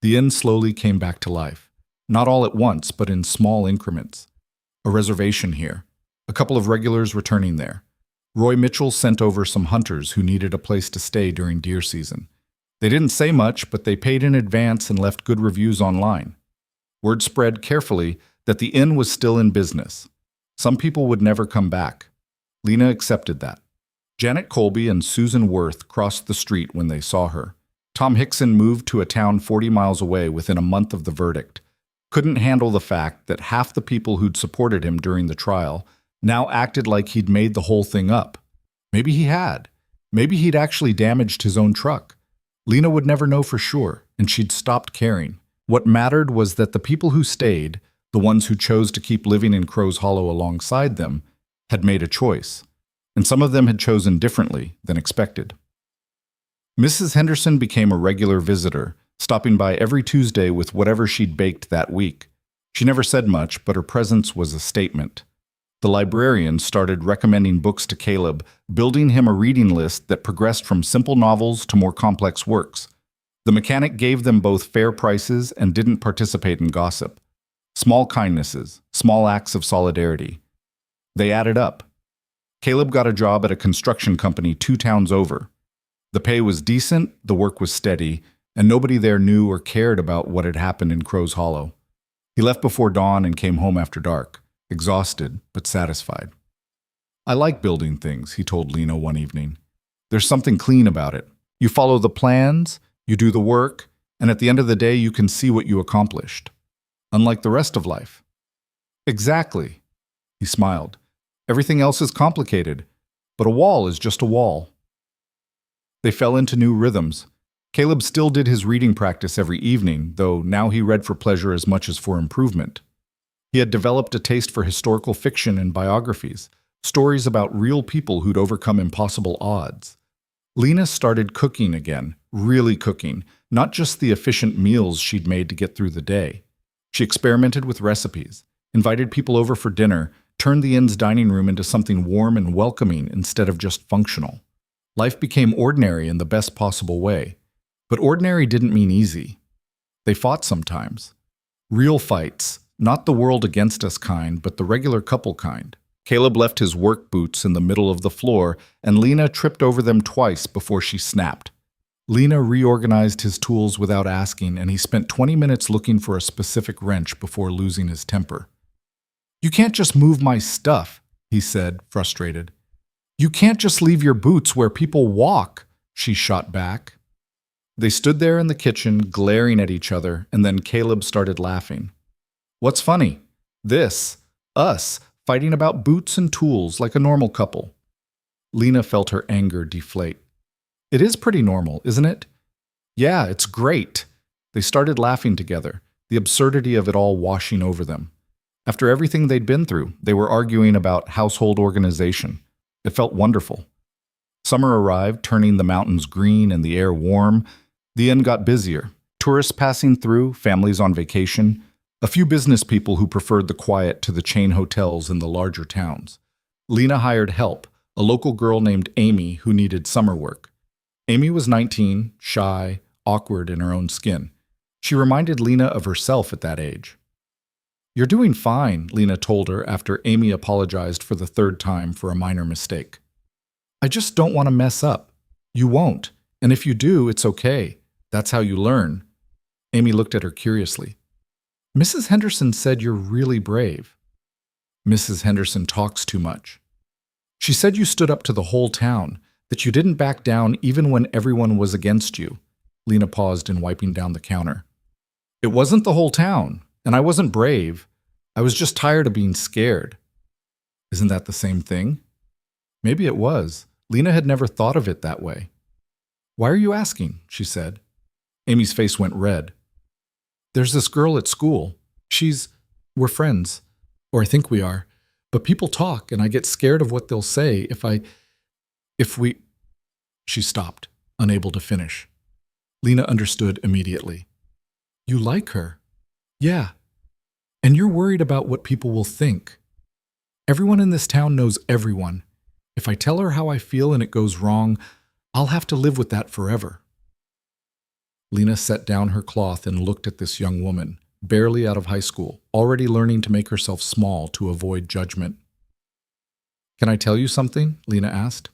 The inn slowly came back to life. Not all at once, but in small increments. A reservation here. A couple of regulars returning there. Roy Mitchell sent over some hunters who needed a place to stay during deer season. They didn't say much, but they paid in advance and left good reviews online. Word spread carefully that the inn was still in business. Some people would never come back. Lena accepted that. Janet Colby and Susan Worth crossed the street when they saw her. Tom Hickson moved to a town 40 miles away within a month of the verdict. Couldn't handle the fact that half the people who'd supported him during the trial now acted like he'd made the whole thing up. Maybe he had. Maybe he'd actually damaged his own truck. Lena would never know for sure, and she'd stopped caring. What mattered was that the people who stayed, the ones who chose to keep living in Crow's Hollow alongside them, had made a choice. And some of them had chosen differently than expected. Mrs. Henderson became a regular visitor, stopping by every Tuesday with whatever she'd baked that week. She never said much, but her presence was a statement. The librarian started recommending books to Caleb, building him a reading list that progressed from simple novels to more complex works. The mechanic gave them both fair prices and didn't participate in gossip. Small kindnesses, small acts of solidarity. They added up. Caleb got a job at a construction company 2 towns over. The pay was decent, the work was steady, and nobody there knew or cared about what had happened in Crow's Hollow. He left before dawn and came home after dark, exhausted but satisfied. I like building things, he told Lena one evening. There's something clean about it. You follow the plans, you do the work, and at the end of the day you can see what you accomplished. Unlike the rest of life. Exactly, he smiled. Everything else is complicated, but a wall is just a wall. They fell into new rhythms. Caleb still did his reading practice every evening, though now he read for pleasure as much as for improvement. He had developed a taste for historical fiction and biographies, stories about real people who'd overcome impossible odds. Lena started cooking again, really cooking, not just the efficient meals she'd made to get through the day. She experimented with recipes, invited people over for dinner, turned the inn's dining room into something warm and welcoming instead of just functional. Life became ordinary in the best possible way. But ordinary didn't mean easy. They fought sometimes. Real fights, not the world against us kind, but the regular couple kind. Caleb left his work boots in the middle of the floor, and Lena tripped over them twice before she snapped. Lena reorganized his tools without asking, and he spent 20 minutes looking for a specific wrench before losing his temper. You can't just move my stuff, he said, frustrated. You can't just leave your boots where people walk, she shot back. They stood there in the kitchen, glaring at each other, and then Caleb started laughing. What's funny? This, us, fighting about boots and tools like a normal couple. Lena felt her anger deflate. It is pretty normal, isn't it? Yeah, it's great. They started laughing together, the absurdity of it all washing over them. After everything they'd been through, they were arguing about household organization. It felt wonderful. Summer arrived, turning the mountains green and the air warm. The inn got busier. Tourists passing through, families on vacation, a few business people who preferred the quiet to the chain hotels in the larger towns. Lena hired help, a local girl named Amy who needed summer work. Amy was 19, shy, awkward in her own skin. She reminded Lena of herself at that age. You're doing fine, Lena told her after Amy apologized for the 3rd time for a minor mistake. I just don't want to mess up. You won't, and if you do, it's okay. That's how you learn. Amy looked at her curiously. Mrs. Henderson said you're really brave. Mrs. Henderson talks too much. She said you stood up to the whole town, that you didn't back down even when everyone was against you. Lena paused in wiping down the counter. It wasn't the whole town, and I wasn't brave. I was just tired of being scared. Isn't that the same thing? Maybe it was. Lena had never thought of it that way. Why are you asking? She said. Amy's face went red. There's this girl at school. We're friends. Or I think we are. But people talk, and I get scared of what they'll say if we... She stopped, unable to finish. Lena understood immediately. You like her? Yeah. And you're worried about what people will think. Everyone in this town knows everyone. If I tell her how I feel and it goes wrong, I'll have to live with that forever. Lena set down her cloth and looked at this young woman, barely out of high school, already learning to make herself small to avoid judgment. Can I tell you something? Lena asked.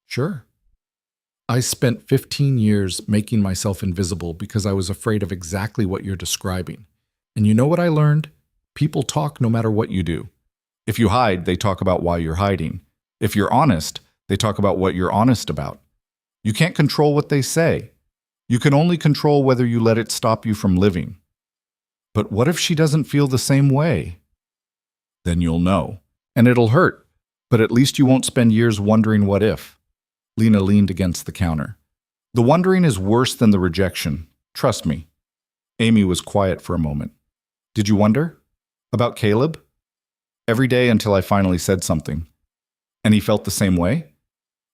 Sure. I spent 15 years making myself invisible because I was afraid of exactly what you're describing. And you know what I learned? People talk no matter what you do. If you hide, they talk about why you're hiding. If you're honest, they talk about what you're honest about. You can't control what they say. You can only control whether you let it stop you from living. But what if she doesn't feel the same way? Then you'll know. And it'll hurt, but at least you won't spend years wondering what if. Lena leaned against the counter. The wondering is worse than the rejection. Trust me. Amy was quiet for a moment. Did you wonder? About Caleb? Every day until I finally said something. And he felt the same way?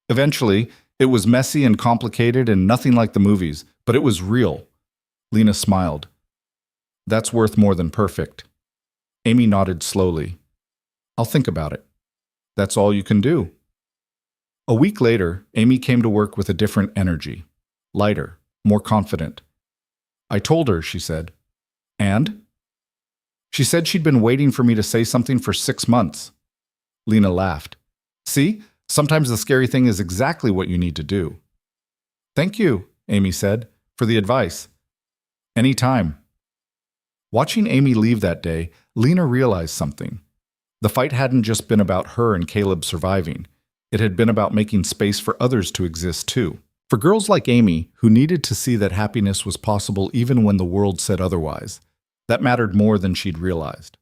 Eventually, it was messy and complicated and nothing like the movies, but it was real. Lena smiled. That's worth more than perfect. Amy nodded slowly. I'll think about it. That's all you can do. A week later, Amy came to work with a different energy. Lighter, more confident. I told her, she said. And? She said she'd been waiting for me to say something for 6 months. Lena laughed. See, sometimes the scary thing is exactly what you need to do. Thank you, Amy said, for the advice. Any time. Watching Amy leave that day, Lena realized something. The fight hadn't just been about her and Caleb surviving. It had been about making space for others to exist too. For girls like Amy, who needed to see that happiness was possible even when the world said otherwise, that mattered more than she'd realized.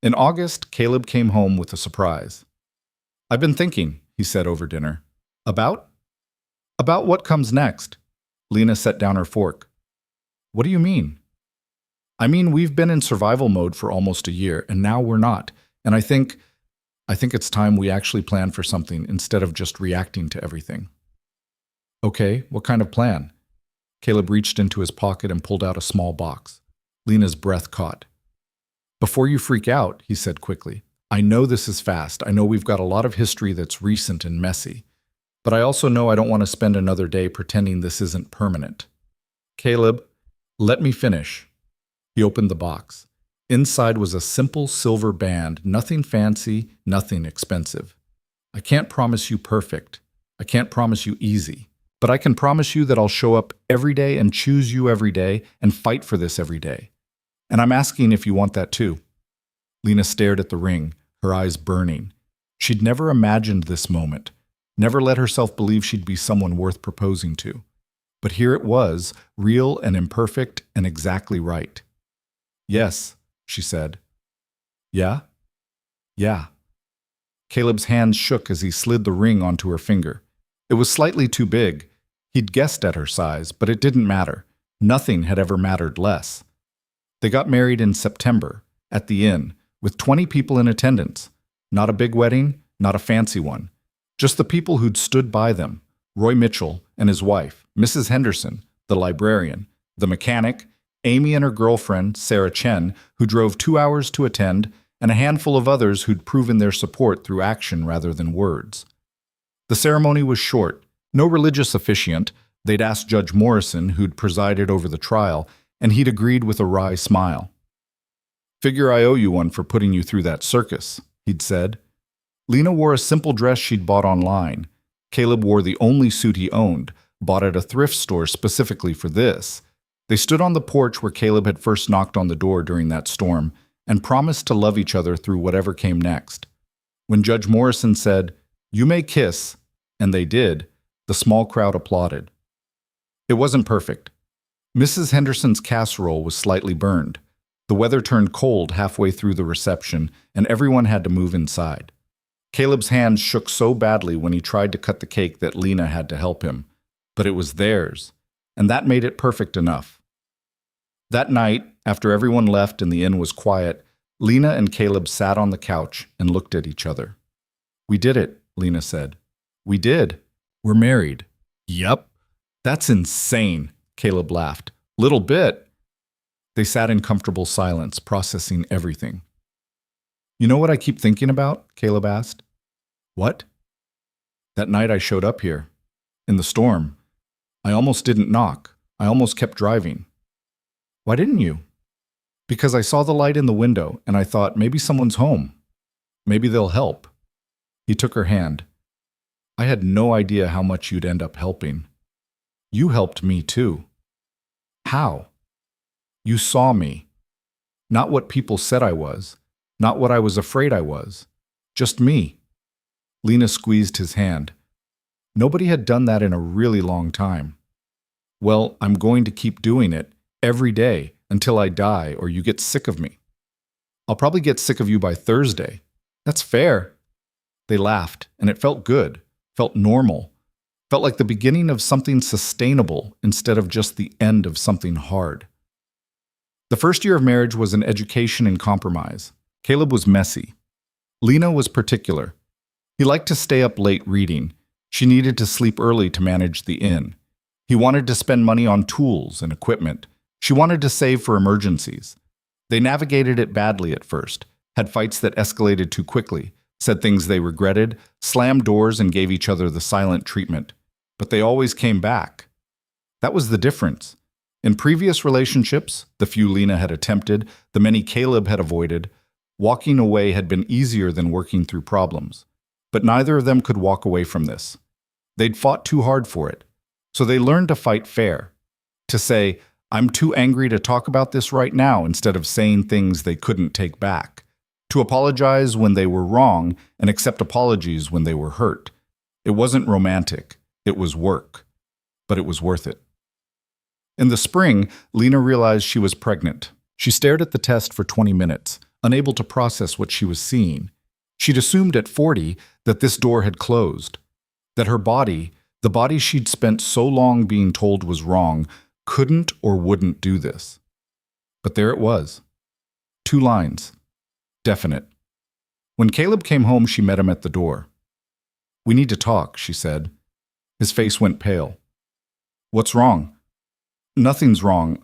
In August, Caleb came home with a surprise. I've been thinking, he said over dinner. About? About what comes next. Lena set down her fork. What do you mean? I mean, we've been in survival mode for almost a year, and now we're not. And I think it's time we actually plan for something instead of just reacting to everything. Okay, what kind of plan? Caleb reached into his pocket and pulled out a small box. Lena's breath caught. Before you freak out, he said quickly, I know this is fast. I know we've got a lot of history that's recent and messy. But I also know I don't want to spend another day pretending this isn't permanent. Caleb, let me finish. He opened the box. Inside was a simple silver band, nothing fancy, nothing expensive. I can't promise you perfect. I can't promise you easy. But I can promise you that I'll show up every day and choose you every day and fight for this every day. And I'm asking if you want that too. Lena stared at the ring, her eyes burning. She'd never imagined this moment, never let herself believe she'd be someone worth proposing to. But here it was, real and imperfect and exactly right. Yes, she said. Yeah? Yeah. Caleb's hands shook as he slid the ring onto her finger. It was slightly too big. He'd guessed at her size, but it didn't matter. Nothing had ever mattered less. They got married in September, at the inn, with 20 people in attendance. Not a big wedding, not a fancy one. Just the people who'd stood by them, Roy Mitchell and his wife, Mrs. Henderson, the librarian, the mechanic, Amy and her girlfriend, Sarah Chen, who drove 2 hours to attend, and a handful of others who'd proven their support through action rather than words. The ceremony was short. No religious officiant. They'd asked Judge Morrison, who'd presided over the trial, and he'd agreed with a wry smile. Figure I owe you one for putting you through that circus, he'd said. Lena wore a simple dress she'd bought online. Caleb wore the only suit he owned, bought at a thrift store specifically for this. They stood on the porch where Caleb had first knocked on the door during that storm and promised to love each other through whatever came next. When Judge Morrison said, "You may kiss," and they did, the small crowd applauded. It wasn't perfect. Mrs. Henderson's casserole was slightly burned. The weather turned cold halfway through the reception, and everyone had to move inside. Caleb's hands shook so badly when he tried to cut the cake that Lena had to help him. But it was theirs, and that made it perfect enough. That night, after everyone left and the inn was quiet, Lena and Caleb sat on the couch and looked at each other. "We did it," Lena said. "We did. We're married." "Yup." "That's insane," Caleb laughed. "Little bit." They sat in comfortable silence, processing everything. You know what I keep thinking about? Caleb asked. What? That night I showed up here. In the storm. I almost didn't knock. I almost kept driving. Why didn't you? Because I saw the light in the window and I thought maybe someone's home. Maybe they'll help. He took her hand. I had no idea how much you'd end up helping. You helped me too. How? You saw me. Not what people said I was. Not what I was afraid I was. Just me. Lena squeezed his hand. Nobody had done that in a really long time. Well, I'm going to keep doing it every day until I die or you get sick of me. I'll probably get sick of you by Thursday. That's fair. They laughed, and it felt good, felt normal, felt like the beginning of something sustainable instead of just the end of something hard. The first year of marriage was an education in compromise. Caleb was messy. Lena was particular. He liked to stay up late reading. She needed to sleep early to manage the inn. He wanted to spend money on tools and equipment. She wanted to save for emergencies. They navigated it badly at first, had fights that escalated too quickly, said things they regretted, slammed doors and gave each other the silent treatment. But they always came back. That was the difference. In previous relationships, the few Lena had attempted, the many Caleb had avoided, walking away had been easier than working through problems. But neither of them could walk away from this. They'd fought too hard for it. So they learned to fight fair. To say, I'm too angry to talk about this right now instead of saying things they couldn't take back. To apologize when they were wrong and accept apologies when they were hurt. It wasn't romantic. It was work. But it was worth it. In the spring, Lena realized she was pregnant. She stared at the test for 20 minutes, unable to process what she was seeing. She'd assumed at 40 that this door had closed. That her body, the body she'd spent so long being told was wrong, couldn't or wouldn't do this. But there it was. 2 lines. Definite. When Caleb came home, she met him at the door. We need to talk, she said. His face went pale. What's wrong? Nothing's wrong.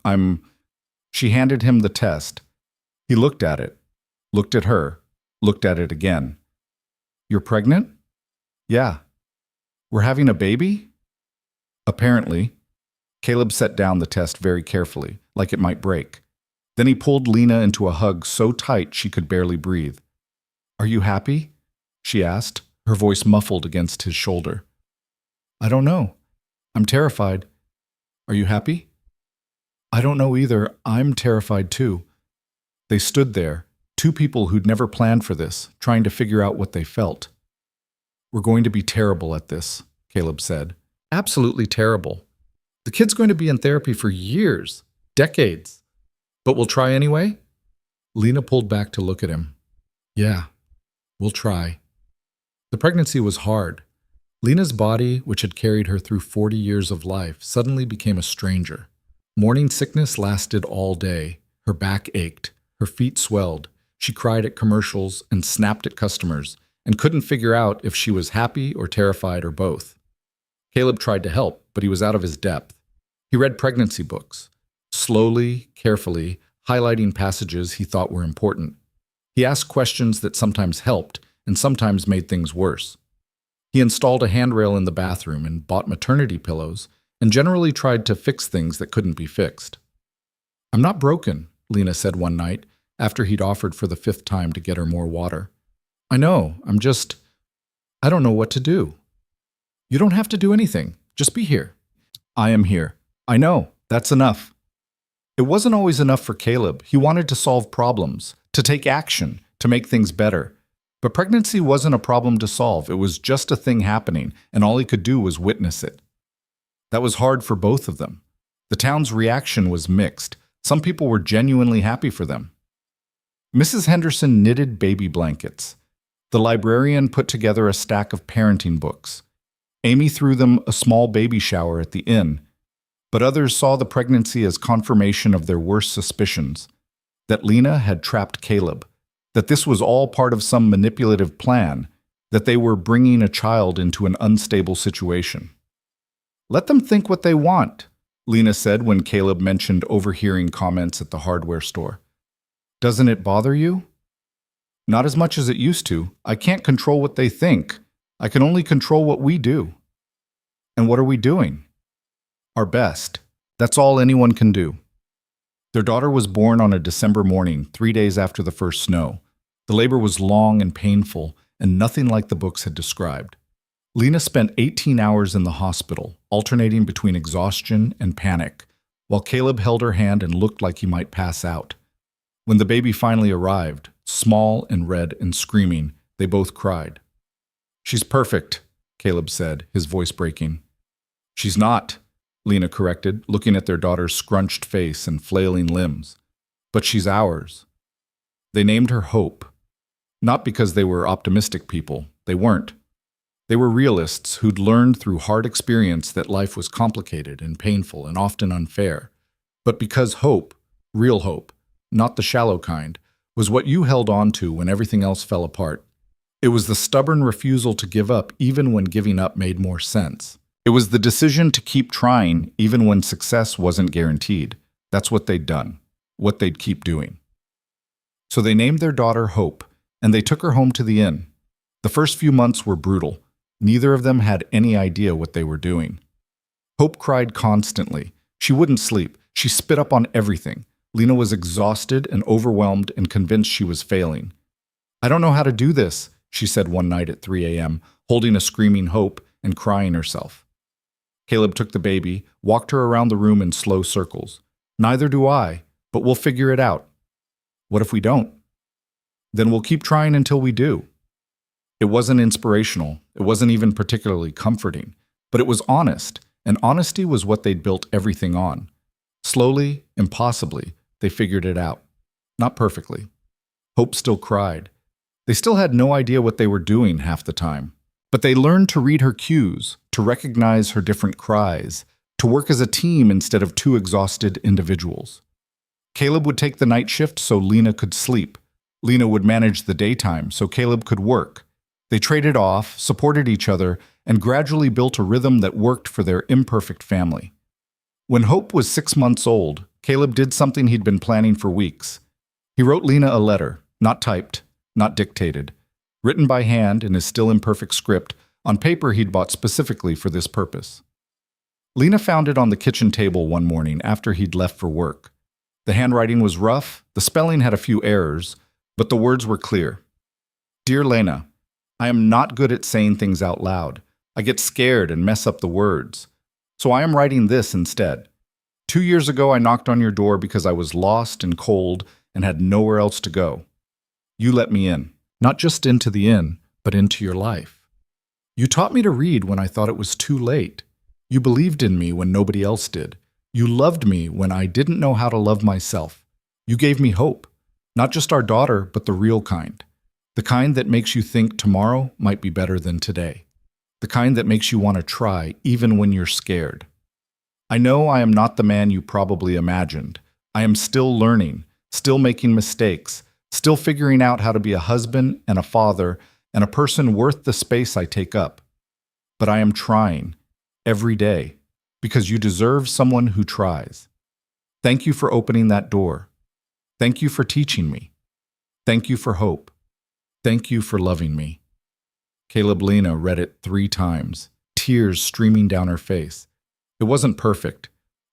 She handed him the test. He looked at it, looked at her, looked at it again. You're pregnant? Yeah. We're having a baby? Apparently. Caleb set down the test very carefully, like it might break. Then he pulled Lena into a hug so tight she could barely breathe. Are you happy? She asked, her voice muffled against his shoulder. I don't know. I'm terrified. Are you happy? I don't know either. I'm terrified too. They stood there, 2 people who'd never planned for this, trying to figure out what they felt. We're going to be terrible at this, Caleb said. Absolutely terrible. The kid's going to be in therapy for years, decades. But we'll try anyway? Lena pulled back to look at him. Yeah, we'll try. The pregnancy was hard. Lena's body, which had carried her through 40 years of life, suddenly became a stranger. Morning sickness lasted all day. Her back ached. Her feet swelled. She cried at commercials and snapped at customers and couldn't figure out if she was happy or terrified or both. Caleb tried to help, but he was out of his depth. He read pregnancy books, slowly, carefully, highlighting passages he thought were important. He asked questions that sometimes helped and sometimes made things worse. He installed a handrail in the bathroom and bought maternity pillows and generally tried to fix things that couldn't be fixed. I'm not broken, Lena said one night after he'd offered for the 5th time to get her more water. I know, I don't know what to do. You don't have to do anything. Just be here. I am here. I know, that's enough. It wasn't always enough for Caleb. He wanted to solve problems, to take action, to make things better. But pregnancy wasn't a problem to solve. It was just a thing happening, and all he could do was witness it. That was hard for both of them. The town's reaction was mixed. Some people were genuinely happy for them. Mrs. Henderson knitted baby blankets. The librarian put together a stack of parenting books. Amy threw them a small baby shower at the inn. But others saw the pregnancy as confirmation of their worst suspicions, that Lena had trapped Caleb, that this was all part of some manipulative plan, that they were bringing a child into an unstable situation. Let them think what they want, Lena said when Caleb mentioned overhearing comments at the hardware store. Doesn't it bother you? Not as much as it used to. I can't control what they think. I can only control what we do. And what are we doing? Our best. That's all anyone can do. Their daughter was born on a December morning, 3 days after the first snow. The labor was long and painful, and nothing like the books had described. Lena spent 18 hours in the hospital, alternating between exhaustion and panic, while Caleb held her hand and looked like he might pass out. When the baby finally arrived, small and red and screaming, they both cried. "She's perfect," Caleb said, his voice breaking. "She's not," Lena corrected, looking at their daughter's scrunched face and flailing limbs. "But she's ours." They named her Hope. Not because they were optimistic people. They weren't. They were realists who'd learned through hard experience that life was complicated and painful and often unfair. But because hope, real hope, not the shallow kind, was what you held on to when everything else fell apart. It was the stubborn refusal to give up even when giving up made more sense. It was the decision to keep trying even when success wasn't guaranteed. That's what they'd done, what they'd keep doing. So they named their daughter Hope, and they took her home to the inn. The first few months were brutal. Neither of them had any idea what they were doing. Hope cried constantly. She wouldn't sleep. She spit up on everything. Lena was exhausted and overwhelmed and convinced she was failing. "I don't know how to do this," she said one night at 3 a.m., holding a screaming Hope and crying herself. Caleb took the baby, walked her around the room in slow circles. "Neither do I, but we'll figure it out." "What if we don't?" "Then we'll keep trying until we do." It wasn't inspirational. It wasn't even particularly comforting. But it was honest, and honesty was what they'd built everything on. Slowly, impossibly, they figured it out. Not perfectly. Hope still cried. They still had no idea what they were doing half the time. But they learned to read her cues, to recognize her different cries, to work as a team instead of two exhausted individuals. Caleb would take the night shift so Lena could sleep. Lena would manage the daytime so Caleb could work. They traded off, supported each other, and gradually built a rhythm that worked for their imperfect family. When Hope was 6 months old, Caleb did something he'd been planning for weeks. He wrote Lena a letter, not typed, not dictated, written by hand in his still imperfect script, on paper he'd bought specifically for this purpose. Lena found it on the kitchen table one morning after he'd left for work. The handwriting was rough, the spelling had a few errors, but the words were clear. "Dear Lena, I am not good at saying things out loud. I get scared and mess up the words. So I am writing this instead. 2 years ago I knocked on your door because I was lost and cold and had nowhere else to go. You let me in, not just into the inn, but into your life. You taught me to read when I thought it was too late. You believed in me when nobody else did. You loved me when I didn't know how to love myself. You gave me hope, not just our daughter, but the real kind. The kind that makes you think tomorrow might be better than today. The kind that makes you want to try even when you're scared. I know I am not the man you probably imagined. I am still learning, still making mistakes, still figuring out how to be a husband and a father and a person worth the space I take up. But I am trying, every day, because you deserve someone who tries. Thank you for opening that door. Thank you for teaching me. Thank you for hope. Thank you for loving me." Caleb Lena read it 3 times, tears streaming down her face. It wasn't perfect.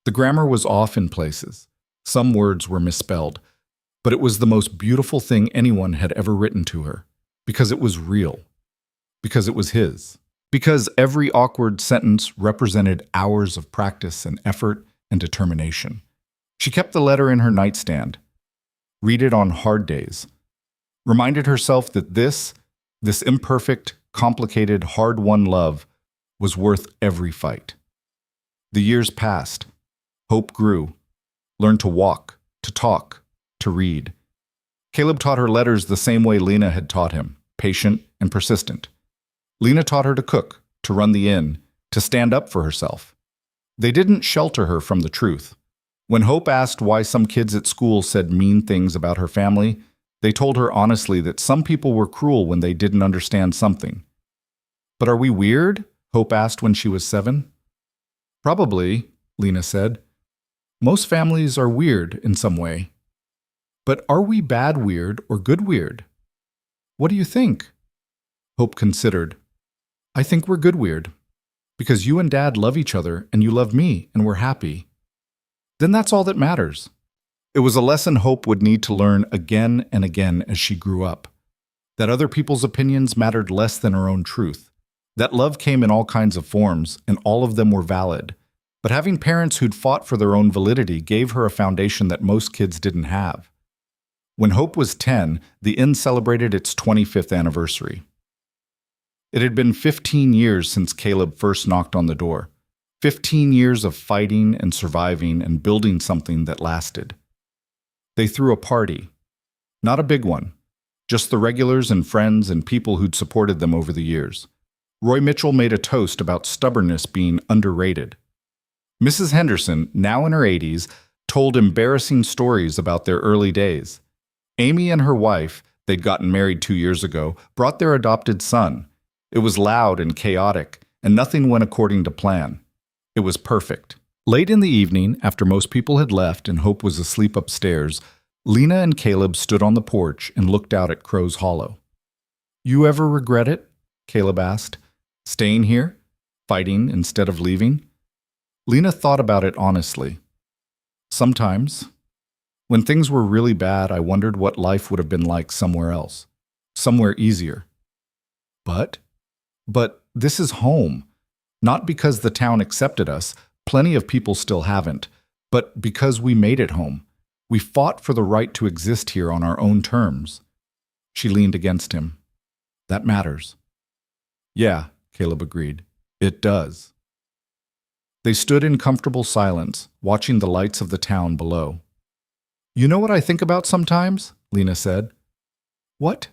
The grammar was off in places. Some words were misspelled. But it was the most beautiful thing anyone had ever written to her, because it was real. Because it was his. Because every awkward sentence represented hours of practice and effort and determination. She kept the letter in her nightstand. Read it on hard days. Reminded herself that this imperfect, complicated, hard-won love was worth every fight. The years passed. Hope grew. Learned to walk, to talk, to read. Caleb taught her letters the same way Lena had taught him, patient and persistent. Lena taught her to cook, to run the inn, to stand up for herself. They didn't shelter her from the truth. When Hope asked why some kids at school said mean things about her family, they told her honestly that some people were cruel when they didn't understand something. "But are we weird?" Hope asked when she was 7. "Probably," Lena said. "Most families are weird in some way. But are we bad weird or good weird? What do you think? Hope considered. I think we're good, Weird. Because you and Dad love each other and you love me and we're happy. Then that's all that matters. It was a lesson Hope would need to learn again and again as she grew up. That other people's opinions mattered less than her own truth. That love came in all kinds of forms and all of them were valid. But having parents who'd fought for their own validity gave her a foundation that most kids didn't have. When Hope was 10, the inn celebrated its 25th anniversary. It had been 15 years since Caleb first knocked on the door. 15 years of fighting and surviving and building something that lasted. They threw a party. Not a big one. Just the regulars and friends and people who'd supported them over the years. Roy Mitchell made a toast about stubbornness being underrated. Mrs. Henderson, now in her 80s, told embarrassing stories about their early days. Amy and her wife, they'd gotten married 2 years ago, brought their adopted son. It was loud and chaotic, and nothing went according to plan. It was perfect. Late in the evening, after most people had left and Hope was asleep upstairs, Lena and Caleb stood on the porch and looked out at Crow's Hollow. You ever regret it? Caleb asked. Staying here? Fighting instead of leaving? Lena thought about it honestly. Sometimes. When things were really bad, I wondered what life would have been like somewhere else. Somewhere easier. But this is home. Not because the town accepted us, plenty of people still haven't, but because we made it home. We fought for the right to exist here on our own terms. She leaned against him. That matters. Yeah, Caleb agreed. It does. They stood in comfortable silence, watching the lights of the town below. You know what I think about sometimes? Lena said. What?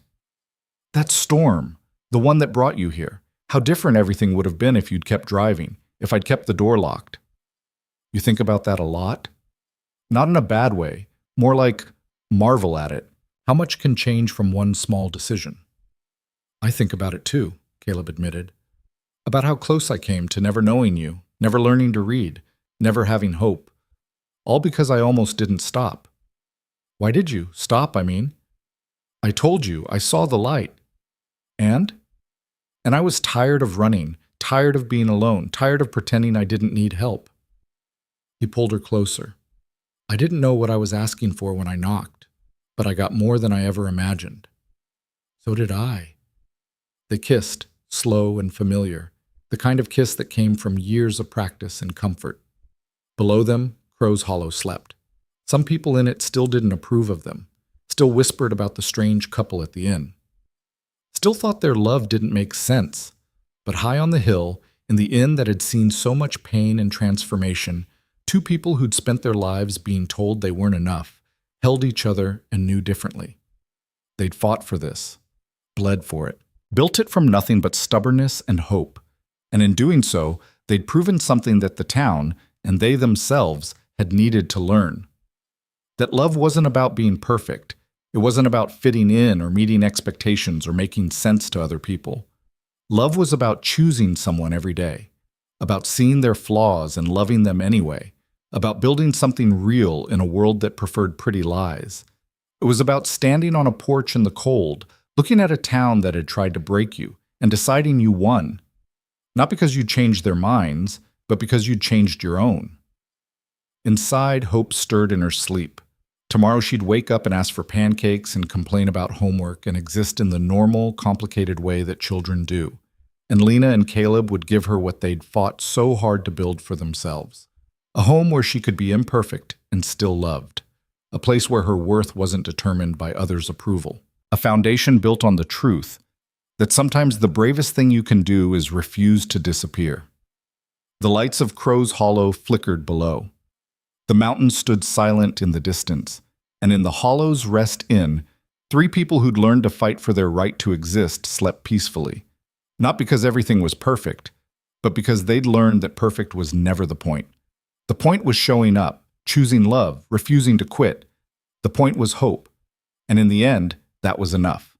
That storm, the one that brought you here. How different everything would have been if you'd kept driving, if I'd kept the door locked. You think about that a lot? Not in a bad way, more like marvel at it. How much can change from one small decision? I think about it too, Caleb admitted. About how close I came to never knowing you, never learning to read, never having hope. All because I almost didn't stop. Why did you? Stop, I mean. I told you, I saw the light. And I was tired of running, tired of being alone, tired of pretending I didn't need help. He pulled her closer. I didn't know what I was asking for when I knocked, but I got more than I ever imagined. So did I. They kissed, slow and familiar, the kind of kiss that came from years of practice and comfort. Below them, Crow's Hollow slept. Some people in it still didn't approve of them, still whispered about the strange couple at the inn. Still thought their love didn't make sense, but high on the hill, in the inn that had seen so much pain and transformation, two people who'd spent their lives being told they weren't enough, held each other and knew differently. They'd fought for this, bled for it, built it from nothing but stubbornness and hope, and in doing so, they'd proven something that the town, and they themselves, had needed to learn. That love wasn't about being perfect. It wasn't about fitting in or meeting expectations or making sense to other people. Love was about choosing someone every day, about seeing their flaws and loving them anyway, about building something real in a world that preferred pretty lies. It was about standing on a porch in the cold, looking at a town that had tried to break you, and deciding you won. Not because you changed their minds, but because you'd changed your own. Inside, hope stirred in her sleep. Tomorrow she'd wake up and ask for pancakes and complain about homework and exist in the normal, complicated way that children do. And Lena and Caleb would give her what they'd fought so hard to build for themselves. A home where she could be imperfect and still loved. A place where her worth wasn't determined by others' approval. A foundation built on the truth that sometimes the bravest thing you can do is refuse to disappear. The lights of Crow's Hollow flickered below. The mountains stood silent in the distance, and in the hollow's rest inn, three people who'd learned to fight for their right to exist slept peacefully. Not because everything was perfect, but because they'd learned that perfect was never the point. The point was showing up, choosing love, refusing to quit. The point was hope. And in the end, that was enough.